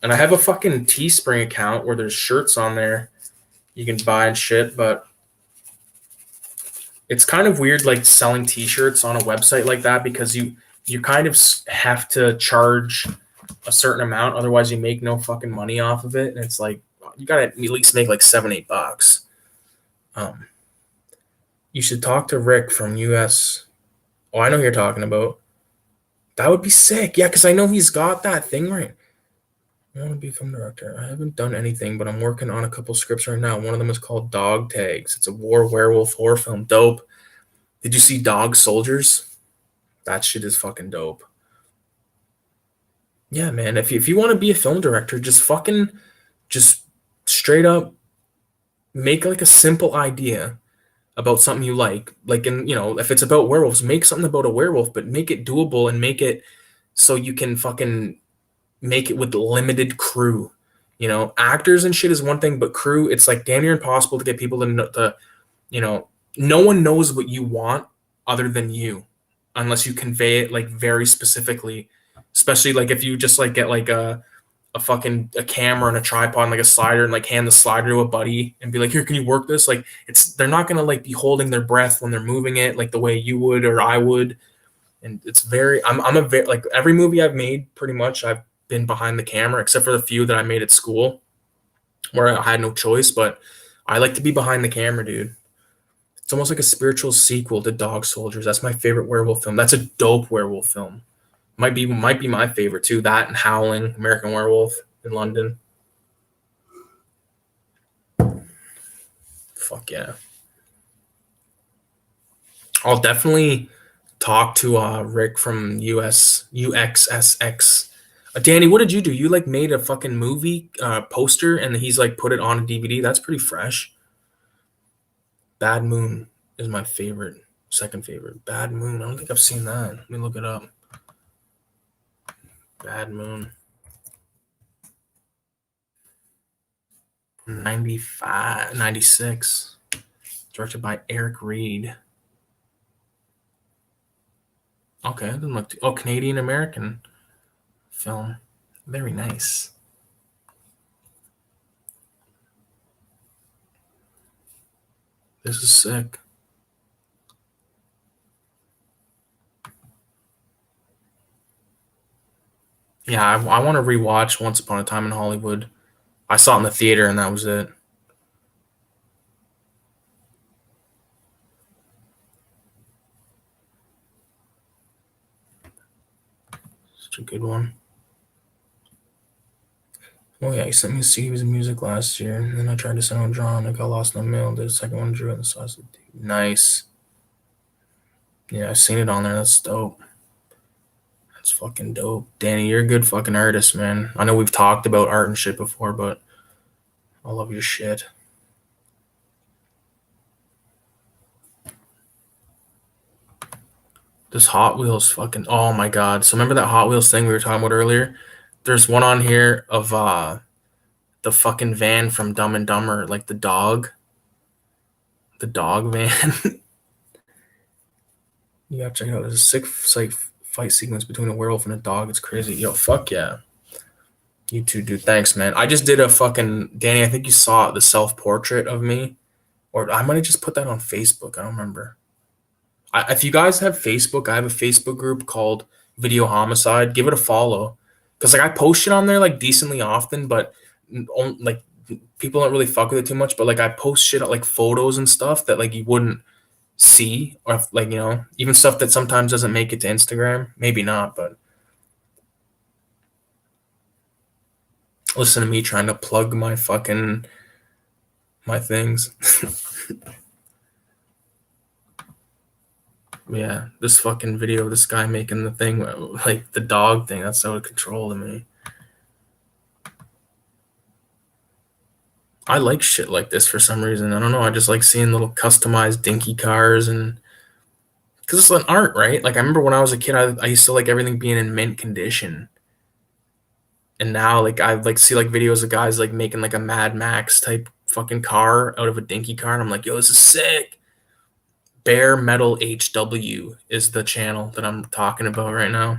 And I have a fucking Teespring account where there's shirts on there you can buy and shit, but it's kind of weird like selling t-shirts on a website like that because you kind of have to charge a certain amount, otherwise you make no fucking money off of it. And it's like you gotta at least make like $7-8. You should talk to Rick from US. Oh, I know who you're talking about. That would be sick. Yeah, because I know he's got that thing right. I want to be a film director. I haven't done anything, but I'm working on a couple scripts right now. One of them is called Dog Tags. It's a war werewolf horror film. Dope. Did you see Dog Soldiers? That shit is fucking dope. Yeah, man. If you want to be a film director, just straight up make like a simple idea about something you like. Like, if it's about werewolves, make something about a werewolf, but make it doable and make it so you can fucking make it with limited crew. Actors and shit is one thing, but crew, it's like damn near impossible to get people to no one knows what you want other than you, unless you convey it like very specifically. Especially like if you just like get like a camera and a tripod and like a slider and like hand the slider to a buddy and be like, here, can you work this? Like they're not gonna like be holding their breath when they're moving it like the way you would or I would. And it's I'm a very like every movie I've made, pretty much I've been behind the camera, except for the few that I made at school where I had no choice. But I like to be behind the camera, dude. It's almost like a spiritual sequel to Dog Soldiers. That's my favorite werewolf film. That's a dope werewolf film. Might be my favorite too. That and Howling, American Werewolf in London. Fuck yeah. I'll definitely talk to Rick from UXSX. Danny, what did you do? You like made a fucking movie poster and he's like put it on a DVD. That's pretty fresh. Bad Moon is my favorite, second favorite. Bad Moon. I don't think I've seen that. Let me look it up. Bad Moon. 95, 96. Directed by Eric Reed. Okay, it doesn't look Canadian American film. Very nice. This is sick. Yeah, I want to rewatch Once Upon a Time in Hollywood. I saw it in the theater and that was it. Such a good one. Oh yeah, he sent me a CD of his music last year, and then I tried to send him a drawing. I got lost in the mail. The second one drew it, and so I said, nice. Yeah, I've seen it on there. That's dope. That's fucking dope. Danny, you're a good fucking artist, man. I know we've talked about art and shit before, but I love your shit. This Hot Wheels fucking, oh my god. So remember that Hot Wheels thing we were talking about earlier? There's one on here of the fucking van from Dumb and Dumber, like the dog. The dog van. You gotta check it out. There's a sick like fight sequence between a werewolf and a dog. It's crazy. Yo, fuck yeah. You too, dude. Thanks, man. I just did a fucking Danny. I think you saw the self portrait of me, or I might have just put that on Facebook. I don't remember. If you guys have Facebook, I have a Facebook group called Video Homicide. Give it a follow, because like I post shit on there like decently often, but like people don't really fuck with it too much. But like I post shit like photos and stuff that like you wouldn't see, or like even stuff that sometimes doesn't make it to Instagram. Maybe not, but listen to me trying to plug my things. Yeah, this fucking video of this guy making the thing, like the dog thing, that's out of control to me. I like shit like this for some reason. I don't know. I just like seeing little customized dinky cars, and because it's an art, right? Like I remember when I was a kid, I used to like everything being in mint condition. And now like I like see like videos of guys like making like a Mad Max type fucking car out of a dinky car, and I'm like, yo, this is sick. Bare Metal HW is the channel that I'm talking about right now.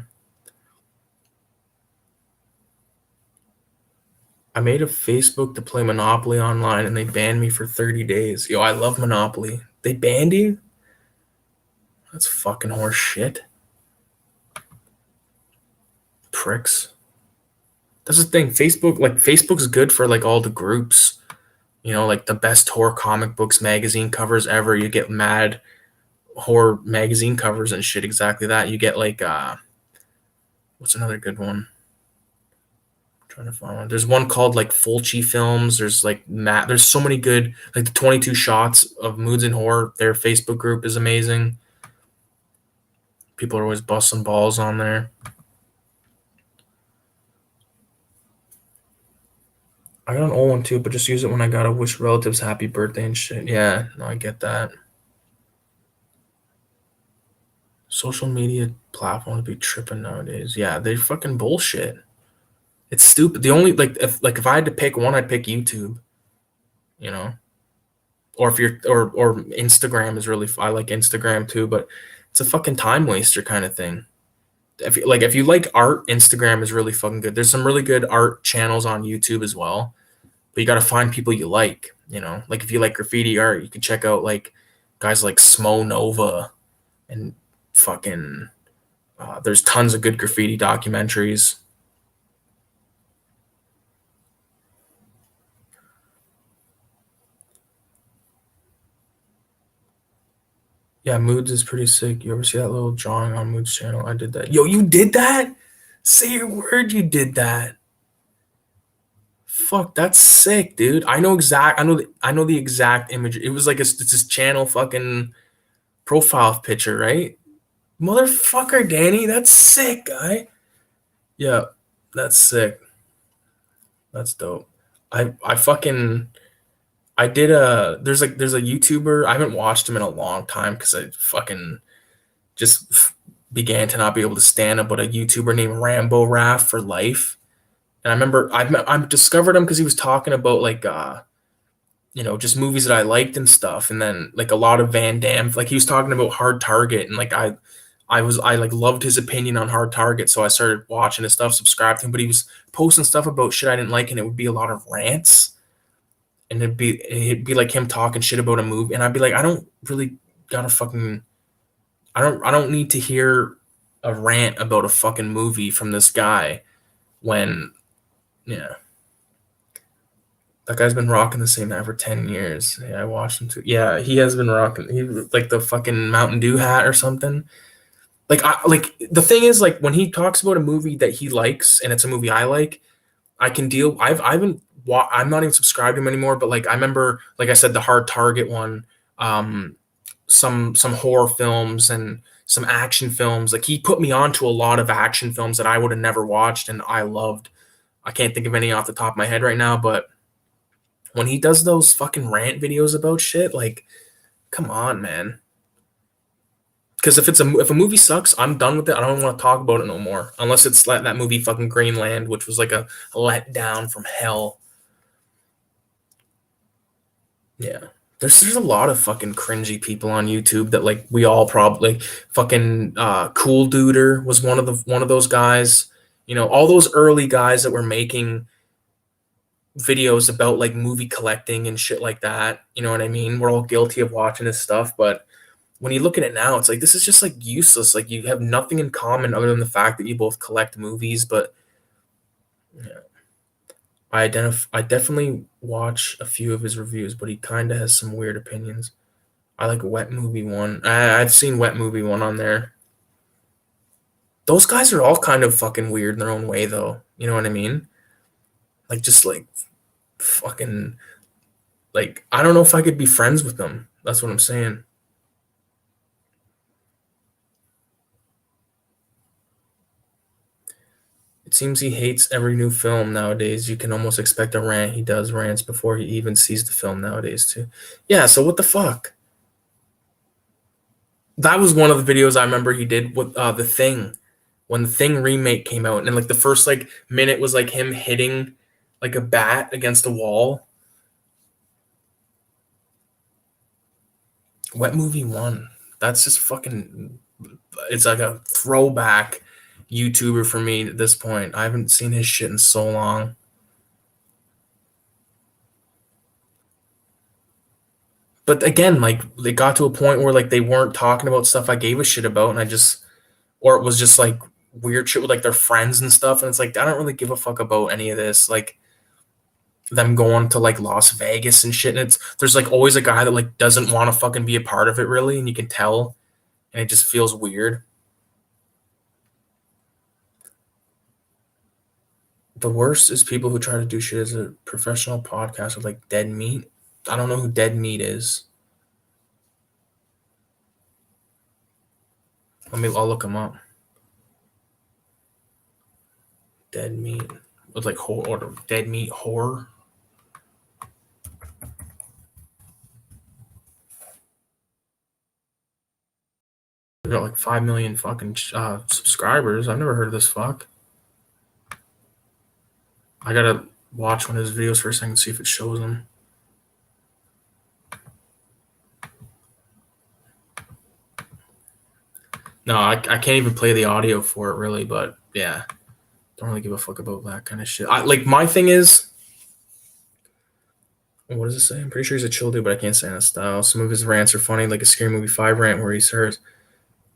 I made a Facebook to play Monopoly online and they banned me for 30 days. Yo, I love Monopoly. They banned you? That's fucking horse shit. Pricks. That's the thing. Facebook's good for like all the groups. Like the best horror comic books magazine covers ever. You get mad horror magazine covers and shit. Exactly that. You get like what's another good one? I'm trying to find one. There's one called like Fulci Films. There's like there's so many good, like the 22 shots of moods in horror. Their Facebook group is amazing. People are always busting balls on there. I got an old one too, but just use it when I gotta wish relatives happy birthday and shit. Yeah, no, I get that. Social media platforms be tripping nowadays. Yeah, they fucking bullshit. It's stupid. The only if I had to pick one, I'd pick YouTube. You know, or if you're or Instagram is really. I like Instagram too, but it's a fucking time waster kind of thing. If you like art, Instagram is really fucking good. There's some really good art channels on YouTube as well, but you got to find people you like. Like if you like graffiti art, you can check out like guys like Smo Nova and fucking. There's tons of good graffiti documentaries. Yeah, Moods is pretty sick. You ever see that little drawing on Moods channel? I did that. Yo, you did that? Say your word, you did that. Fuck, that's sick, dude. I know the exact image. It was like it's his channel fucking profile picture, right? Motherfucker, Danny, that's sick, guy. Yeah, that's sick. That's dope. I fucking I did a there's a YouTuber. I haven't watched him in a long time because I fucking just began to not be able to stand him. But a YouTuber named Rambo Raff for life. And I remember I discovered him because he was talking about like just movies that I liked and stuff, and then like a lot of Van Damme. Like he was talking about Hard Target, and like I like loved his opinion on Hard Target, so I started watching his stuff, subscribed to him. But he was posting stuff about shit I didn't like, and it would be a lot of rants, and it'd be like him talking shit about a movie, and I'd be like, I don't really gotta fucking I don't need to hear a rant about a fucking movie from this guy when yeah. That guy's been rocking the same hat for 10 years. Yeah, I watched him too. Yeah, he has been rocking he like the fucking Mountain Dew hat or something. Like the thing is like when he talks about a movie that he likes and it's a movie I like, I can deal I haven't I'm not even subscribed to him anymore, but like I remember like I said the Hard Target one, um some horror films and some action films. Like he put me on to a lot of action films that I would have never watched and I loved. I can't think of any off the top of my head right now, but when he does those fucking rant videos about shit, like, come on, man. Because if a movie sucks, I'm done with it. I don't want to talk about it no more. Unless it's like that movie fucking Greenland, which was like a letdown from hell. Yeah. There's a lot of fucking cringy people on YouTube that like we all probably fucking Cool Duder was one of those guys. You know, all those early guys that were making videos about like movie collecting and shit like that. You know what I mean? We're all guilty of watching this stuff, but when you look at it now, it's like this is just like useless. Like you have nothing in common other than the fact that you both collect movies. But yeah, I definitely watch a few of his reviews, but he kind of has some weird opinions. I like Wet Movie One. I've seen Wet Movie One on there. Those guys are all kind of fucking weird in their own way, though. You know what I mean? Like just like fucking like I don't know if I could be friends with them. That's what I'm saying. It seems he hates every new film nowadays. You can almost expect a rant. He does rants before he even sees the film nowadays too. Yeah, so what the fuck? That was one of the videos I remember he did with the Thing when the Thing remake came out, and like the first like minute was like him hitting like a bat against a wall. Wet Movie One. That's just fucking. It's like a throwback YouTuber for me at this point. I haven't seen his shit in so long. But again, like they got to a point where like they weren't talking about stuff I gave a shit about, and I just or it was just like weird shit with like their friends and stuff, and it's like I don't really give a fuck about any of this. Like them going to like Las Vegas and shit, and it's there's like always a guy that like doesn't want to fucking be a part of it really, and you can tell, and it just feels weird. The worst is people who try to do shit as a professional podcast with like Dead Meat. I don't know who Dead Meat is. I'll look him up. Dead Meat with like horror or Dead Meat horror. We got like 5 million fucking subscribers. I've never heard of this fuck. I gotta watch one of his videos for a second, see if it shows him. No, I can't even play the audio for it really, but yeah, don't really give a fuck about that kind of shit. Like my thing is, what does it say? I'm pretty sure he's a chill dude, but I can't say that style. Some of his rants are funny, like a Scary Movie 5 rant where he starts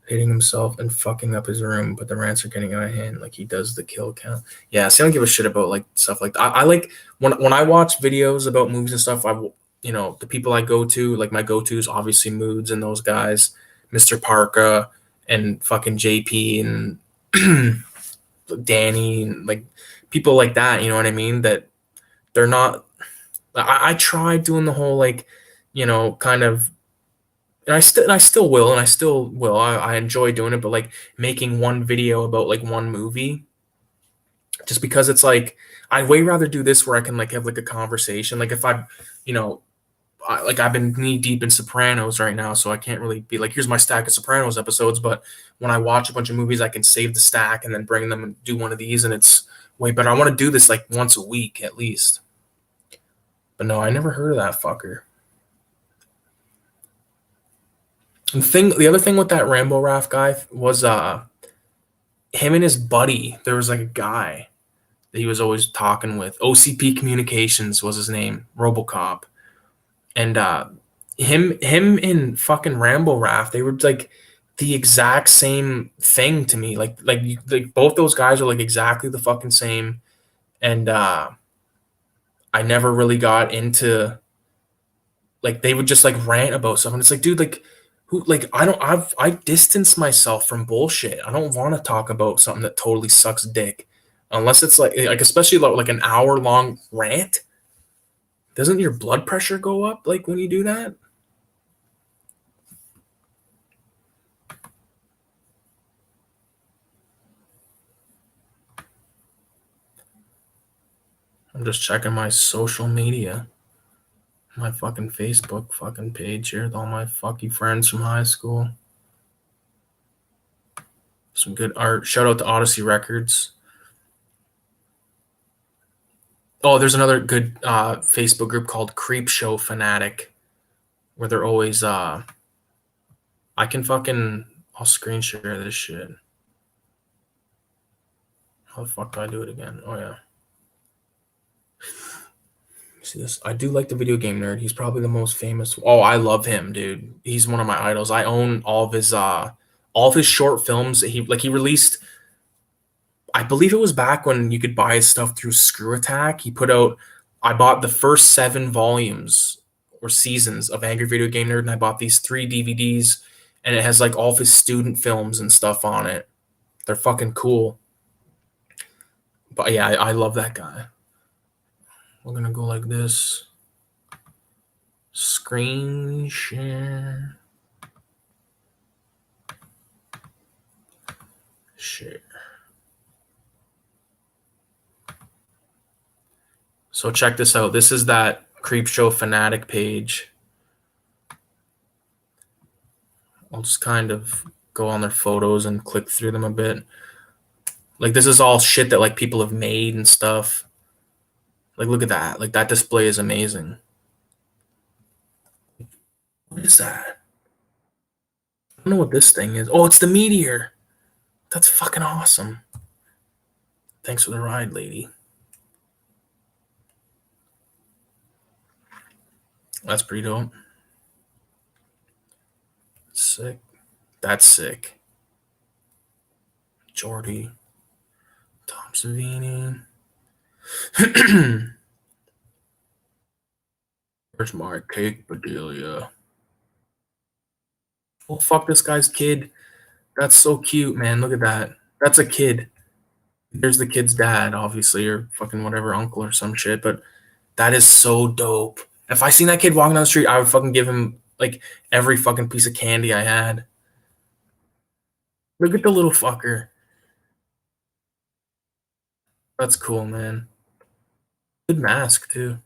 hitting himself and fucking up his room, but the rants are getting out of hand, like he does the kill count. Yeah, see, I don't give a shit about like stuff like that. I like when I watch videos about movies and stuff. The people I go to, like my go-tos, obviously Moods and those guys. Mr. Parka and fucking JP and Danny and like people like that, you know what I mean? That they're not. I tried doing the whole like, kind of, and I still will, and I still will. I enjoy doing it, but like making one video about like one movie, just because it's like I'd way rather do this where I can like have like a conversation. Like if you know, I've been knee deep in Sopranos right now, so I can't really be like, here's my stack of Sopranos episodes. But when I watch a bunch of movies, I can save the stack and then bring them and do one of these, and it's way better. I want to do this like once a week at least. But no, I never heard of that fucker. And the other thing with that Rambo Raft guy was him and his buddy. There was like a guy that he was always talking with. OCP Communications was his name, RoboCop, and him and fucking Rambo Raft, they were like the exact same thing to me. Like both those guys are like exactly the fucking same, and I never really got into, like, they would just like rant about stuff, and it's like, dude, like, who, like, I distance myself from bullshit. I don't want to talk about something that totally sucks dick, unless it's like especially like an hour long rant. Doesn't your blood pressure go up like when you do that? I'm just checking my social media, my fucking Facebook fucking page here with all my fucky friends from high school. Some good art. Shout out to Odyssey Records. Oh, there's another good Facebook group called Creep Show Fanatic, where they're always I can fucking, I'll screen share this shit. How the fuck do I do it again? Oh yeah. See this? I do like the video game nerd. He's probably the most famous. Oh, I love him, dude. He's one of my idols. I own all of his short films. He released, I believe it was back when you could buy his stuff through Screw Attack. I bought the first 7 volumes or seasons of Angry Video Game Nerd, and I bought these 3 DVDs, and it has like all of his student films and stuff on it. They're fucking cool. But yeah, I love that guy. We're gonna go like this. Screen share. Share. So check this out. This is that Creepshow Fanatic page. I'll just kind of go on their photos and click through them a bit. Like, this is all shit that like people have made and stuff. Like, look at that. Like, that display is amazing. What is that? I don't know what this thing is. Oh, it's the meteor. That's fucking awesome. Thanks for the ride, lady. That's pretty dope. Sick. That's sick. Jordy. Tom Savini. Where's my cake, Bedelia? Oh, fuck this guy's kid. That's so cute, man. Look at that. That's a kid. There's the kid's dad, obviously, or fucking whatever, uncle or some shit. But that is so dope. If I seen that kid walking down the street, I would fucking give him like every fucking piece of candy I had. Look at the little fucker. That's cool, man. Good mask too.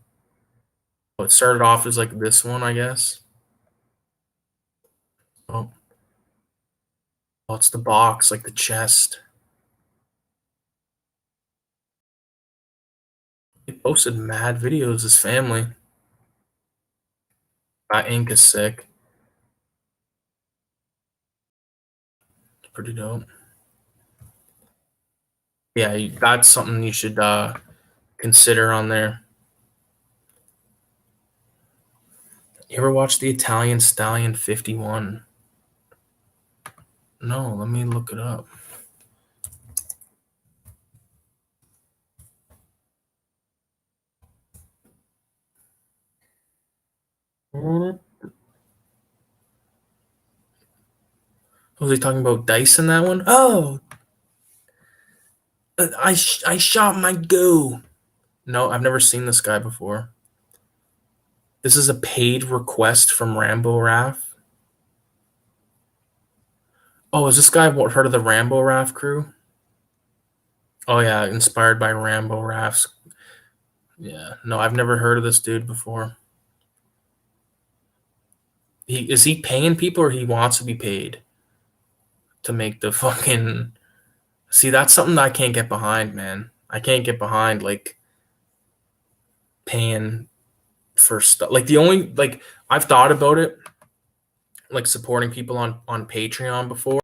Oh, it started off as like this one, I guess. Oh, oh, it's the box, like the chest. He posted mad videos. His family. That ink is sick. Pretty dope. Yeah, that's something you should consider on there. You ever watch the Italian Stallion 51? No, let me look it up. Was he talking about dice in that one? Oh, I shot my go. No, I've never seen this guy before. This is a paid request from Rambo Raff. Oh, is this guy heard of the Rambo Raff crew? Oh yeah, inspired by Rambo Raff's. Yeah, no, I've never heard of this dude before. Is he paying people or he wants to be paid to make the fucking? See, that's something that I can't get behind, man. I can't get behind like paying for stuff. Like the only like I've thought about it, like supporting people on Patreon before,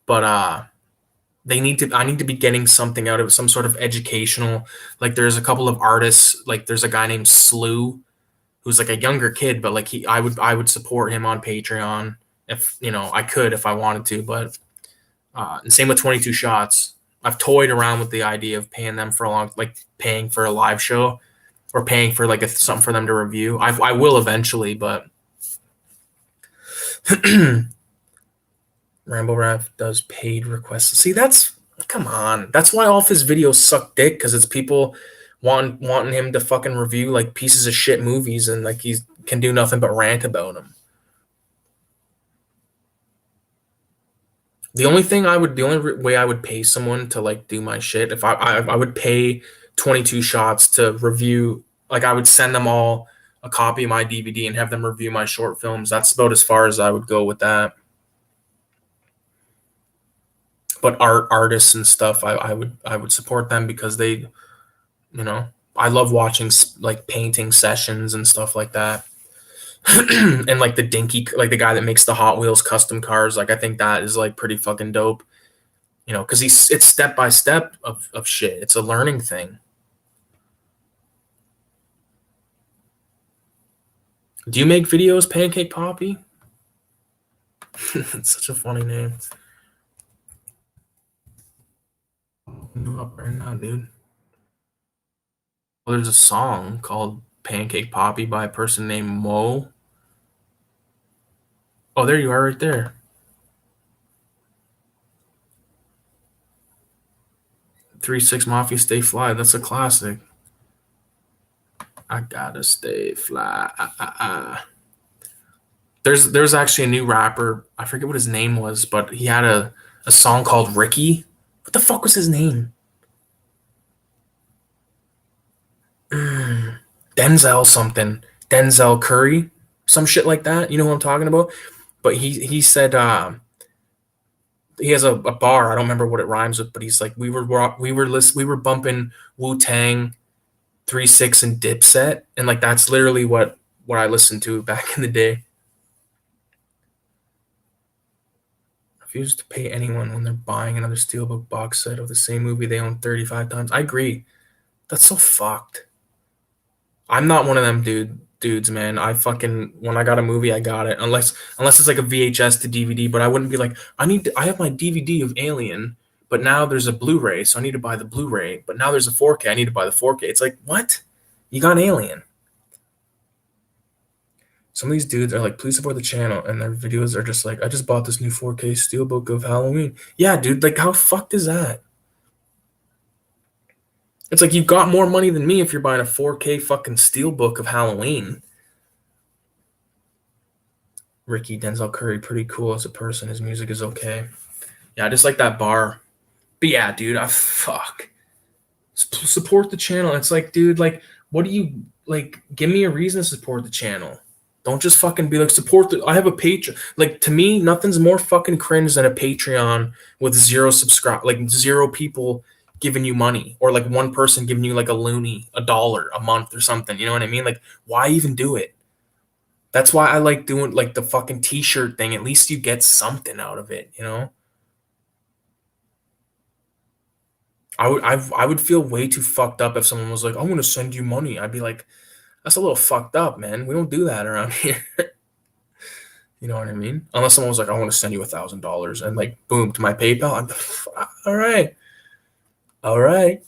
but they need to I need to be getting something out of it, some sort of educational. Like there's a couple of artists, like there's a guy named Slew who's like a younger kid, but like I would support him on Patreon if I could if I wanted to, but and same with 22 Shots. I've toyed around with the idea of paying them for like paying for a live show or paying for like something for them to review. I will eventually, but Rambo Raff does paid requests. See, come on. That's why all of his videos suck dick, because it's people wanting him to fucking review like pieces of shit movies, and like he can do nothing but rant about them. The only way I would pay someone to like do my shit, if I would pay 22 Shots to review, like I would send them all a copy of my DVD and have them review my short films. That's about as far as I would go with that. But artists and stuff, I would support them because they, I love watching like painting sessions and stuff like that. And like the dinky, like the guy that makes the Hot Wheels custom cars, like I think that is like pretty fucking dope. Because it's step by step of shit. It's a learning thing. Do you make videos, Pancake Poppy? It's such a funny name. Up right now, dude. Well, there's a song called Pancake Poppy by a person named Mo. Oh, there you are right there. 3-6 Mafia Stay Fly. That's a classic. I gotta stay fly. There's actually a new rapper. I forget what his name was, but he had a song called Ricky. What the fuck was his name? Denzel something. Denzel Curry. Some shit like that. You know who I'm talking about? But he said he has a bar. I don't remember what it rhymes with, but he's like we were bumping Wu-Tang, 3-6 and Dipset, and like that's literally what I listened to back in the day. Refuse to pay anyone when they're buying another Steelbook box set of the same movie they own 35 times. I agree. That's so fucked. I'm not one of them dudes, man. When I got a movie, I got it. Unless it's like a VHS to DVD, but I wouldn't be like, I have my DVD of Alien, but now there's a Blu-ray, so I need to buy the Blu-ray. But now there's a 4K, I need to buy the 4K. It's like, what? You got Alien. Some of these dudes are like, please support the channel, and their videos are just like, I just bought this new 4K Steelbook of Halloween. Yeah, dude, like how fucked is that? It's like you've got more money than me if you're buying a 4K fucking Steelbook of Halloween. Ricky Denzel Curry, pretty cool as a person. His music is okay. Yeah, I just like that bar. But yeah, dude, fuck. Support the channel. It's like, dude, like, what do you like? Give me a reason to support the channel. Don't just fucking be like I have a Patreon. Like to me, nothing's more fucking cringe than a Patreon with like zero people giving you money, or like one person giving you like a loony, $1 a month or something. You know what I mean? Like, why even do it? That's why I like doing like the fucking t-shirt thing. At least you get something out of it, I would feel way too fucked up if someone was like, "I'm gonna send you money." I'd be like, "That's a little fucked up, man. We don't do that around here." You know what I mean? Unless someone was like, "I want to send you $1,000," and like, boom, to my PayPal. I'm like, all right, all right.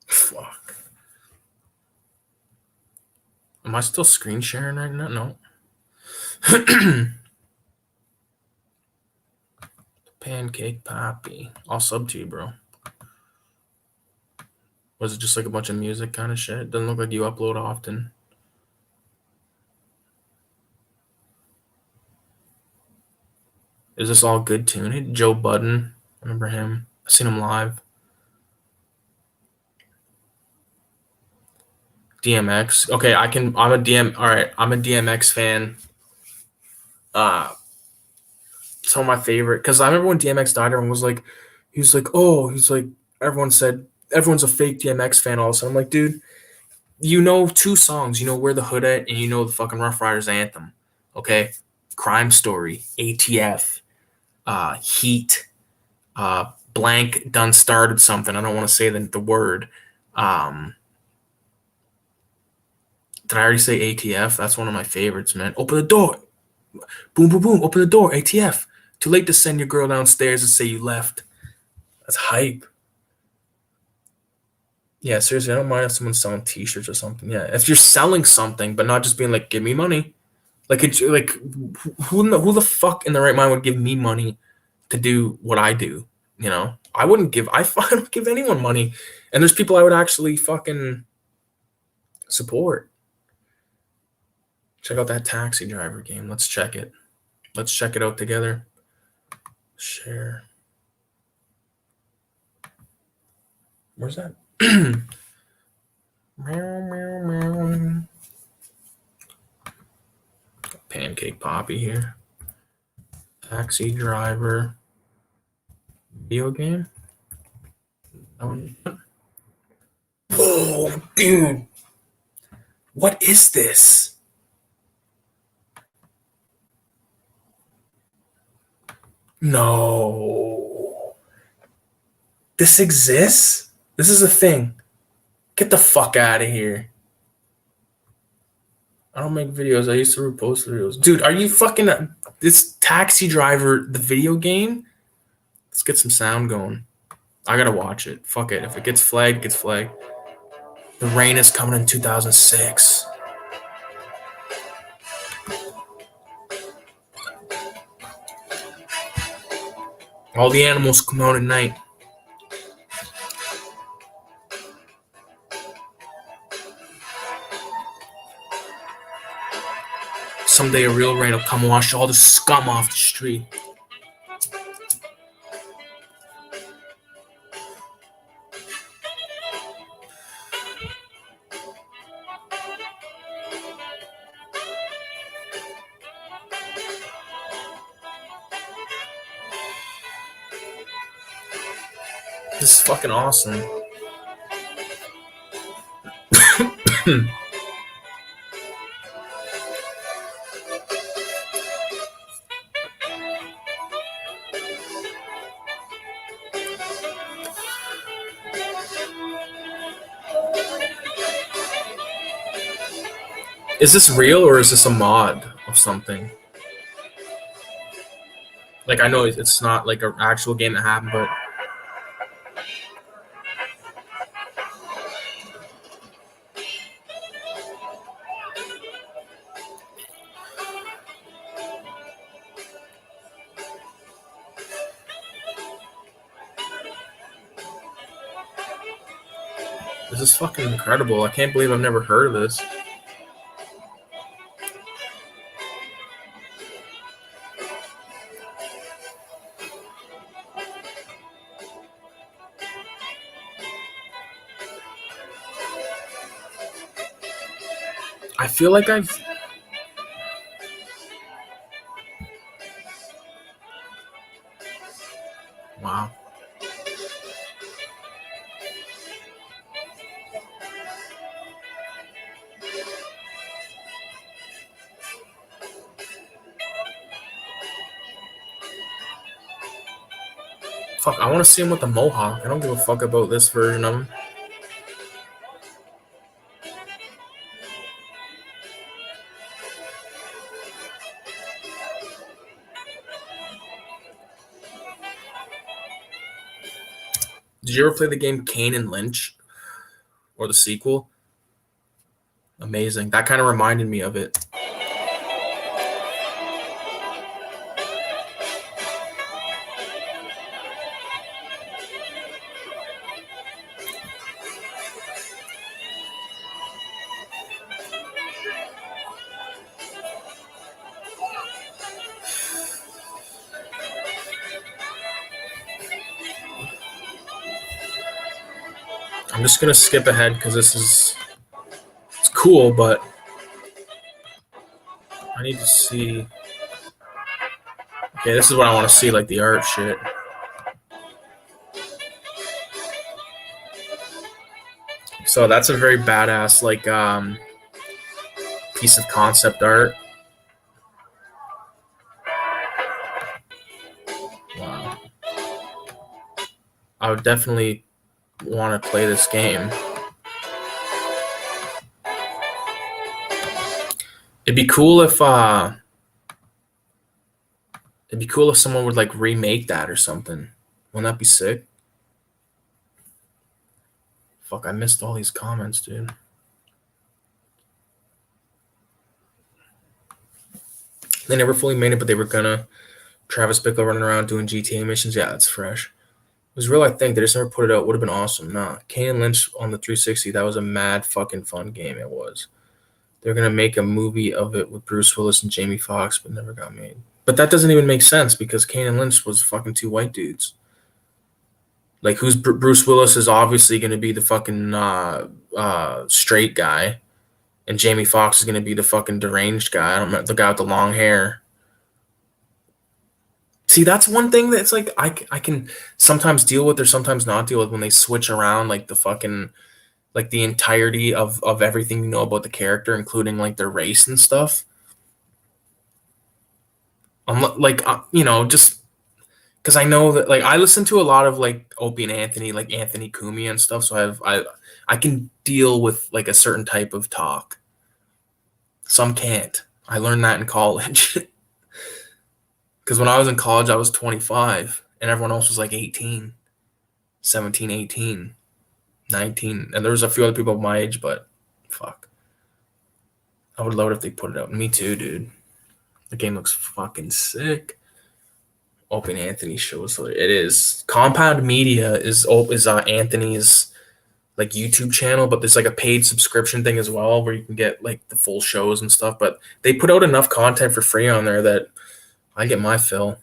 Fuck. Am I still screen sharing right now? No. Pancake Poppy. I'll sub to you, bro. Was it just like a bunch of music kind of shit? Doesn't look like you upload often. Is this all good tuned? Joe Budden. I remember him. I've seen him live. DMX. Okay, I'm a DMX fan. Some of my favorite, because I remember when DMX died, everyone was like, everyone said everyone's a fake DMX fan. All of a sudden, I'm like, dude, you know 2 songs. You know Where the Hood At, and you know the fucking Rough Riders anthem. Okay, Crime Story, ATF, Heat, blank done started something. I don't want to say the word. Did I already say ATF? That's one of my favorites, man. Open the door. Boom, boom, boom. Open the door. ATF. Too late to send your girl downstairs and say you left. That's hype. Yeah, seriously, I don't mind if someone's selling T-shirts or something. Yeah, if you're selling something, but not just being like, "Give me money," like it's like, who the fuck in the right mind would give me money to do what I do? You know, I wouldn't give. I don't give anyone money, and there's people I would actually fucking support. Check out that Taxi Driver game. Let's check it. Let's check it out together. Share. Where's that? Pancake Poppy here. Taxi Driver. Video game? Oh, dude. What is this? No. This exists? This is a thing. Get the fuck out of here. I don't make videos. I used to repost videos. Dude, are you fucking... This Taxi Driver, the video game? Let's get some sound going. I gotta watch it. Fuck it. If it gets flagged, it gets flagged. The Rain is coming in 2006. All the animals come out at night. Someday a real rain will come wash all the scum off the street. This is fucking awesome. Is this real or is this a mod of something? Like, I know it's not like an actual game that happened, but... This is fucking incredible. I can't believe I've never heard of this. I feel like I've... Wow. Fuck, I want to see him with the mohawk. I don't give a fuck about this version of him. Did you ever play the game Kane and Lynch? Or the sequel? Amazing. That kind of reminded me of it. I'm just gonna skip ahead because it's cool, but I need to see. Okay, this is what I want to see, like the art shit. So that's a very badass like piece of concept art. Wow. I would definitely want to play this game. It'd be cool if someone would like remake that or something. Wouldn't that be sick? Fuck, I missed all these comments, dude. They never fully made it, but they were gonna. Travis Bickle running around doing GTA missions. Yeah, that's fresh. It was real, I think. They just never put it out. Would have been awesome. Nah. Kane Lynch on the 360, that was a mad fucking fun game. It was. They're going to make a movie of it with Bruce Willis and Jamie Foxx, but never got made. But that doesn't even make sense because Kane and Lynch was fucking two white dudes. Like, who's Bruce Willis is obviously going to be the fucking straight guy, and Jamie Foxx is going to be the fucking deranged guy. I don't know, the guy with the long hair. See, that's one thing that's like I can sometimes deal with or sometimes not deal with when they switch around like the fucking like the entirety of everything you know about the character, including like their race and stuff. I'm like just because I know that like I listen to a lot of like Opie and Anthony, like Anthony Cumia and stuff, so I can deal with like a certain type of talk. Some can't. I learned that in college. Because when I was in college, I was 25, and everyone else was like 18, 17, 18, 19. And there was a few other people my age, but fuck. I would love it if they put it out. Me too, dude. The game looks fucking sick. Open Anthony shows. It is. Compound Media is Anthony's like YouTube channel, but there's like a paid subscription thing as well where you can get like the full shows and stuff. But they put out enough content for free on there that I get my fill.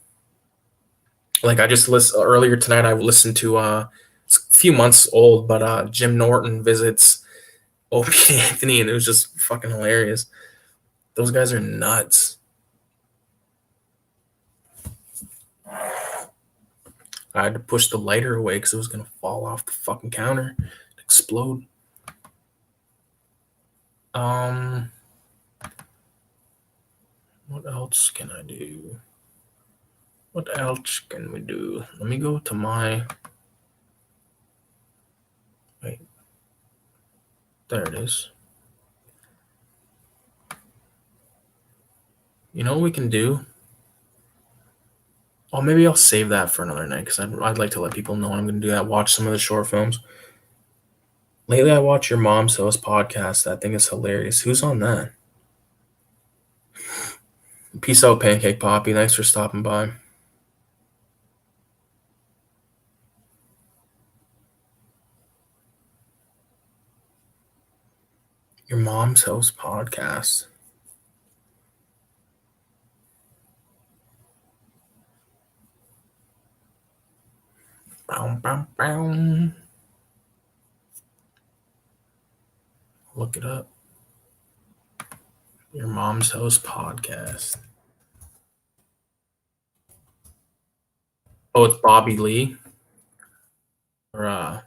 Like I just listened earlier tonight. I listened to it's a few months old, but Jim Norton visits Opie Anthony, and it was just fucking hilarious. Those guys are nuts. I had to push the lighter away because it was gonna fall off the fucking counter, explode. What else can I do? What else can we do? Let me go to my. Wait. There it is. You know what we can do? Oh, maybe I'll save that for another night because I'd like to let people know I'm going to do that. Watch some of the short films. Lately, I watch Your Mom's House podcast. That thing is hilarious. Who's on that? Peace out, Pancake Poppy. Thanks for stopping by. Your Mom's House podcast. Bow, bow, bow. Look it up. Your Mom's House podcast. Oh, it's Bobby Lee. Or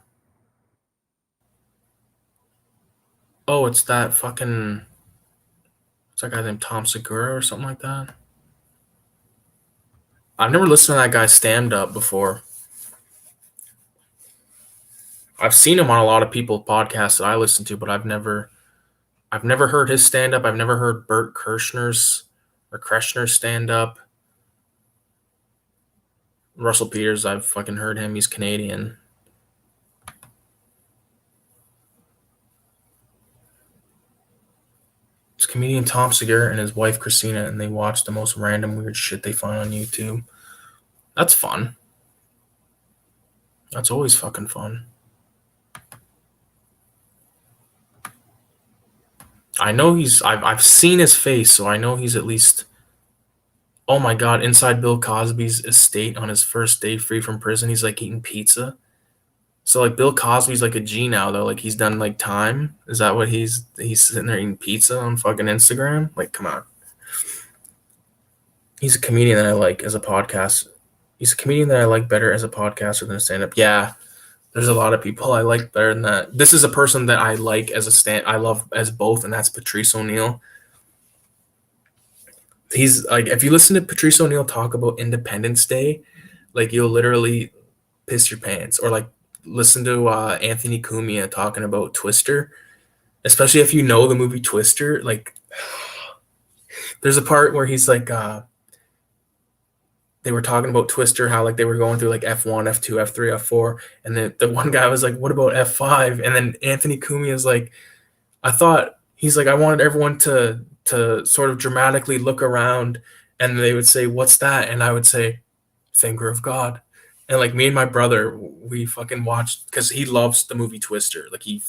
oh, it's that fucking. What's that guy named Tom Segura or something like that? I've never listened to that guy's stand-up before. I've seen him on a lot of people's podcasts that I listen to, but I've never heard his stand-up. I've never heard Bert Kirshner's stand-up. Russell Peters, I've fucking heard him. He's Canadian. comedian Tom Segura and his wife Christina, and they watch the most random weird shit they find on YouTube. That's fun. That's always fucking fun. I know I've seen his face, so I know he's at least. Oh my god! Inside Bill Cosby's estate on his first day free from prison, he's like eating pizza. So like Bill Cosby's like a G now though. Like he's done like time. Is that what he's sitting there eating pizza on fucking Instagram? Like come on. He's a comedian that I like as a podcast. He's a comedian that I like better as a podcaster than a stand-up. Yeah, there's a lot of people I like better than that. This is a person that I like as a I love as both, and that's Patrice O'Neal. He's like, if you listen to Patrice O'Neal talk about Independence Day, like you'll literally piss your pants. Or like listen to Anthony Cumia talking about Twister, especially if you know the movie Twister. Like there's a part where he's like they were talking about Twister, how like they were going through like F1, F2, F3, F4, and then the one guy was like, what about F5? And then Anthony Cumia is like, he's like, I wanted everyone to sort of dramatically look around, and they would say, what's that? And I would say, finger of God. And like me and my brother, we fucking watched, because he loves the movie Twister. Like he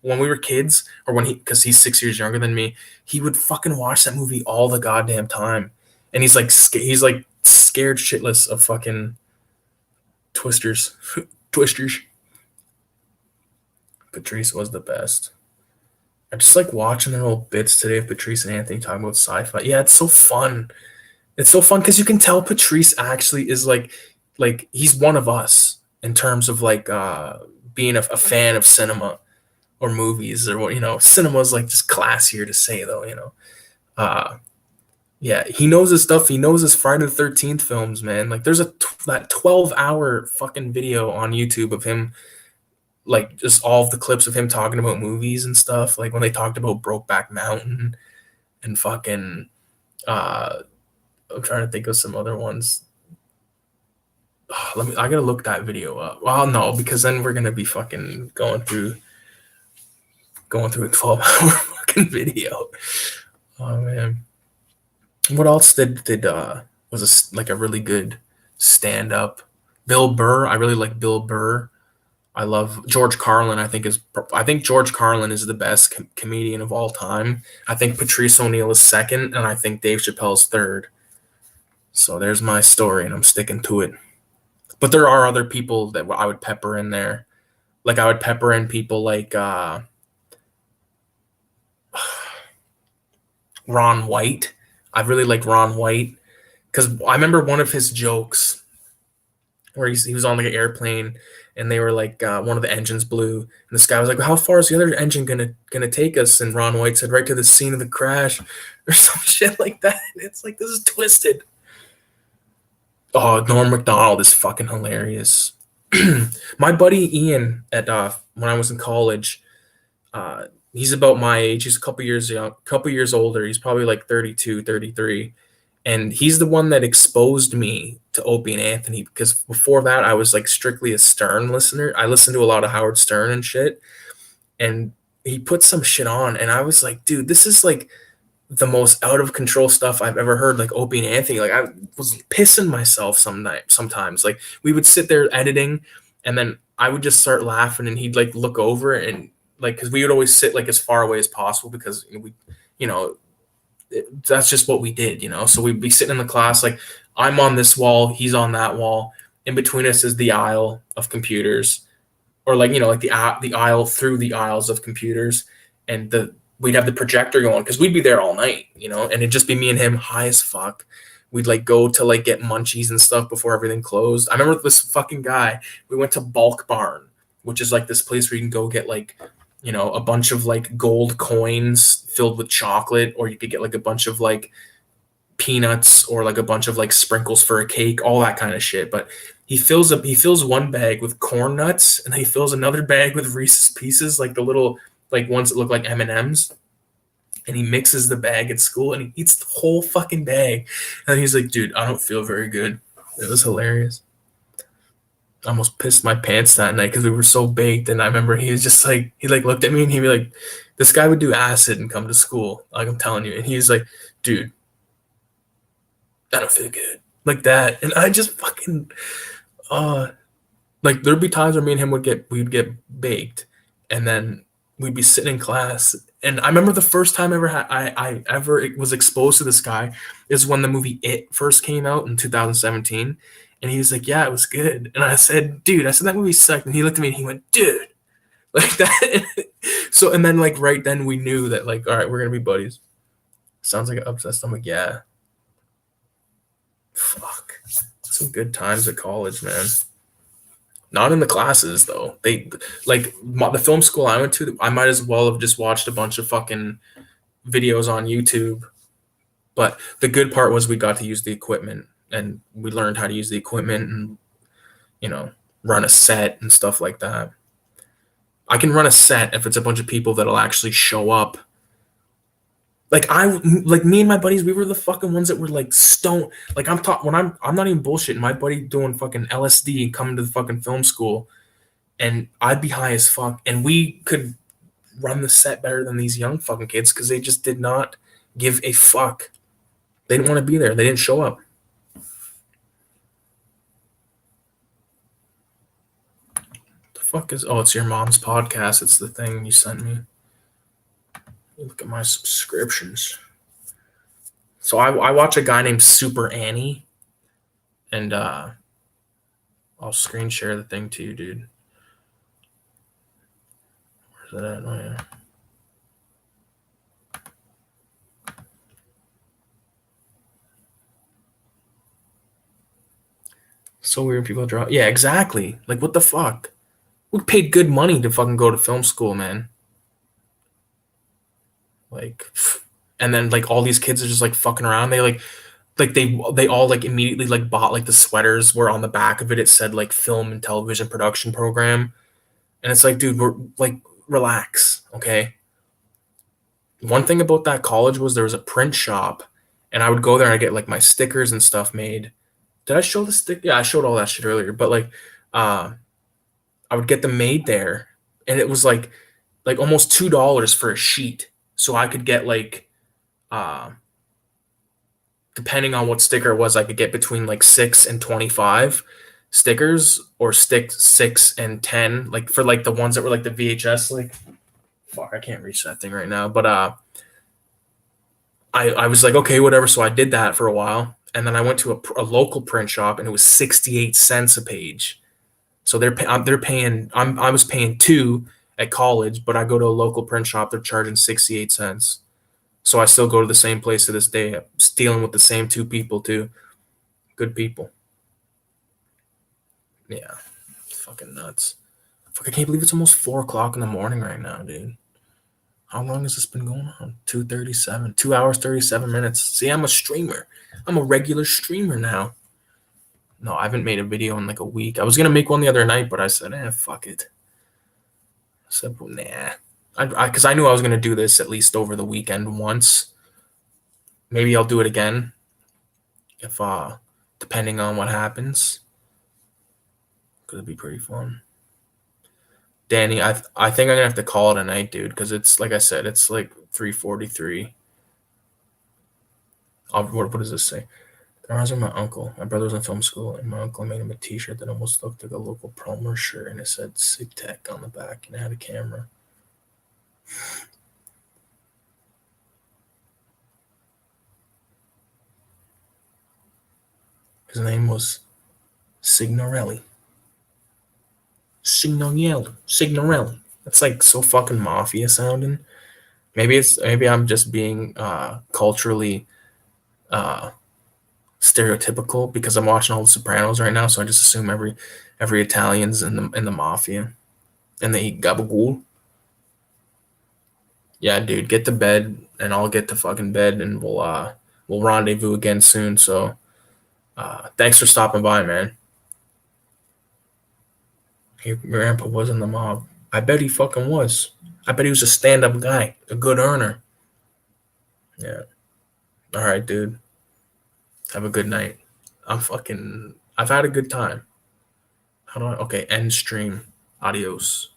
when we were kids, or because he's 6 years younger than me, he would fucking watch that movie all the goddamn time. And he's like scared shitless of fucking Twisters. Twisters. Patrice was the best. I just like watching their little bits today of Patrice and Anthony talking about sci-fi. Yeah, it's so fun. It's so fun because you can tell Patrice actually is like he's one of us in terms of like being a fan of cinema or movies, or what, cinema is like just classier to say though. Yeah, he knows his stuff. He knows his Friday the 13th films, man. Like there's that 12-hour fucking video on YouTube of him, like just all of the clips of him talking about movies and stuff. Like when they talked about Brokeback Mountain and fucking I'm trying to think of some other ones. I gotta look that video up. Well, no, because then we're gonna be fucking going through a 12-hour fucking video. Oh man. What else was like a really good stand-up? Bill Burr. I really like Bill Burr. I love George Carlin. I think George Carlin is the best comedian of all time. I think Patrice O'Neal is second, and I think Dave Chappelle's third. So there's my story, and I'm sticking to it. But there are other people that I would pepper in there. Like I would pepper in people like Ron White. I really like Ron White because I remember one of his jokes where he was on like an airplane and they were like one of the engines blew and this guy was like, how far is the other engine gonna take us? And Ron White said, right to the scene of the crash or some shit like that. It's like, this is twisted. Oh, Norm Macdonald is fucking hilarious. My buddy Ian at when I was in college, he's about my age. He's a couple years older. He's probably like 32, 33. And he's the one that exposed me to Opie and Anthony, because before that I was like strictly a Stern listener. I listened to a lot of Howard Stern and shit. And he put some shit on and I was like, dude, this is like the most out of control stuff I've ever heard. Like Opie and Anthony, like I was pissing myself sometimes. Like we would sit there editing and then I would just start laughing and he'd like look over and like, because we would always sit like as far away as possible because that's just what we did, so we'd be sitting in the class, like I'm on this wall, he's on that wall, in between us is the aisle of computers, or like like the aisle through the aisles of computers, and we'd have the projector going because we'd be there all night, and it'd just be me and him high as fuck. We'd like go to like get munchies and stuff before everything closed. I remember this fucking guy, we went to Bulk Barn, which is like this place where you can go get like a bunch of like gold coins filled with chocolate, or you could get like a bunch of like peanuts or like a bunch of like sprinkles for a cake, all that kind of shit. But he fills one bag with corn nuts and he fills another bag with Reese's Pieces, like the little like ones that look like M&Ms. And he mixes the bag at school and he eats the whole fucking bag. And he's like, dude, I don't feel very good. It was hilarious. I almost pissed my pants that night because we were so baked. And I remember he was just like, he like looked at me and he'd be like, this guy would do acid and come to school. Like, I'm telling you. And he's like, dude, I don't feel good. Like that. And I just fucking, uh, like there'd be times where me and him we'd get baked, and then we'd be sitting in class. And I remember the first time I ever was exposed to this guy is when the movie It first came out in 2017. And he was like, yeah, it was good. And I said, dude, I said that movie sucked. And he looked at me and he went, dude, like that. So, and then like right then we knew that like, all right, we're gonna be buddies. Sounds like an obsessed. I'm like, yeah, fuck, some good times at college, man. Not in the classes though. They like the film school I went to. I might as well have just watched a bunch of fucking videos on YouTube. But the good part was we got to use the equipment, and we learned how to use the equipment, and you know, run a set and stuff like that. I can run a set if it's a bunch of people that'll actually show up. Like me and my buddies, we were the fucking ones that were like stoned. Like I'm not even bullshitting. My buddy doing fucking LSD coming to the fucking film school, and I'd be high as fuck, and we could run the set better than these young fucking kids because they just did not give a fuck. They didn't want to be there. They didn't show up. The fuck is? Oh, it's your mom's podcast. It's the thing you sent me. Look at my subscriptions. So I watch a guy named Super Annie, and I'll screen share the thing to you, dude. Where's it at? Oh yeah. So weird people draw. Yeah, exactly. Like what the fuck? We paid good money to fucking go to film school, man. Like, and then like all these kids are just like fucking around. They all like immediately like bought like the sweaters where on the back of it it said like film and television production program. And it's like, dude, we're like, relax, okay? One thing about that college was there was a print shop, and I would go there and I get like my stickers and stuff made. Did I show the stick? Yeah, I showed all that shit earlier. But like, uh, I would get them made there, and it was like almost $2 for a sheet. So I could get like, uh, depending on what sticker it was, I could get between like 6 and 25 stickers, or stick 6 and 10. Like for like the ones that were like the VHS, like fuck, I can't reach that thing right now. But I was like, okay, whatever. So I did that for a while, and then I went to a local print shop, and it was 68 cents a page. So they're paying. I was paying two at college, but I go to a local print shop. They're charging 68 cents. So I still go to the same place to this day. I'm dealing with the same two people too. Good people. Yeah, it's fucking nuts. Fuck, I can't believe it's almost 4 o'clock in the morning right now, dude. How long has this been going on? 2:37, 2 hours 37 minutes. See, I'm a streamer. I'm a regular streamer now. No, I haven't made a video in like a week. I was gonna make one the other night, but I said, fuck it. I said, well, nah. Because I knew I was gonna do this at least over the weekend once. Maybe I'll do it again if depending on what happens. Could be pretty fun. Danny, I think I'm gonna have to call it a night, dude, because it's like I said, it's like 3:43. What does this say? It reminds me of my uncle. My brother was in film school, and my uncle made him a T-shirt that almost looked like a local promo shirt, and it said "Sig Tech" on the back, and it had a camera. His name was Signorelli. Signorelli. That's like so fucking mafia sounding. Maybe I'm just being culturally stereotypical because I'm watching all the Sopranos right now, so I just assume every Italian's in the mafia, and they eat gabagool. Yeah, dude, get to bed, and I'll get to fucking bed, and we'll rendezvous again soon. So thanks for stopping by, man. Your grandpa was in the mob. I bet he fucking was. I bet he was a stand-up guy, a good earner. Yeah. All right, dude. Have a good night. I've had a good time. How do I? Okay, end stream. Adios.